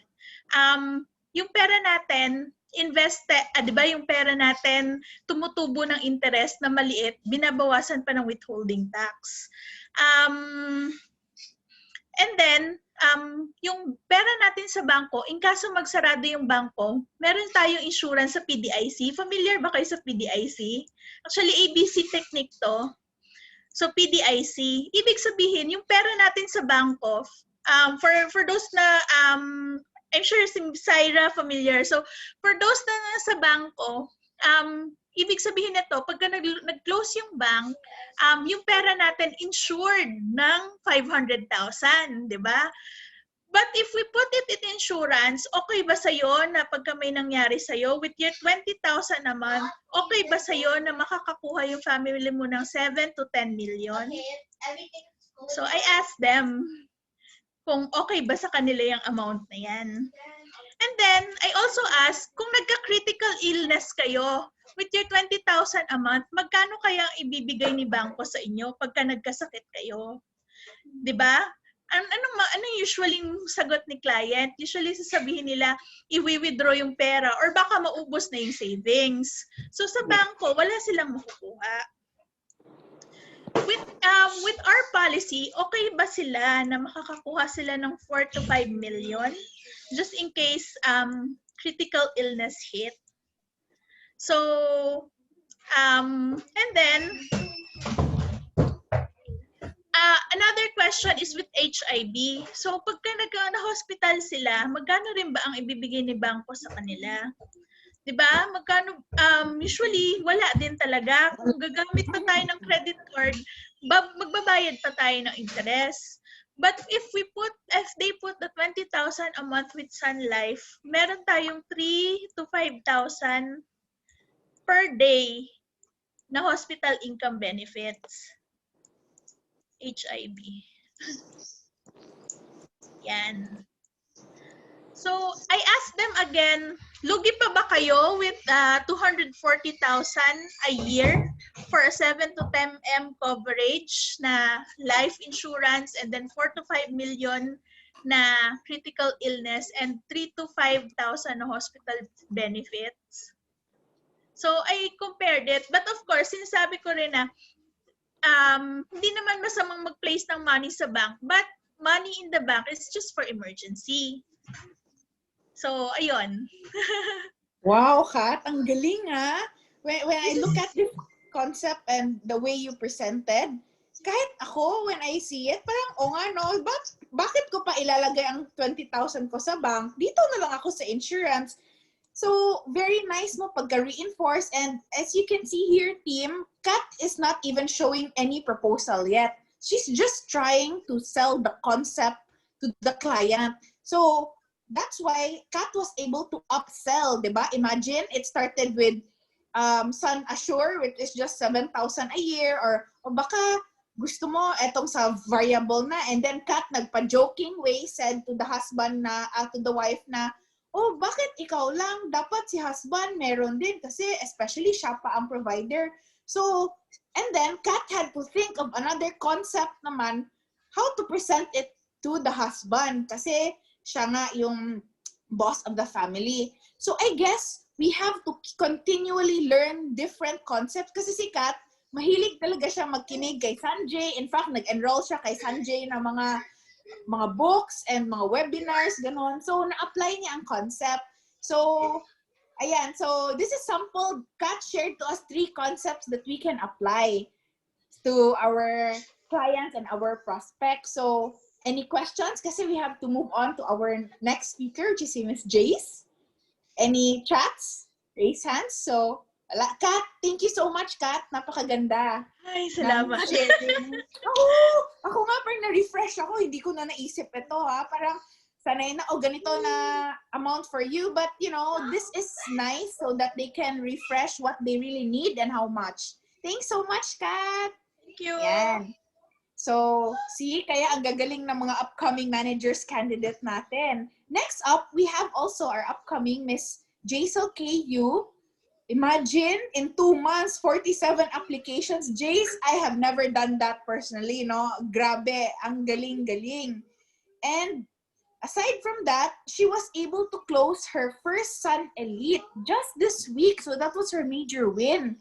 Yung pera natin di ba yung pera natin tumutubo ng interest na maliit, binabawasan pa ng withholding tax. And then yung pera natin sa bangko, in kaso magsarado yung bangko, meron tayong insurance sa PDIC. Familiar ba kayo sa PDIC? Actually, ABC technique to. So PDIC, ibig sabihin yung pera natin sa bangko, for those na I'm sure si Syra familiar. So for those na nasa bangko, ibig sabihin nito, pagka nag-close yung bank, yung pera natin insured ng 500,000, di ba? But if we put it in insurance, okay ba sa'yo na pagka may nangyari sa'yo, with your 20,000 a month, okay ba sa'yo na makakakuha yung family mo ng 7 to 10 million? So I asked them kung okay ba sa kanila yung amount na yan. And then, I also asked, kung nagka-critical illness kayo, with your 20,000 a month, magkano kaya ang ibibigay ni bangko sa inyo pagka nagkasakit kayo? 'Di ba? Ano usually sagot ni client? Usually sasabihin nila, i-withdraw yung pera or baka maubos na yung savings. So sa bangko, wala silang makukuha. With our policy, okay ba sila na makakakuha sila ng 4 to 5 million just in case critical illness hit? So, and then, another question is with HIV. So, pagka na-hospital sila, magkano rin ba ang ibibigay ni bangko sa kanila? Diba? Magkano, usually, wala din talaga. Kung gagamit pa tayo ng credit card, magbabayad pa tayo ng interest. But if they put the 20,000 a month with Sun Life, meron tayong 3 to 5,000 per day na hospital income benefits. HIV. Yan. So, I asked them again, lugi pa ba kayo with 240,000 a year for a 7 to 10 M coverage na life insurance and then 4 to 5 million na critical illness and 3 to 5,000 na hospital benefits? So, I compared it. But of course, sinasabi ko rin na hindi naman masamang mag-place ng money sa bank, but money in the bank is just for emergency. So, ayun. Wow, Kat, ang galing ha. When I look at this concept and the way you presented, kahit ako, when I see it, parang, no, bakit ko pa ilalagay ang 20,000 ko sa bank? Dito na lang ako sa insurance. So, very nice mo pagka-reinforce. And as you can see here, team, Kat is not even showing any proposal yet. She's just trying to sell the concept to the client. So, that's why Kat was able to upsell, diba? Imagine, it started with Sun Assure, which is just 7,000 a year, or baka gusto mo etong sa variable na, and then Kat nagpa-joking way said to the husband na, to the wife na, oh, bakit ikaw lang? Dapat si husband meron din kasi especially siya pa ang provider. So, and then Kat had to think of another concept naman, how to present it to the husband kasi siya nga yung boss of the family. So I guess we have to continually learn different concepts kasi si Kat, mahilig talaga siya magkinig kay Sanjay. In fact, nag-enroll siya kay Sanjay na mga books and mga webinars, gano'n. So na-apply niya ang concept. So, ayan. So this is sample. Kat shared to us 3 concepts that we can apply to our clients and our prospects. So, any questions? Kasi we have to move on to our next speaker, which is Miss Jace. Any chats? Raise hands. So, Kat, thank you so much, Kat. Napakaganda. Ay, salamat. Ako nga parang na-refresh ako. Hindi ko na naisip ito, ha. Parang sanay na, ganito na amount for you. But, this is nice so that they can refresh what they really need and how much. Thanks so much, Kat. Thank you. Yan. So, see, kaya ang gagaling ng mga upcoming managers candidate natin. Next up, we have also our upcoming Miss Jaisal KU. Imagine, in 2 months, 47 applications. Jace, I have never done that personally, no? Grabe, ang galing-galing. And aside from that, she was able to close her first Sun Elite just this week. So that was her major win.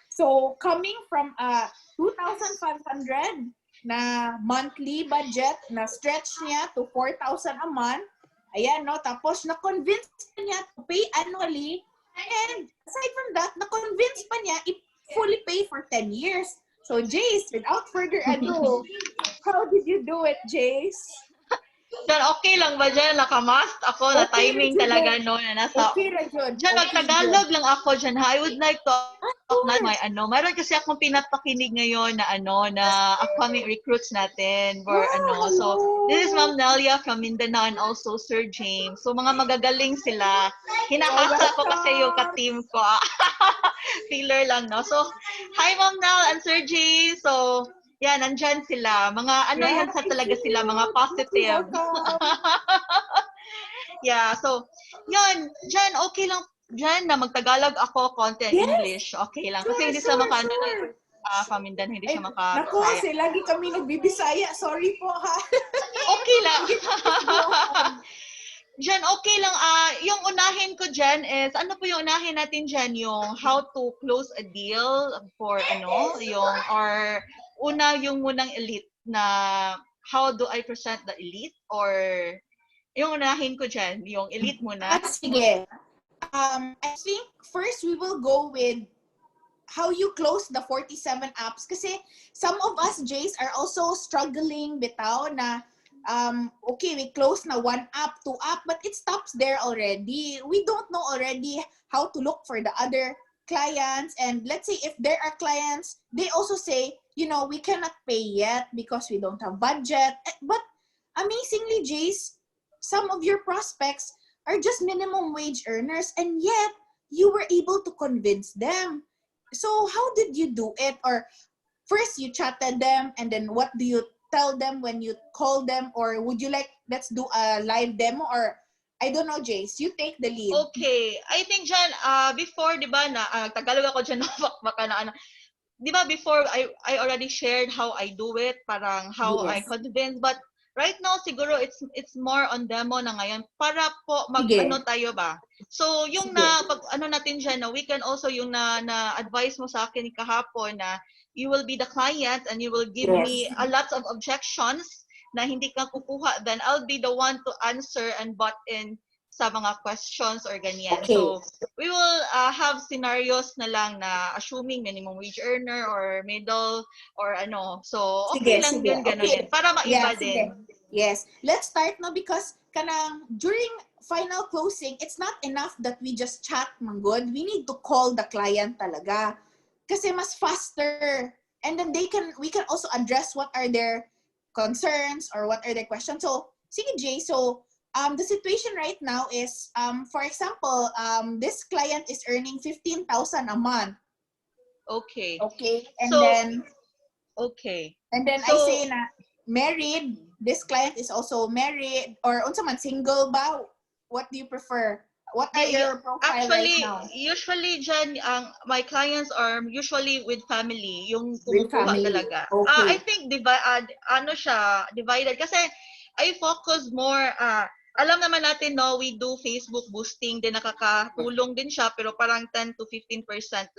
So coming from a 2,500 na monthly budget na stretch niya to 4,000 a month, ayan, no? Tapos na-convince niya to pay annually. And aside from that, na-convince pa niya i-fully pay for 10 years. So Jace, without further ado, how did you do it, Jace? Diyan, okay lang ba dyan? Nakamast ako na Okay, timing Rajun. talaga no na nasa... Okay, Rajun. Diyan, magtagalog lang ako dyan ha. I would like to talk na my mayroon kasi akong pinapakinig ngayon na na upcoming recruits natin for So, this is Ma'am Nelia from Mindanao and also Sir James. So, mga magagaling sila. Hinahasa ko kasi yung ka-team ko. Feeler lang, no? So, hi Ma'am Nel and Sir James. So, yan, nandyan sila. Mga yan sa talaga sila, mga positive. Yeah, so, yun, dyan, okay lang, dyan na magtagalog ako, konti English, okay lang. Kasi hindi sa maka, Pamindan, hindi siya maka... Naku, kasi lagi kami nagbibisaya. Sorry po, ha? Okay lang. Dyan, okay lang. Yung unahin ko dyan is, ano po yung unahin natin dyan? Yung how to close a deal for, yung munang elite na how do I present the elite or yung unahin ko dyan, yung elite muna. Sige. I think first we will go with how you close the 47 apps kasi some of us, Jace, are also struggling bitaw na okay, we close na 1 app, 2 app, but it stops there already. We don't know already how to look for the other clients, and let's say if there are clients, they also say, we cannot pay yet because we don't have budget. But amazingly, Jace, some of your prospects are just minimum wage earners, and yet you were able to convince them. So how did you do it? Or first you chatted them, and then what do you tell them when you call them? Or would you like, let's do a live demo? Or I don't know, Jace, you take the lead. Okay. I think dyan, before, di ba, Tagalog ako dyan, baka di ba, before, I already shared how I do it, parang how I convince, but right now, siguro, it's more on demo na ngayon, para po, tayo ba? So, yung natin dyan, we can also, yung na-advise mo sa akin kahapon na, you will be the client and you will give me a lot of objections na hindi ka kukuha, then I'll be the one to answer and butt in sa mga questions or ganyan. Okay. So, we will have scenarios na lang na assuming minimum wage earner or middle or So, okay lang din, ganun din. Para maiba din. Yes. Let's start no because during final closing, it's not enough that we just chat, manggod. We need to call the client talaga. Kasi mas faster. And then we can also address what are their concerns or what are their questions. So, sige Jay, so the situation right now is, for example, this client is earning 15,000 a month. Okay. Okay. And so, then so, I say na married, this client is also married, or unsa man, single ba? What do you prefer? What are your profile right now? Usually dyan, my clients are usually with family, yung kumukuha talaga. Okay. I think divided kasi I focus more, alam naman natin, no, we do Facebook boosting, din nakakatulong din siya, pero parang 10 to 15%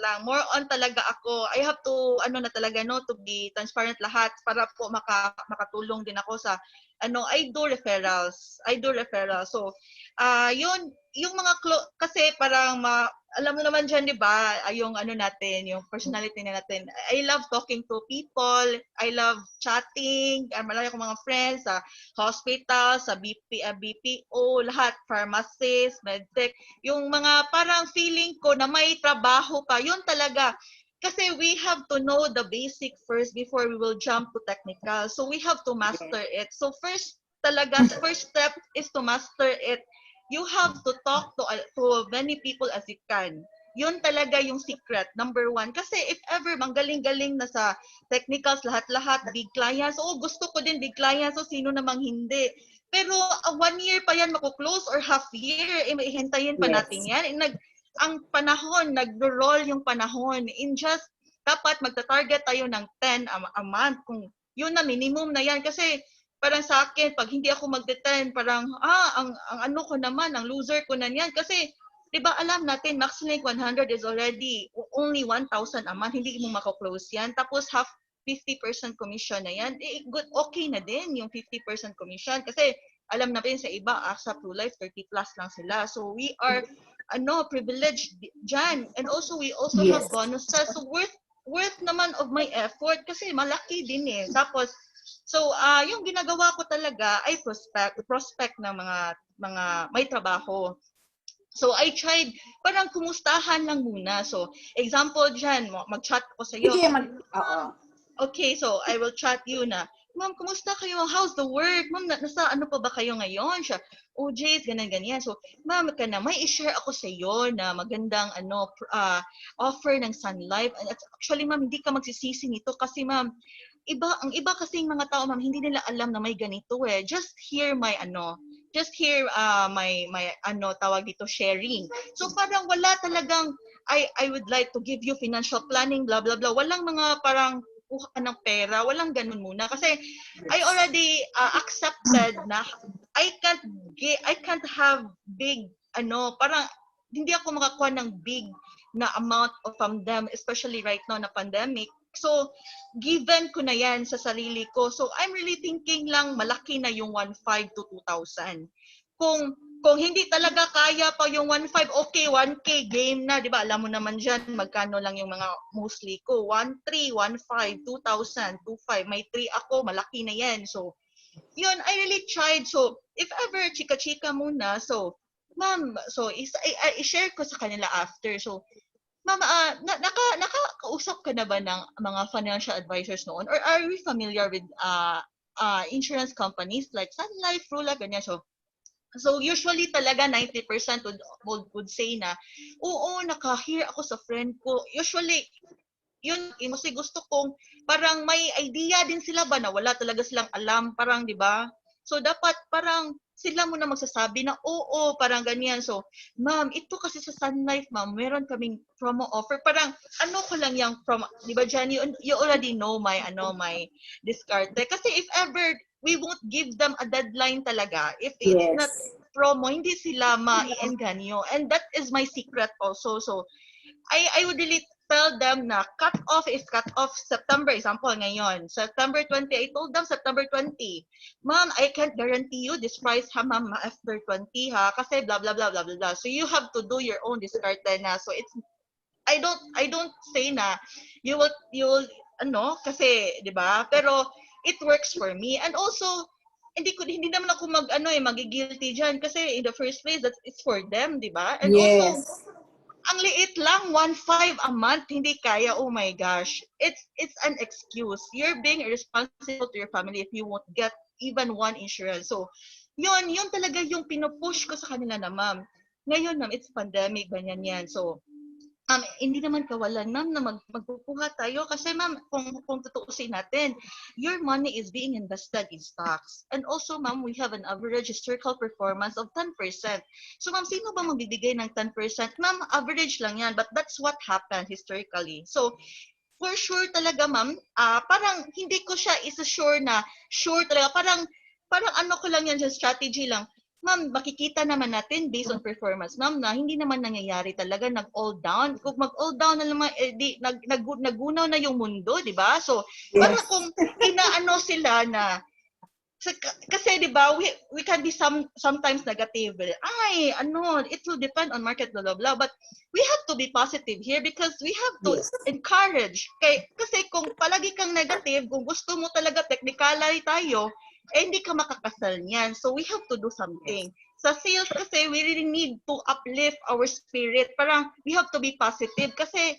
lang. More on talaga ako, I have to, to be transparent lahat para po makatulong din ako sa, I do referrals. So, yung mga kasi parang alam mo naman dyan, di ba, yung natin, yung personality natin. I love talking to people. I love chatting. Marami akong mga friends sa hospital, sa BPO, lahat, pharmacist, medtech. Yung mga parang feeling ko na may trabaho ka, yun talaga. Kasi we have to know the basic first before we will jump to technical. So we have to master it. So first step is to master it. You have to talk to many people as you can. Yun talaga yung secret, number one. Kasi if ever, manggaling-galing na sa technicals, lahat-lahat, big clients. Oo, gusto ko din big clients. So, sino namang hindi. Pero 1 year pa yan mako-close or half year. Hintayin pa natin yan. Ang panahon, nag-roll yung panahon. In just, dapat magta-target tayo ng 10 a month. Kung yun na, minimum na yan. Kasi parang sa akin, pag hindi ako magde-10, parang, ang ano ko naman, ang loser ko na yan. Kasi, di ba alam natin, MaxLink 100 is already only 1,000 a month. Hindi mo mako-close yan. Tapos, 50% commission na yan. Good, okay na din yung 50% commission. Kasi, alam natin sa iba, AXA True Life, 30 plus lang sila. So, we are, privileged dyan. And also, we also have bonuses. So, worth naman of my effort kasi malaki din eh. Tapos, so, yung ginagawa ko talaga ay prospect ng mga may trabaho. So, I tried, parang kumustahan lang muna. So, example dyan, mag-chat ko sa iyo. Okay, so I will chat you na, Ma'am, kumusta kayo? How's the work? Ma'am, nasa ano pa ba kayo ngayon? Siya, Jace, ganyan. So, Ma'am, may i-share ako sa iyo na magandang offer ng Sun Life. Actually, Ma'am, hindi ka magsisisi nito kasi, Ma'am, ang iba kasing mga tao, Ma'am, hindi nila alam na may ganito eh. Just hear my tawag dito, sharing. So parang wala talagang I would like to give you financial planning, blah blah blah. Walang mga parang kuha ka ng pera, walang ganun muna kasi I already accepted na I can't have big parang hindi ako makakuha ng big na amount from them, especially right now na pandemic. So, given ko na yan sa sarili ko. So, I'm really thinking lang malaki na yung 1,500 to 2,000. Kung hindi talaga kaya pa yung 1,500, okay, 1K game na, di ba? Alam mo naman dyan, magkano lang yung mga mostly ko. 1,300, 1,500, 2,000, 2,500. May 3 ako, malaki na yan. So, yun, I really tried. So, if ever, chika-chika muna. So, Ma'am, so, i-share ko sa kanila after. So, Ma'am, nakakausap ka na ba ng mga financial advisors noon? Or are you familiar with insurance companies like Sun Life, True Life, ganyan? So usually talaga 90% would say na, oo, naka-hear ako sa friend ko. Usually, yun, kasi gusto kong, parang may idea din sila ba na wala talaga silang alam, parang, di ba? So dapat parang, sila muna magsasabi na, oo, parang ganyan. So, Ma'am, ito kasi sa Sun Life, Ma'am, meron kaming promo offer. Parang, ko lang yung promo, di ba, Jan, you already know my discarte. Kasi if ever, we won't give them a deadline talaga. If it's not promo, hindi sila ma-i-enganyo. And that is my secret also. So, I would really tell them na cut off September, example ngayon, September 20, I told them September 20. Ma'am, I can't guarantee you this price ha, ma'am, after 20 ha, kasi blah blah blah blah blah. So you have to do your own discarte na. So it's I don't say na you will kasi 'di ba? Pero it works for me. And also hindi naman ako magigilty diyan kasi in the first place it's for them, 'di ba? And also ang liit lang, 1,500 a month, hindi kaya. Oh my gosh. It's an excuse. You're being irresponsible to your family if you won't get even one insurance. So, yun talaga yung pinupush ko sa kanila na, Ma'am. Ngayon, Ma'am, it's pandemic, ganyan yan. So, hindi naman kawalan, Ma'am, na magpupuha tayo. Kasi, Ma'am, kung tutuusin natin, your money is being invested in stocks. And also, Ma'am, we have an average historical performance of 10%. So, Ma'am, sino ba magbibigay ng 10%? Ma'am, average lang yan. But that's what happened historically. So, for sure talaga, Ma'am, parang hindi ko siya isa-sure na sure talaga. Parang ko lang yan, strategy lang. Ma'am, makikita naman natin based on performance, Ma'am, na hindi naman nangyayari talaga nag-all down. Kung mag-all down na naman, nagunaw na yung mundo, di ba? So, parang kung inaano sila na, kasi di ba, we can be sometimes negative. It will depend on market, blah, blah, blah. But we have to be positive here because we have to encourage. Kasi kung palagi kang negative, kung gusto mo talaga technicality tayo, hindi ka makakasal niyan. So, we have to do something. Sa sales kasi, we really need to uplift our spirit. Parang, we have to be positive kasi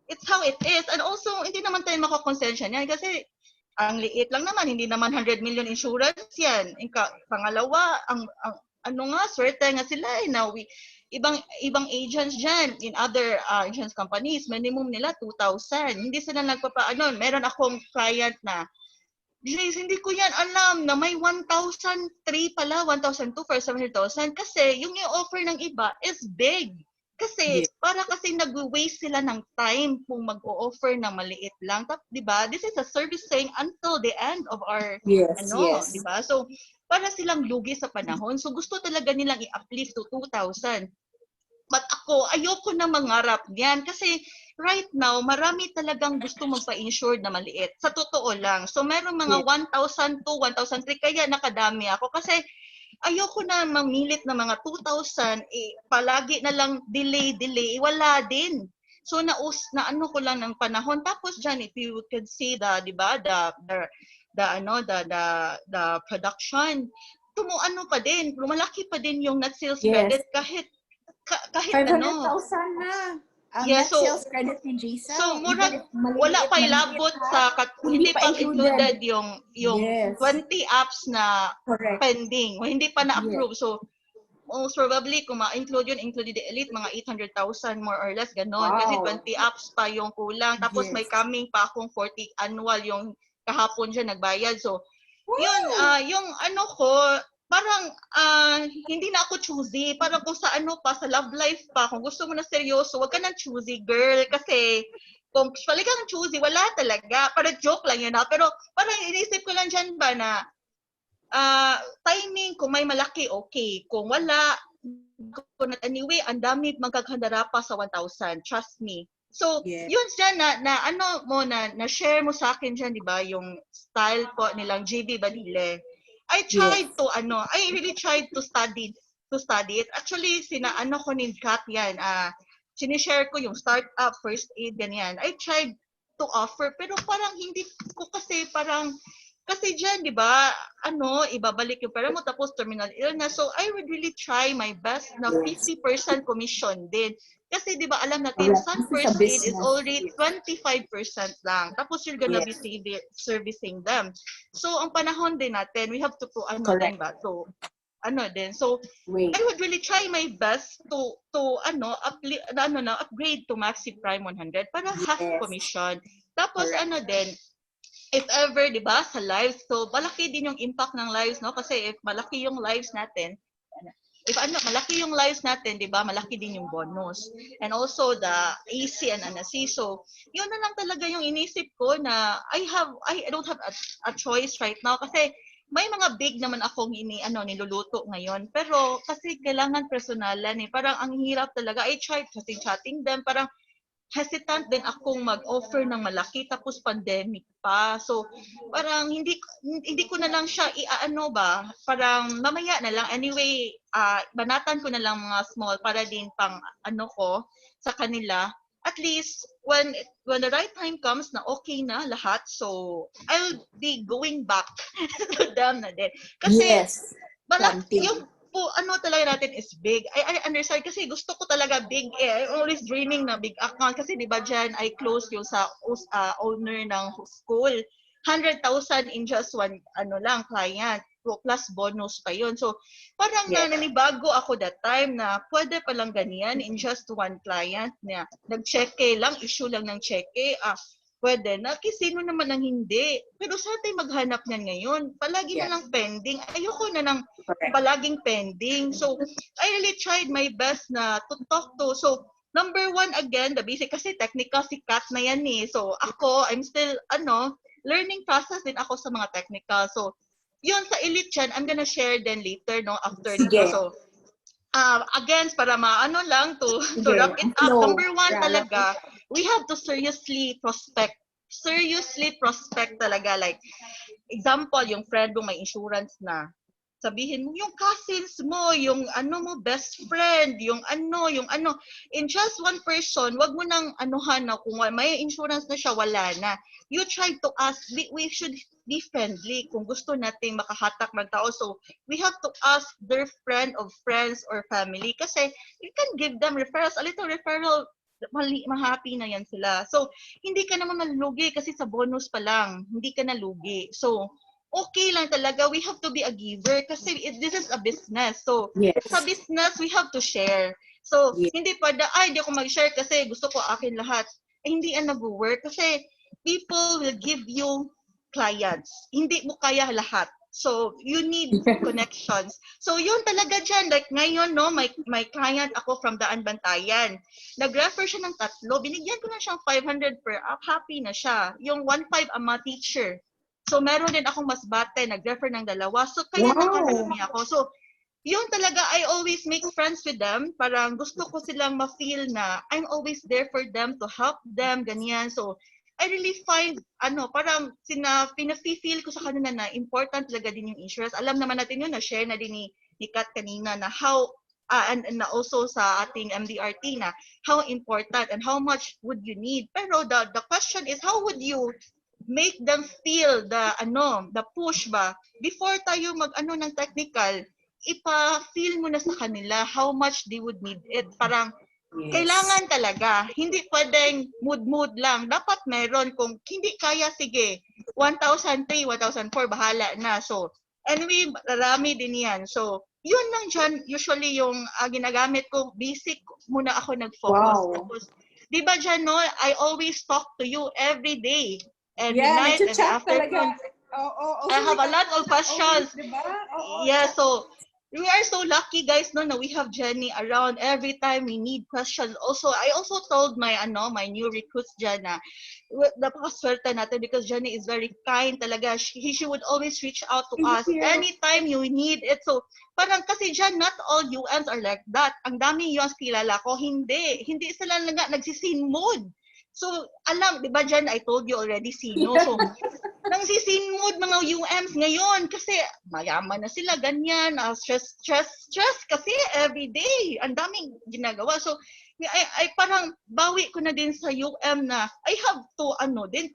it's how it is. And also, hindi naman tayo makakonsensya niyan kasi ang liit lang naman, hindi naman 100 million insurance yan. Pangalawa, swerte nga sila na ibang agents dyan in other insurance companies, minimum nila 2,000. Hindi sila nagpapaano. Meron akong client na, Grace, hindi ko yan alam na may 1,003 pala, 1,002 for 700,000 kasi yung i-offer ng iba is big. Kasi para kasi nag-waste sila ng time kung mag-o-offer ng maliit lang. Di ba? This is a service saying until the end of our di ba? So para silang lugi sa panahon. So gusto talaga nilang i-uplift to 2,000. But ako, ayoko na mangarap niyan kasi right now, marami talagang gusto magpa-insure na maliit. Sa totoo lang. So, meron mga 1,002, 1,003, kaya nakadami ako. Kasi ayoko na mamilit na mga 2,000, palagi na lang delay. Wala din. So, naano ko lang ng panahon. Tapos dyan, if you could see the production, pa din, lumalaki pa din yung net sales credit kahit 500,000 na. Ang net sales credit ni Jisa. So, wala pa ilabot sa, hindi pa included yung 20 apps na pending. Hindi pa na-approve. So, most probably, kung ma-include yun, included the elite, mga 800,000 more or less, ganon. Kasi 20 apps pa yung kulang. Tapos may coming pa akong 40 annual, yung kahapon siya nagbayad. So, yun, yung parang hindi na ako choosy. Parang kung sa sa love life pa, kung gusto mo na seryoso, wag ka nang choosy, girl. Kasi kung talagang choosy, wala talaga. Parang joke lang yun. Pero parang inisip ko lang dyan ba na timing, kung may malaki, okay. Kung wala, anyway, ang dami magkakandara pa sa 1,000. Trust me. So, yun dyan na share mo sa akin dyan, di ba? Yung style po nilang JB Badile. I really tried to study it. Actually, ko ni Kat yan. Sinishare ko yung startup, first aid, ganyan. I tried to offer, pero parang hindi ko kasi dyan, di ba, ibabalik yung pera mo, tapos terminal illness. So, I would really try my best na 50% commission din. Kasi, di ba, alam natin, some first aid is already 25% lang. Tapos, you're gonna be servicing them. So, ang panahon din natin, we have to din ba? So, So, I would really try my best to upgrade to Maxi Prime 100 para half commission. Tapos, if ever, di ba, sa lives, so malaki din yung impact ng lives, no? Kasi if malaki yung lives natin, di ba, malaki din yung bonus. And also the AC and NSC. So, yun na lang talaga yung inisip ko na I don't have a choice right now kasi may mga big naman akong niluluto ngayon. Pero kasi kailangan personalan eh. Parang ang hirap talaga. I tried chatting them. Parang hesitant din akong mag-offer ng malaki tapos pandemic pa. So, parang hindi ko na lang siya parang mamaya na lang. Anyway, banatan ko na lang mga small para din pang ko sa kanila. At least, when the right time comes na okay na lahat, so, I'll be going back to them na din. Kasi, yung talaga natin is big. I understand kasi gusto ko talaga big I'm always dreaming na big account kasi di ba dyan I close yung sa owner ng school. 100,000 in just one client plus bonus pa yun. So parang naninibago ako that time na pwede palang ganyan in just one client na nag-cheque lang, issue lang ng cheque. Pwede na. Kasi sino naman ang hindi? Pero saan tayo maghanap niyan ngayon? Palagi na lang pending. Ayoko na ng palaging pending. So, I really tried my best na to talk to. So, number one, again, the basic. Kasi technical si Kat na yan eh. So, ako, I'm still, learning process din ako sa mga technical. So, yun sa elite yan, I'm gonna share then later, no, after dito. So, again, para to wrap it up, number one talaga, we have to seriously prospect talaga. Like, example, yung friend mo may insurance na. Sabihin mo, yung cousins mo, yung best friend, yung in just one person, wag mo nang na kung may insurance na siya, wala na. You try to ask, we should be friendly kung gusto nating makahatak ng tao. So, we have to ask their friend of friends or family kasi you can give them referrals, a little referral, mahappy na yan sila. So, hindi ka naman malugi kasi sa bonus pa lang, hindi ka nalugi. So, okay lang talaga. We have to be a giver kasi this is a business. So, sa business, we have to share. So, Yeah. hindi pwede, hindi ako mag-share kasi gusto ko akin lahat. Hindi yan nag-work kasi people will give you clients. Hindi mo kaya lahat. So, you need connections. So, yun talaga dyan. Like, ngayon, no, my client ako from Daan Bantayan. Nag-refer siya ng 3. Binigyan ko na siyang 500 per app. Happy na siya. Yung 1.5 ang mga teacher. So, meron din akong mas bate. Nag-refer ng 2. So, kaya nakarami ako. So, yun talaga, I always make friends with them. Parang gusto ko silang ma-feel na I'm always there for them to help them, ganyan. So, I really find, parang pina-feel ko sa kanila na important talaga din yung insurance. Alam naman natin yun, na-share na din ni Kat kanina na how, and na also sa ating MDRT na how important and how much would you need. Pero the question is, how would you make them feel the push ba? Before tayo ng technical, ipa-feel mo na sa kanila how much they would need it. Parang, kailangan talaga. Hindi pwedeng mood lang. Dapat meron. Kung hindi kaya, sige, 1,003, 1,004, bahala na. So, anyway, marami din yan. So, yun lang dyan. Usually, yung ginagamit ko, basic muna ako nag-focus. Wow. Tapos, di ba dyan, no, I always talk to you every day. Every Yeah, night, every nag-chat afternoon. talaga. I have a lot of questions. Diba? Yeah, so we are so lucky, guys, no, na we have Jenny around every time we need questions. Also, I also told my new recruits dyan na napakaswerte natin because Jenny is very kind talaga. She would always reach out to us anytime you need it. So, parang kasi dyan, not all UMs are like that. Ang daming UMs kilala ko, hindi sila nagsisin mode. So, alam, di ba dyan, I told you already, sino. So, nang sisinmood mga UMs ngayon kasi mayaman na sila, ganyan, stress kasi everyday, ang daming ginagawa. So, I parang bawi ko na din sa UM na I have to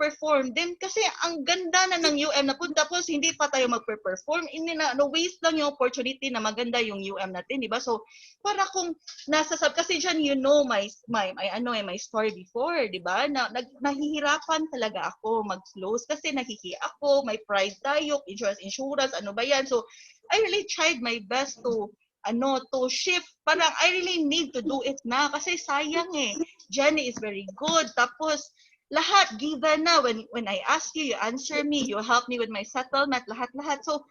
perform din kasi ang ganda na ng UM na punta tapos hindi pa tayo magpe-perform, hindi na waste lang yung opportunity na maganda yung UM natin, di ba? So, para kung kasi dyan, my story before, di ba? Nahihirapan talaga ako mag-close kasi nahihiya ako, may pride tayo, insurance, ano ba yan? So, I really tried my best to shift. Parang I really need to do it na kasi sayang eh. Jenny is very good. Tapos, lahat given na. When I ask you, you answer me, you help me with my settlement, lahat-lahat. So,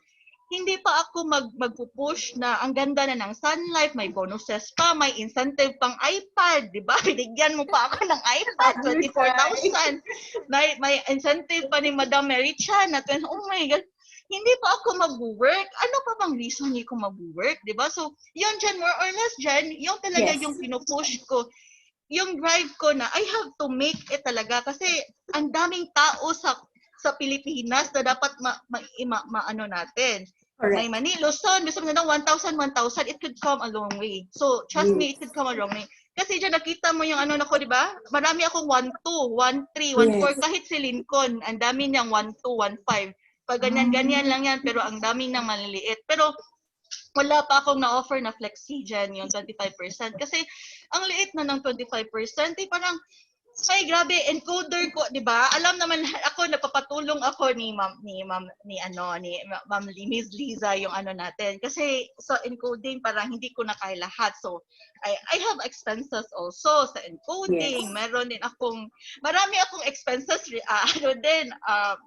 hindi pa ako magpupush na ang ganda na ng Sun Life, may bonuses pa, may incentive pang iPad, di ba? Binigyan mo pa ako ng iPad, 24,000. May incentive pa ni Madam Mary Chan na, oh my God, hindi pa ako mag-work. Ano pa bang reason hindi ko mag-work, di ba? So, yun dyan, more or less dyan, yung talaga yung pinupush ko, yung drive ko na I have to make it talaga kasi ang daming tao sa Pilipinas na dapat natin. Correct. May Manila, Luzon, gusto mo na 1,000, it could come a long way. So, trust me, it could come a long way. Kasi dyan, nakita mo yung di ba? Marami akong 1,2, 1,3, 1,4, kahit si Lincoln, ang dami niyang 1,2, 1,5. Pag ganyan lang yan, pero ang dami nang maliliit. Pero, wala pa akong na-offer na flexi dyan, yung 25%. Kasi, ang liit na ng 25%, parang, ay, grabe, encoder ko, 'di ba? Alam naman ako, napapatulong ako ni Ma'am Miss Liza yung natin. Kasi sa encoding parang hindi ko na kaya lahat. So I have expenses also sa encoding. Yes. Meron din marami akong expenses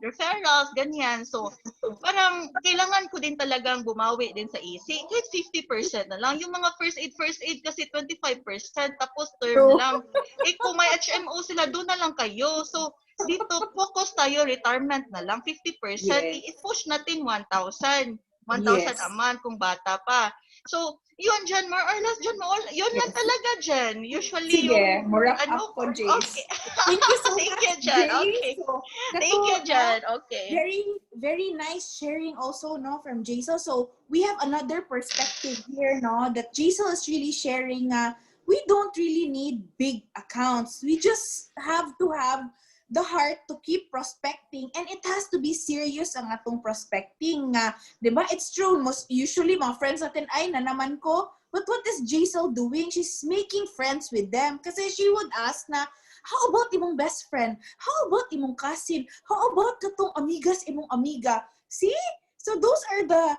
referrals, ganyan. So parang kailangan ko din talagang bumawi din sa EC. Kahit 50% na lang. Yung mga first aid kasi 25%, tapos term lang. Kung may HMO sila, doon na lang kayo. So, dito, focus tayo, retirement na lang, 50%. Yes. I-push natin 1,000. 1,000 Yes. a month kung bata pa. So, yun dyan, more or less dyan, yun lang talaga dyan. Usually, Sige, wrap up ko, Jace. Okay. Thank you so Thank much, you, Jan. Jace. Okay. So, Thank you, Jan. Okay. Very, very nice sharing also, from Jaisal. So, we have another perspective here, that Jaisal is really sharing we don't really need big accounts. We just have to have the heart to keep prospecting, and it has to be serious ang atong prospecting. Diba? It's true. Most usually, mga friends natin, ay, na naman ko, but what is Jaisal doing? She's making friends with them. Kasi she would ask na, how about imong best friend? How about imong cousin? How about katong amigas imong amiga? See? So those are the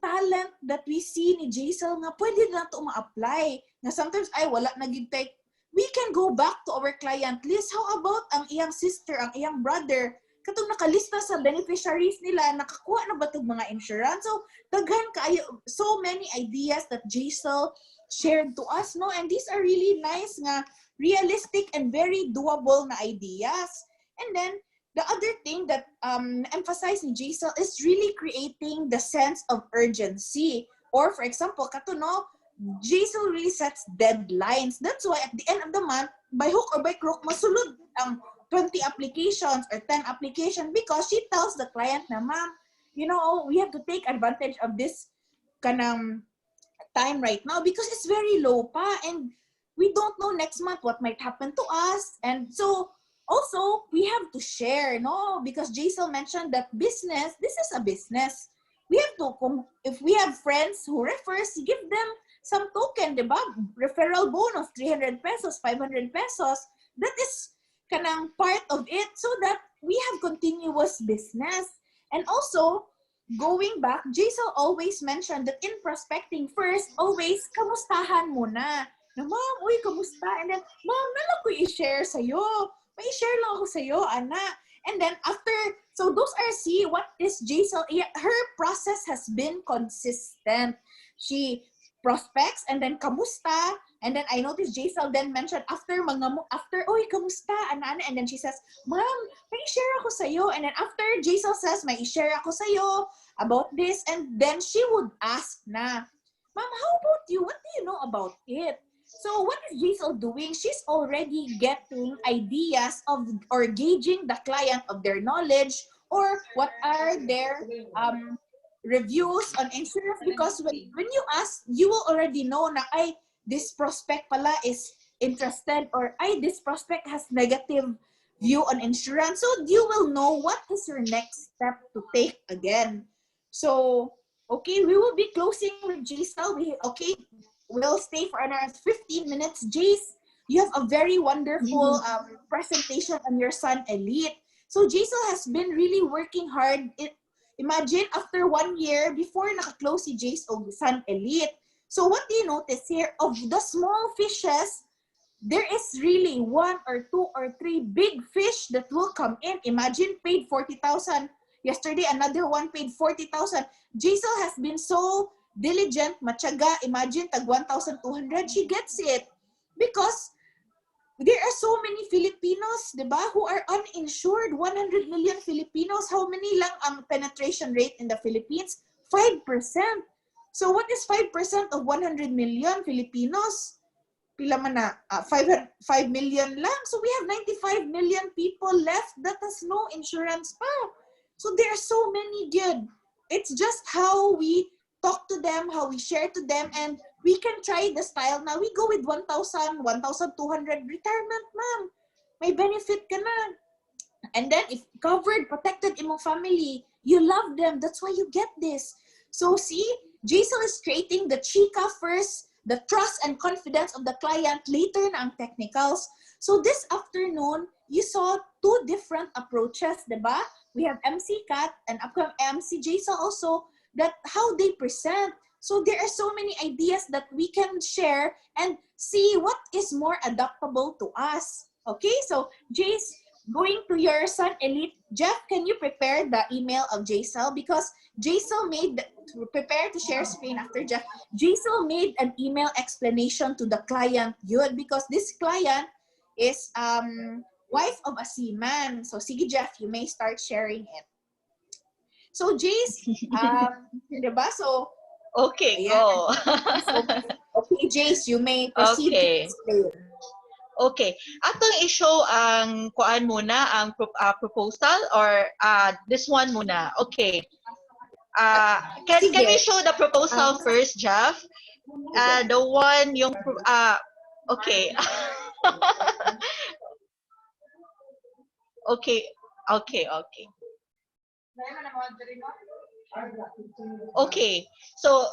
talent that we see ni Jaisal nga pwede na ito ma-apply. na sometimes ay wala nagig-take, we can go back to our client list. How about ang iyang sister, ang iyang brother, katong nakalista sa beneficiaries nila, nakakuha na ba itong mga insurance? So, daghan kaayo, so many ideas that Jaisal shared to us, no? And these are really nice nga, realistic and very doable na ideas. And then, the other thing that emphasized ni Jaisal is really creating the sense of urgency. Or for example, kato no, Jaisal really sets deadlines. That's why at the end of the month, by hook or by crook, masulod ang 20 applications or 10 applications because she tells the client na, ma'am, you know, we have to take advantage of this kanang time right now because it's very low pa and we don't know next month what might happen to us. And so also we have to share, no? Because Jaisal mentioned that business, this is a business. We have to, if we have friends who refers, give them some token, diba? Referral bonus, 300 pesos, 500 pesos. That is kanang part of it so that we have continuous business. And also, going back, Jaisal always mentioned that in prospecting first, always, kamustahan muna. Na, ma'am, uy, kamusta? And then, ma'am, nalang ko i-share sa'yo. May i-share lang ako sa'yo, ana. And then after, so those are, see, what is Jaisal, her process has been consistent. She prospects and then kamusta, and then I noticed Jaisal then mentioned after, oy, kamusta, ana, and then she says, ma'am, may i-share ako sa'yo. And then after Jaisal says, may i-share ako sa'yo about this, and then she would ask na, ma'am, how about you? What do you know about it? So what is Jaisal doing? She's already getting ideas of or gauging the client of their knowledge or what are their reviews on insurance, because when you ask, you will already know na ay this prospect pala is interested or ay this prospect has negative view on insurance. So you will know what is your next step to take again. So okay, we will be closing with Jaisal. We'll stay for another 15 minutes. Jace, you have a very wonderful presentation on your Sun Elite. So Jaisal has been really working hard. Imagine after 1 year, before naka-close si Jace o Sun Elite. So what do you notice here? Of the small fishes, there is really 1 or 2 or 3 big fish that will come in. Imagine paid 40,000. Yesterday, another one paid 40,000. Jaisal has been so diligent, matyaga. Imagine, tag 1,200, she gets it. Because there are so many Filipinos, diba, who are uninsured. 100 million Filipinos. How many lang ang penetration rate in the Philippines? 5%. So what is 5% of 100 million Filipinos? Pila man na? 5 million lang. So we have 95 million people left that has no insurance pa. So there are so many good. It's just how we talk to them, how we share to them, and we can try the style. Now we go with 1,000, 1,200 retirement, ma'am. May benefit ka na. And then if covered, protected in your family, you love them. That's why you get this. So see, Jaisal is creating the chika first, the trust and confidence of the client, later na ang technicals. So this afternoon, you saw 2 different approaches, diba? We have MC Cat and MC Jaisal also, that how they present. So there are so many ideas that we can share and see what is more adaptable to us. Okay, so Jace, going to your Sun Elite, Jeff, can you prepare the email of Jaisal? Because Jaisal prepare to share screen after Jeff. Jaisal made an email explanation to the client yun, because this client is wife of a seaman. So sige Jeff, you may start sharing it. So Jace, diba? So, Okay, ayan. go. Okay, Jace, you may proceed Okay. to explain. Okay. Atong i-show ang kuan muna, ang proposal or this one muna. Okay. Can we show the proposal first, Jeff? The one yung okay. Okay. Okay. So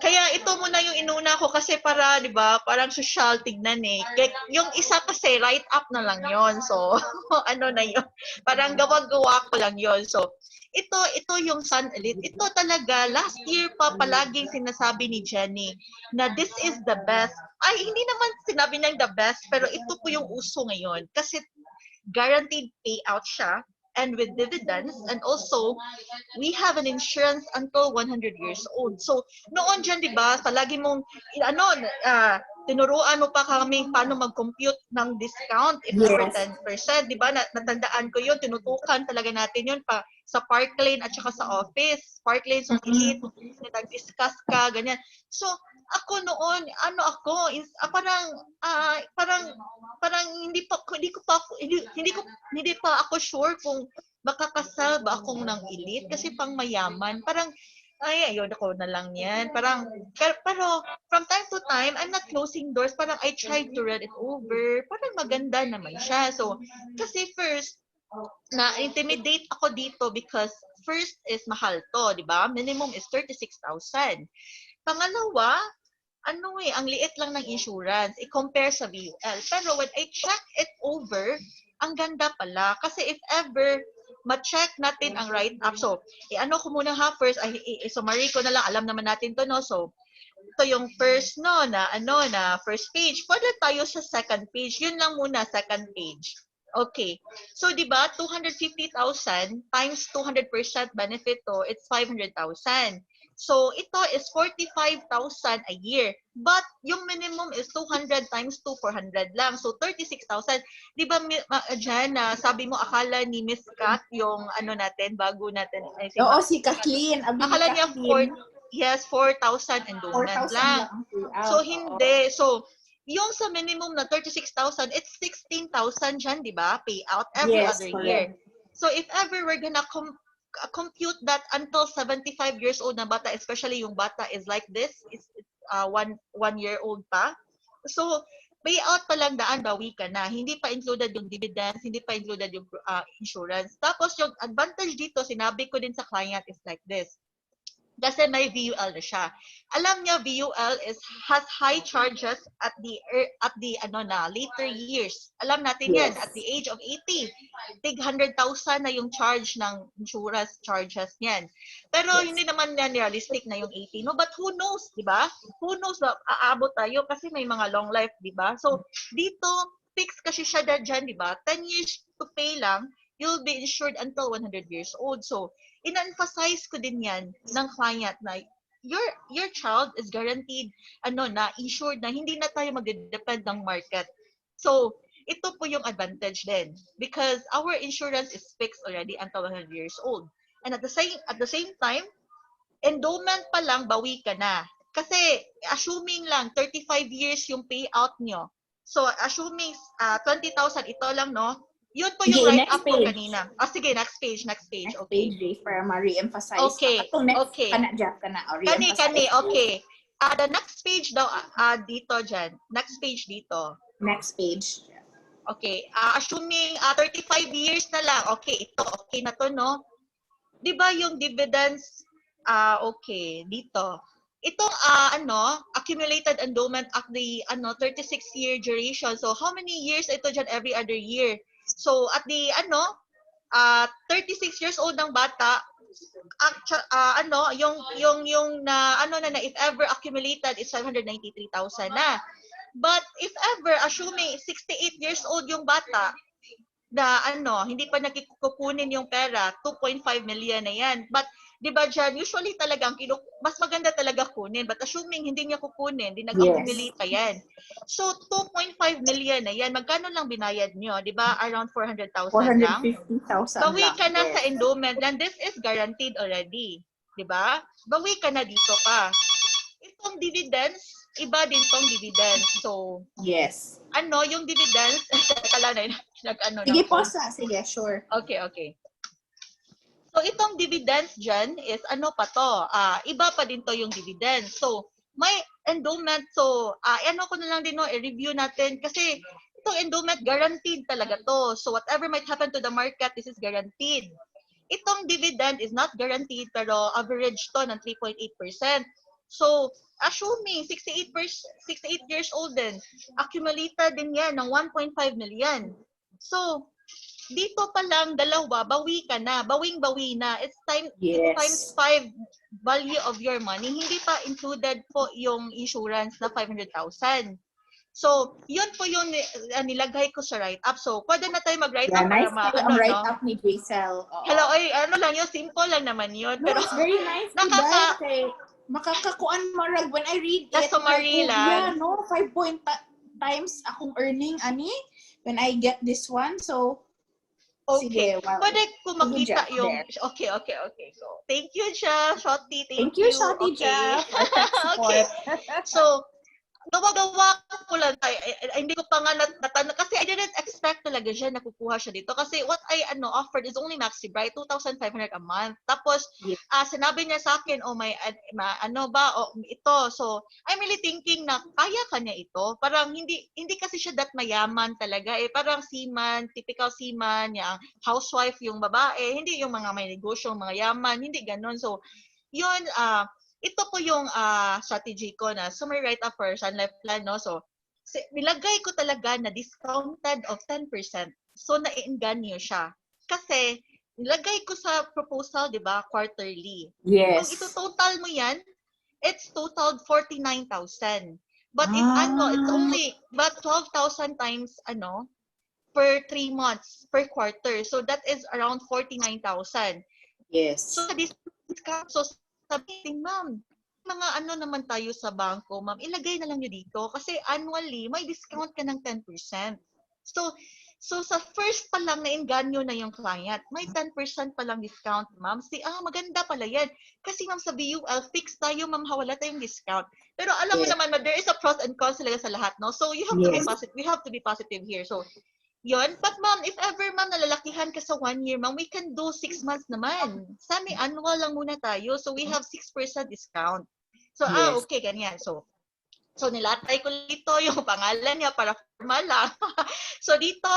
Kaya ito muna yung inuna ko kasi para, di ba, parang social tignan eh. Yung isa kasi, write up na lang yon. So, ano na yun? Parang gawa-gawa ko lang yon. So, ito yung Sun Elite. Ito talaga, last year pa palaging sinasabi ni Jenny na this is the best. Ay, hindi naman sinabi niyang the best, pero ito po yung uso ngayon. Kasi guaranteed payout siya and with dividends, and also we have an insurance until 100 years old. So noon dyan, di ba, sa lagi mong tinuruan mo pa kami paano mag-compute ng discount if ever Yes. 10%, di ba? Natandaan ko yun, tinutukan talaga natin yun pa sa Park Lane at saka sa office. Park Lane, so elite, nag-discuss ka, ganyan. So ako noon, parang hindi pa ako sure kung makakasal ba akong ng elite kasi pang mayaman. Parang ayun ako na lang yan. Pero from time to time, I'm not closing doors. Parang I tried to read it over. Parang maganda naman siya. So, kasi first, na-intimidate ako dito because first is mahal to, di ba? Minimum is 36,000. Pangalawa, ang liit lang ng insurance, i-compare sa VUL. Pero when I check it over, ang ganda pala. Kasi if ever ma-check natin ang write-up. So, ko muna ha, first, summary ko na lang, alam naman natin to, no? So, ito yung first, no, na first page. Pwede tayo sa second page. Yun lang muna, second page. Okay. So, di ba, 250,000 times 200% benefit to, it's 500,000. So, ito is 45,000 a year. But, yung minimum is 200 times 2, 400 lang. So, 36,000. Di ba, dyan, sabi mo, akala ni Miss Kat, yung natin, bago natin. Oo, si Kathleen. Akala niya 4,000 endowment 4,000 lang. lang ang payout. So, hindi. So, yung sa minimum na 36,000, it's 16,000 dyan, di ba? Payout every Yes, other correct. year. So, if ever we're gonna compute that until 75 years old na bata, especially yung bata is like this, is 1 year old pa. So, payout pa lang daan, bawi ka na. Hindi pa included yung dividends, hindi pa included yung insurance. Tapos yung advantage dito, sinabi ko din sa client is like this. Kasi may VUL na siya. Alam niya VUL has high charges at the later years. Alam natin yan, Yes. at the age of 80. Tig 100,000 na yung charge ng insurance charges niyan. Pero Yes. hindi naman yan realistic na yung 80, no? But who knows, di ba? Who knows na aabot tayo kasi may mga long life, di ba? So, dito, fix kasi siya dyan, di ba? 10 years to pay lang, you'll be insured until 100 years old. So, in-emphasize ko din yan ng client na your child is guaranteed insured na hindi na tayo magde-depend ng market. So, ito po yung advantage din because our insurance is fixed already until 100 years old. And at the same time, endowment pa lang bawi ka na. Kasi assuming lang 35 years yung payout nyo. So, assuming 20,000 ito lang, no? Yun po yung Sige, write-up next ko page. kanina. Sige, next page. Next Okay. page, Dave, para ma-re-emphasize. Okay, Katong next, okay. Jeff, Kani, re-emphasize. okay. The next page daw, dito dyan. Next page dito. Next page. Okay. Assuming 35 years na lang. Okay, ito. Okay na to, no? Di ba yung dividends, okay, dito. Itong, accumulated endowment at the, 36-year duration. So, how many years ito dyan every other year? So, at the, 36 years old ng bata, if ever accumulated is 793,000 na. But if ever assuming 68 years old yung bata na hindi pa nakikukunin yung pera, 2.5 million na yan. But 'di ba dyan, usually talagang mas maganda talaga kunin, but assuming hindi niya kukunin, di nag-accumulate pa yan. So 2.5 million na yan. Magkano lang binayad niyo, 'di ba? Around 400,000 lang. 450,000 Bawi lang. ka na Yes. sa endowment and this is guaranteed already. 'Di ba? Bawi ka na dito pa. Itong dividends, iba din tong dividends. So, Yes. yung dividends, kala na Sige po sige, sure. Okay. So, itong dividends dyan is pa to? Iba pa din to yung dividends. So, may endowment. So, ko na lang din, i-review natin. Kasi, itong endowment, guaranteed talaga to. So, whatever might happen to the market, this is guaranteed. Itong dividend is not guaranteed, pero average to ng 3.8%. So, assuming 68 years old din, accumulated din yan ng 1.5 million. So, dito pa lang dalawa, bawi ka na, bawing-bawi na. It's times 5 value of your money. Hindi pa included po yung insurance na 500,000. So, yun po yung nilagay ko sa write-up. So, pwede na tayo mag-write up nice para kayo ang write-up ni Jaisel. Hello, ay, ano lang yun, simple lang naman yun. No, Pero, it's very nice. nakaka- Makakakuan marag when I read The it. summary lang. Yeah, no, 5 times akong earning, ani, when I get this one. So, okay. sige, wow. Pwede ko makita Good job yung, there. okay. So, thank you, Jeff. Shotty, Thank you, Okay. Shotty Jeff, for that Okay. support. So, gawa ko lang. Hindi ko pa nga natanong kasi I didn't expect talaga siya nakukuha siya dito kasi what I offered is only Maxi Bright 2,500 a month. Tapos sinabi niya sa akin, ito. So I'm really thinking na kaya kanya ito. Parang hindi kasi siya that mayaman talaga parang seaman, typical seaman, yung housewife yung babae, hindi yung mga may negosyo, mga yaman, hindi ganoon. So yun ito po yung strategy ko na summary write-up for Sun Life Plan, no? So, nilagay ko talaga na discounted of 10%. So, naiinganyo siya. Kasi, nilagay ko sa proposal, di ba, quarterly. Yes. Kung ito-total mo yan, it's totaled 49,000. But if it's only but 12,000 times, per 3 months, per quarter. So, that is around 49,000. Yes. So, discount, so sabihin, ma'am, mga naman tayo sa bangko, ma'am, ilagay na lang nyo dito kasi annually, may discount ka ng 10%. So sa first pa lang nainganyo na yung client, may 10% pa lang discount, ma'am. Maganda pala yan. Kasi ma'am, sa BUL, fix tayo, ma'am, wala tayong discount. Pero alam mo naman, there is a pros and cons talaga sa lahat, no? So you have to be positive. We have to be positive here. So, yun. But ma'am, if ever ma'am nalalakihan ka sa 1 year, ma'am, we can do 6 months naman. Semi-annual lang muna tayo. So we have 6% discount. So, okay, ganyan. So nilatay ko dito yung pangalan niya para formal lang. So dito,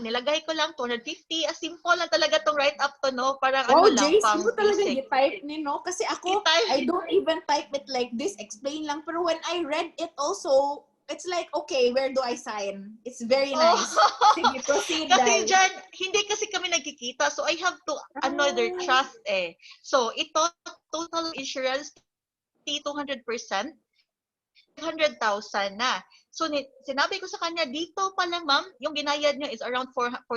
nilagay ko lang 250. Simple lang talaga tong write-up to, no? Parang lang, Jace, pang mo talaga basic. i-type ni, no? Kasi ako, I don't even type it like this, explain lang. Pero when I read it also, it's like, okay, where do I sign? It's very nice. Sige, proceed. Kasi dyan, hindi kasi kami nagkikita. So, I have to another trust So, ito, total insurance, 200%, 100,000 na. So, sinabi ko sa kanya, dito pa lang, ma'am, yung ginayad niyo is around 450.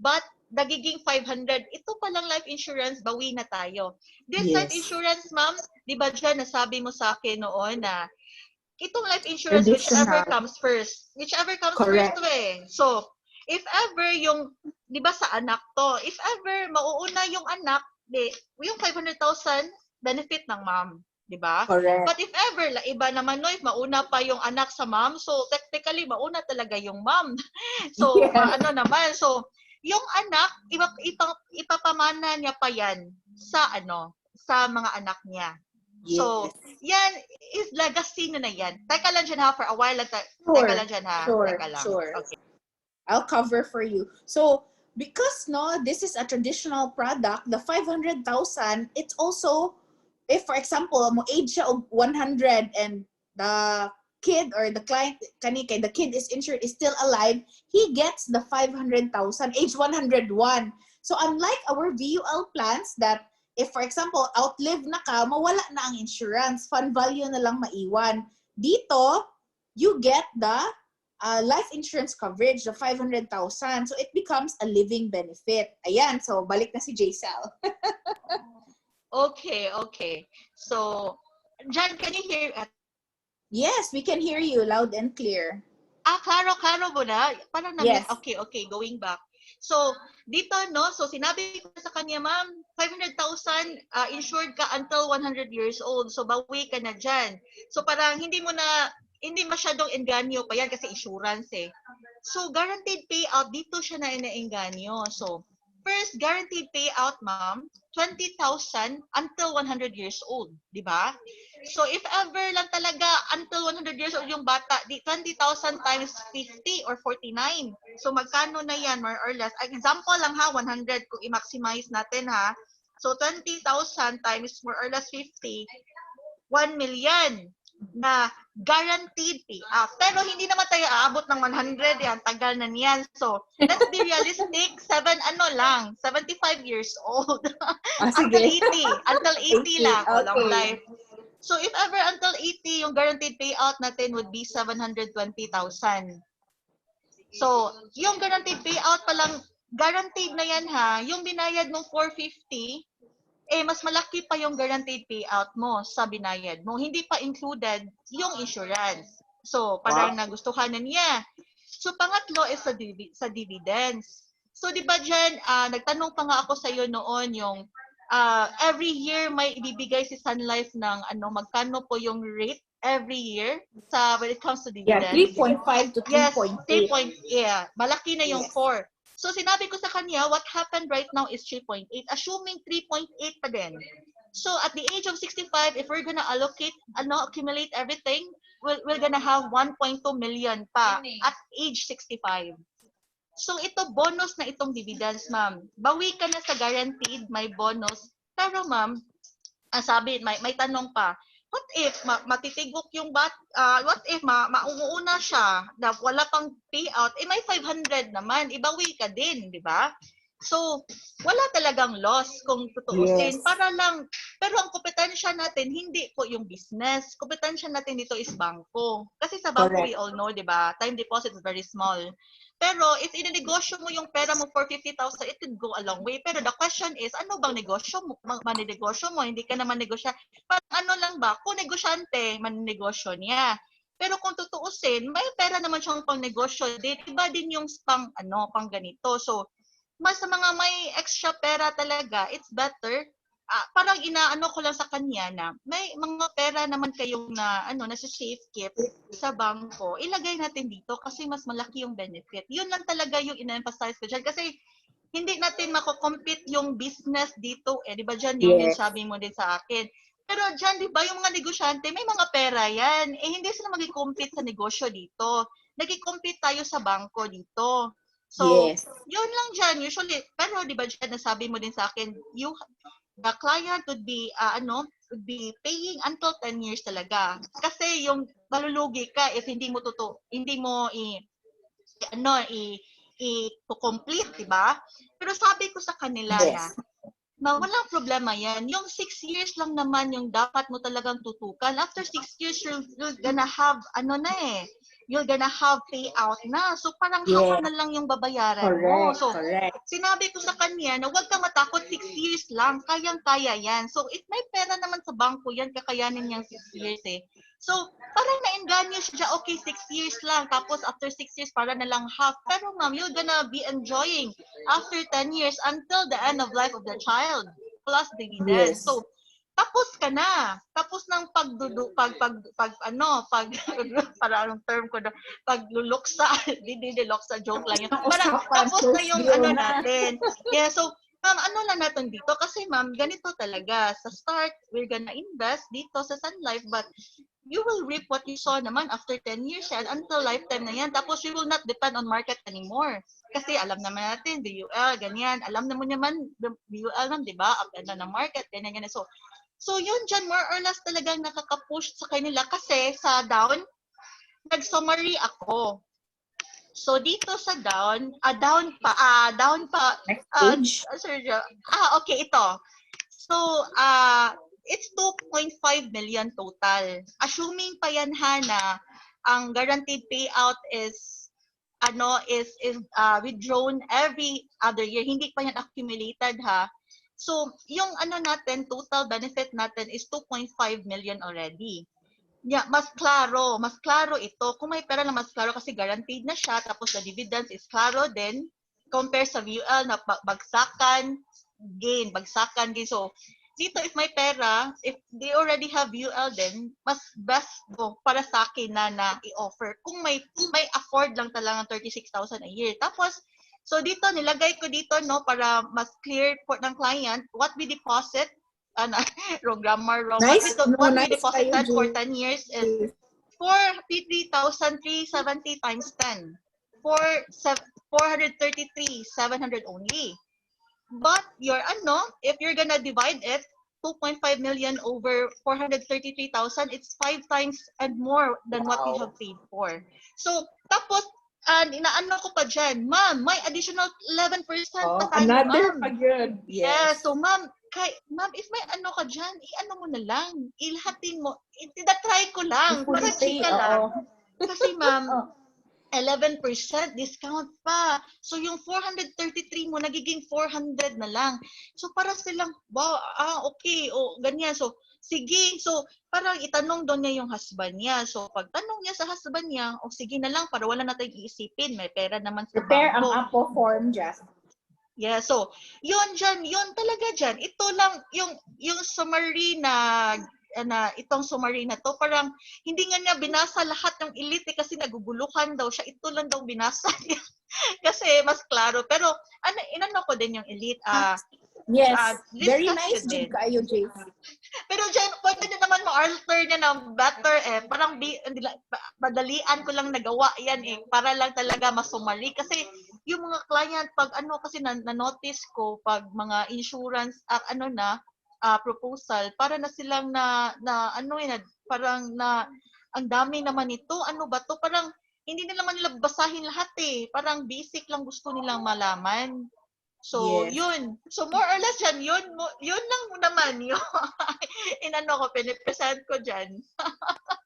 But, nagiging 500. Ito pa lang life insurance, bawi na tayo. This life insurance, ma'am, di ba dyan, nasabi mo sa akin noon na itong life insurance, whichever comes first. Whichever comes first to So, if ever yung, di ba sa anak to, if ever mauuna yung anak, yung 500,000 benefit ng mom. Di ba? Correct. But if ever, iba naman no, if mauna pa yung anak sa mom, so technically, mauna talaga yung mom. So, naman. So, yung anak, ipapamana niya pa yan sa sa mga anak niya. So, yan is legacy na yan. Teka lang dyan ha, for a while. Teka lang dyan ha. Sure. Okay. I'll cover for you. So, because this is a traditional product, the 500,000, it's also, if for example, mo age siya of 100 and the kid or the client, the kid is insured, is still alive, he gets the 500,000, age 101. So, unlike our VUL plans that if, for example, outlive na ka, mawala na ang insurance, fund value na lang maiwan. Dito, you get the life insurance coverage, the 500,000. So, it becomes a living benefit. Ayan, so balik na si Jaisel. Okay. So, Jan, can you hear? Yes, we can hear you loud and clear. Klaro mo na? Parang yes. Okay, going back. So, dito, so sinabi ko sa kanya, ma'am, 500,000 insured ka until 100 years old. So, bawi ka na dyan. So, parang hindi masyadong engganyo pa yan kasi insurance So, guaranteed payout, dito siya na inaengganyo. So, first, guaranteed payout, ma'am, 20,000 until 100 years old. Di ba? So, if ever lang talaga until 100 years old yung bata, 20,000 times 50 or 49. So, magkano na yan, more or less? Example lang ha, 100 kung i-maximize natin ha. So 20,000 times more or less 50, 1 million na guaranteed payout. Pero hindi naman tayo aabot ng 100 yan, tagal na niyan. So, let's be realistic, 75 years old. Until Sige. 80, until 80 lang, Okay. long life. So, if ever until 80, yung guaranteed payout natin would be 720,000. So, yung guaranteed payout palang, guaranteed na yan ha, yung binayad mong 450, mas malaki pa yung guaranteed payout mo sa binayad mo. Hindi pa included yung insurance. So, parang nagustuhan na niya. So, pangatlo is sa dividends. So, di ba dyan, nagtanong pa nga ako sa iyo noon yung every year may ibibigay si Sun Life ng magkano po yung rate every year when it comes to Yeah, dividends. 3.5 to 3.8. Yes, 3. Malaki na yung 4. So, sinabi ko sa kanya, what happened right now is 3.8, assuming 3.8 pa din. So, at the age of 65, if we're gonna accumulate everything, we're gonna have 1.2 million pa at age 65. So, ito, bonus na itong dividends, ma'am. Bawi ka na sa guaranteed, may bonus. Pero, ma'am, sabi, may tanong pa, what if matitigok yung what if mauuna siya na wala pang payout, may 500 naman, ibawi ka din, di ba? So, wala talagang loss kung tutuusin. Yes. Para lang, pero ang kompetensya natin, hindi po yung business. Kompetensya natin dito is bangko. Kasi sa bangko, Correct. we all know, di ba? Time deposit is very small. Pero if inenegosyo mo yung pera mo for 50,000, it could go a long way. Pero the question is, ano bang negosyo mo? Maninegosyo mo? Hindi ka naman negosya. Parang lang ba? Kung negosyante, maninegosyo niya. Pero kung tutuusin, may pera naman siyang pang negosyo din. Iba din yung pang ganito. So, mas sa mga may extra pera talaga, it's better. Parang inaano ko lang sa kanya na may mga pera naman kayong nasa safe keep sa bangko, ilagay natin dito kasi mas malaki yung benefit. Yun lang talaga yung ina-emphasize ko dyan. Kasi hindi natin mako-compete yung business dito. Di ba dyan yung sabi mo din sa akin. Pero dyan, di ba, yung mga negosyante, may mga pera yan. Hindi sila mag-compete sa negosyo dito. Nag-compete tayo sa bangko dito. So, yun lang dyan. Usually, pero di ba dyan, nasabi mo din sa akin, the client would be paying until 10 years talaga. Kasi yung malulugi ka if hindi mo i-complete, di ba? Pero sabi ko sa kanila na walang problema yan. Yung 6 years lang naman yung dapat mo talagang tutukan. After 6 years, you're gonna have, you're gonna have payout na. So, parang hapon na lang yung babayaran mo. So, sinabi ko sa kanya na huwag ka matakot, 6 years lang. Kayang-kaya yan. So, if may pera naman sa bangko yan, kakayanin niyang 6 years eh. So, parang nainganyo siya, okay, 6 years lang. Tapos, after 6 years, para na lang half. Pero, ma'am, you're gonna be enjoying after 10 years until the end of life of the child plus dividends. So, tapos ka na. Tapos ng para anong term ko na, pagluluksa, luksa, joke lang yun. Parang tapos na yung natin. Yeah, so, ma'am, lang natin dito? Kasi ma'am, ganito talaga. Sa start, we're gonna invest dito sa Sun Life, but you will reap what you saw naman after 10 years yan, until lifetime na yan. Tapos you will not depend on market anymore. Kasi alam naman natin, BUL, ganyan. Alam naman BUL naman, di ba? Up and down ng market, ganyan. So yun dyan, more or less talagang nakaka-push sa kanila kasi sa down, nag-summary ako. So dito sa down pa. Okay, ito. So, it's 2.5 million total. Assuming pa yan na ang guaranteed payout is withdrawn every other year. Hindi pa yan accumulated ha. So, yung natin, total benefit natin is 2.5 million already. Yeah, mas klaro ito. Kung may pera na mas klaro kasi guaranteed na siya, tapos the dividends is klaro din, compare sa VUL na bagsakan gain. So, dito if may pera, if they already have VUL then mas best para sa akin na i-offer. Kung may afford lang talaga 36,000 a year. Tapos, so dito, nilagay ko dito, para mas clear po ng client, what we deposit, wrong grammar, wrong. Nice. What we deposited for 10 years is 43,370 times 10. 433,700 only. But if you're gonna divide it, 2.5 million over 433,000, it's 5 times and more than what you Wow. have paid for. So, tapos, inaano ko pa dyan, ma'am, may additional 11% pa tayo, Another ma'am. pag-yun. Yeah, Yes. so ma'am, if may ano ka dyan, i-ano mo na lang, ilhatin mo, try ko lang, para chika lang. Kasi ma'am, Oh. 11% discount pa. So yung 433 mo, nagiging 400 na lang. So para silang, wow, okay, o ganyan. So, sige. So, parang itanong doon niya yung husband niya. So, pag tanong niya sa husband niya, o sige na lang, para wala na tayong iisipin. May pera naman sa Prepare ang bangko. apo form, Jeff. Yeah, so, yun talaga dyan. Ito lang, yung summary na itong summary na to, parang hindi nga niya binasa lahat ng elite kasi naguguluhan daw siya. Ito lang daw binasa niya. Kasi mas klaro. Pero, inano ko din yung elite. Yes. Very Discuss nice ko din din. kayo, JC. Pero dyan, pwede din naman mo-alter niya ng better Parang madalian ko lang nagawa yan para lang talaga masumari. Kasi yung mga client, pag kasi na-notice ko, pag mga insurance, proposal, para na silang parang ang dami naman ito. Ano ba to? Parang hindi na naman nila basahin lahat Parang basic lang gusto nilang malaman. So, Yes. yun. So, more or less yun lang naman yun. Inano ko, pinipresent ko dyan.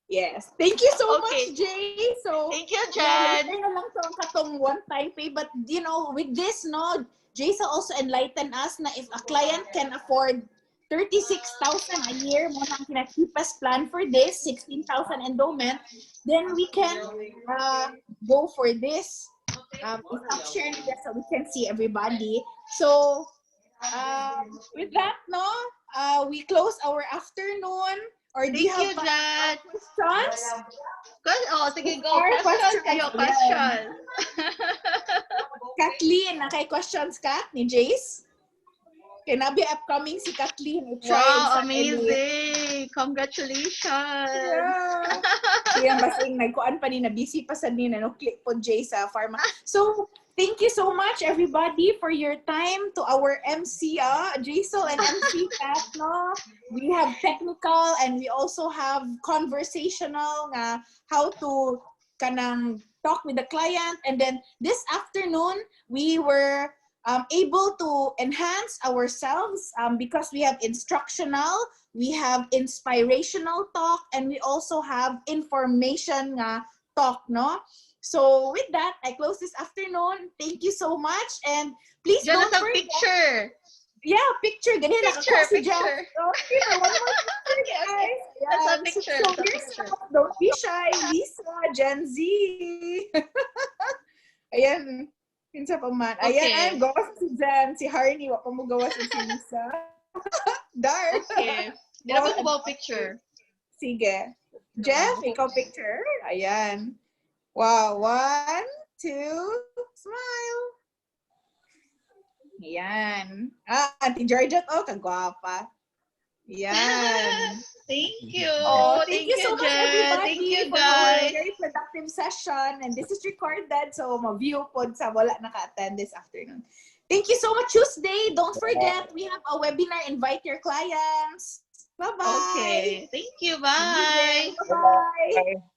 Yes. Thank you so Okay. much, Jay. So, Thank you, yeah, Jen. later na lang to ang katong one-time pay. But, with this, Jay's also enlightened us na if a client can afford 36,000 a year, mo ang cheapest plan for this, 16,000 endowment, then we can go for this. Stop sharing this so we can see everybody. So, with that, we close our afternoon. Or do you Thank you, have Jen. questions? Sige, go. Or Questions kayo, questions. questions. Kathleen, nakay questions ka ni Jace? Kinabi upcoming si Kathleen. Wow, amazing. Congratulations. Yeah. Siya basing nagkuan pa ni na busy pa sa ni no click po Jay sa pharma. So, thank you so much everybody for your time to our MC Jaisal and MC Kat, We have technical and we also have conversational how to kanang talk with the client, and then this afternoon we were able to enhance ourselves because we have instructional, we have inspirational talk, and we also have information talk, So with that, I close this afternoon. Thank you so much, and please Diyan don't na forget. picture. Yeah, picture. Ganyan, nakakuha si Jan. Picture. Okay, one more picture, guys. That's a Ayan. picture. So, That's a here's picture. don't be shy, Lisa, Gen Z. Ayan. Pinsa pa man. Okay. Ayan, gawas si Jan. Si Harney, wapa mo gawas si Lisa. Dark. Okay. Hindi ko ba picture? Sige. Jeff, ikaw picture. Ayan. Wow. 1, 2, smile. Ayan. Auntie Georgette, kagwapa. Ayan. Thank you. Thank you so much, Jen. everybody, Thank you, for our guys. very productive session. And this is recorded, so ma-view po sa wala naka-attend this afternoon. Thank you so much, Tuesday. Don't forget, we have a webinar. Invite your clients. Bye-bye. Okay. Thank you. Bye. Bye-bye. Bye.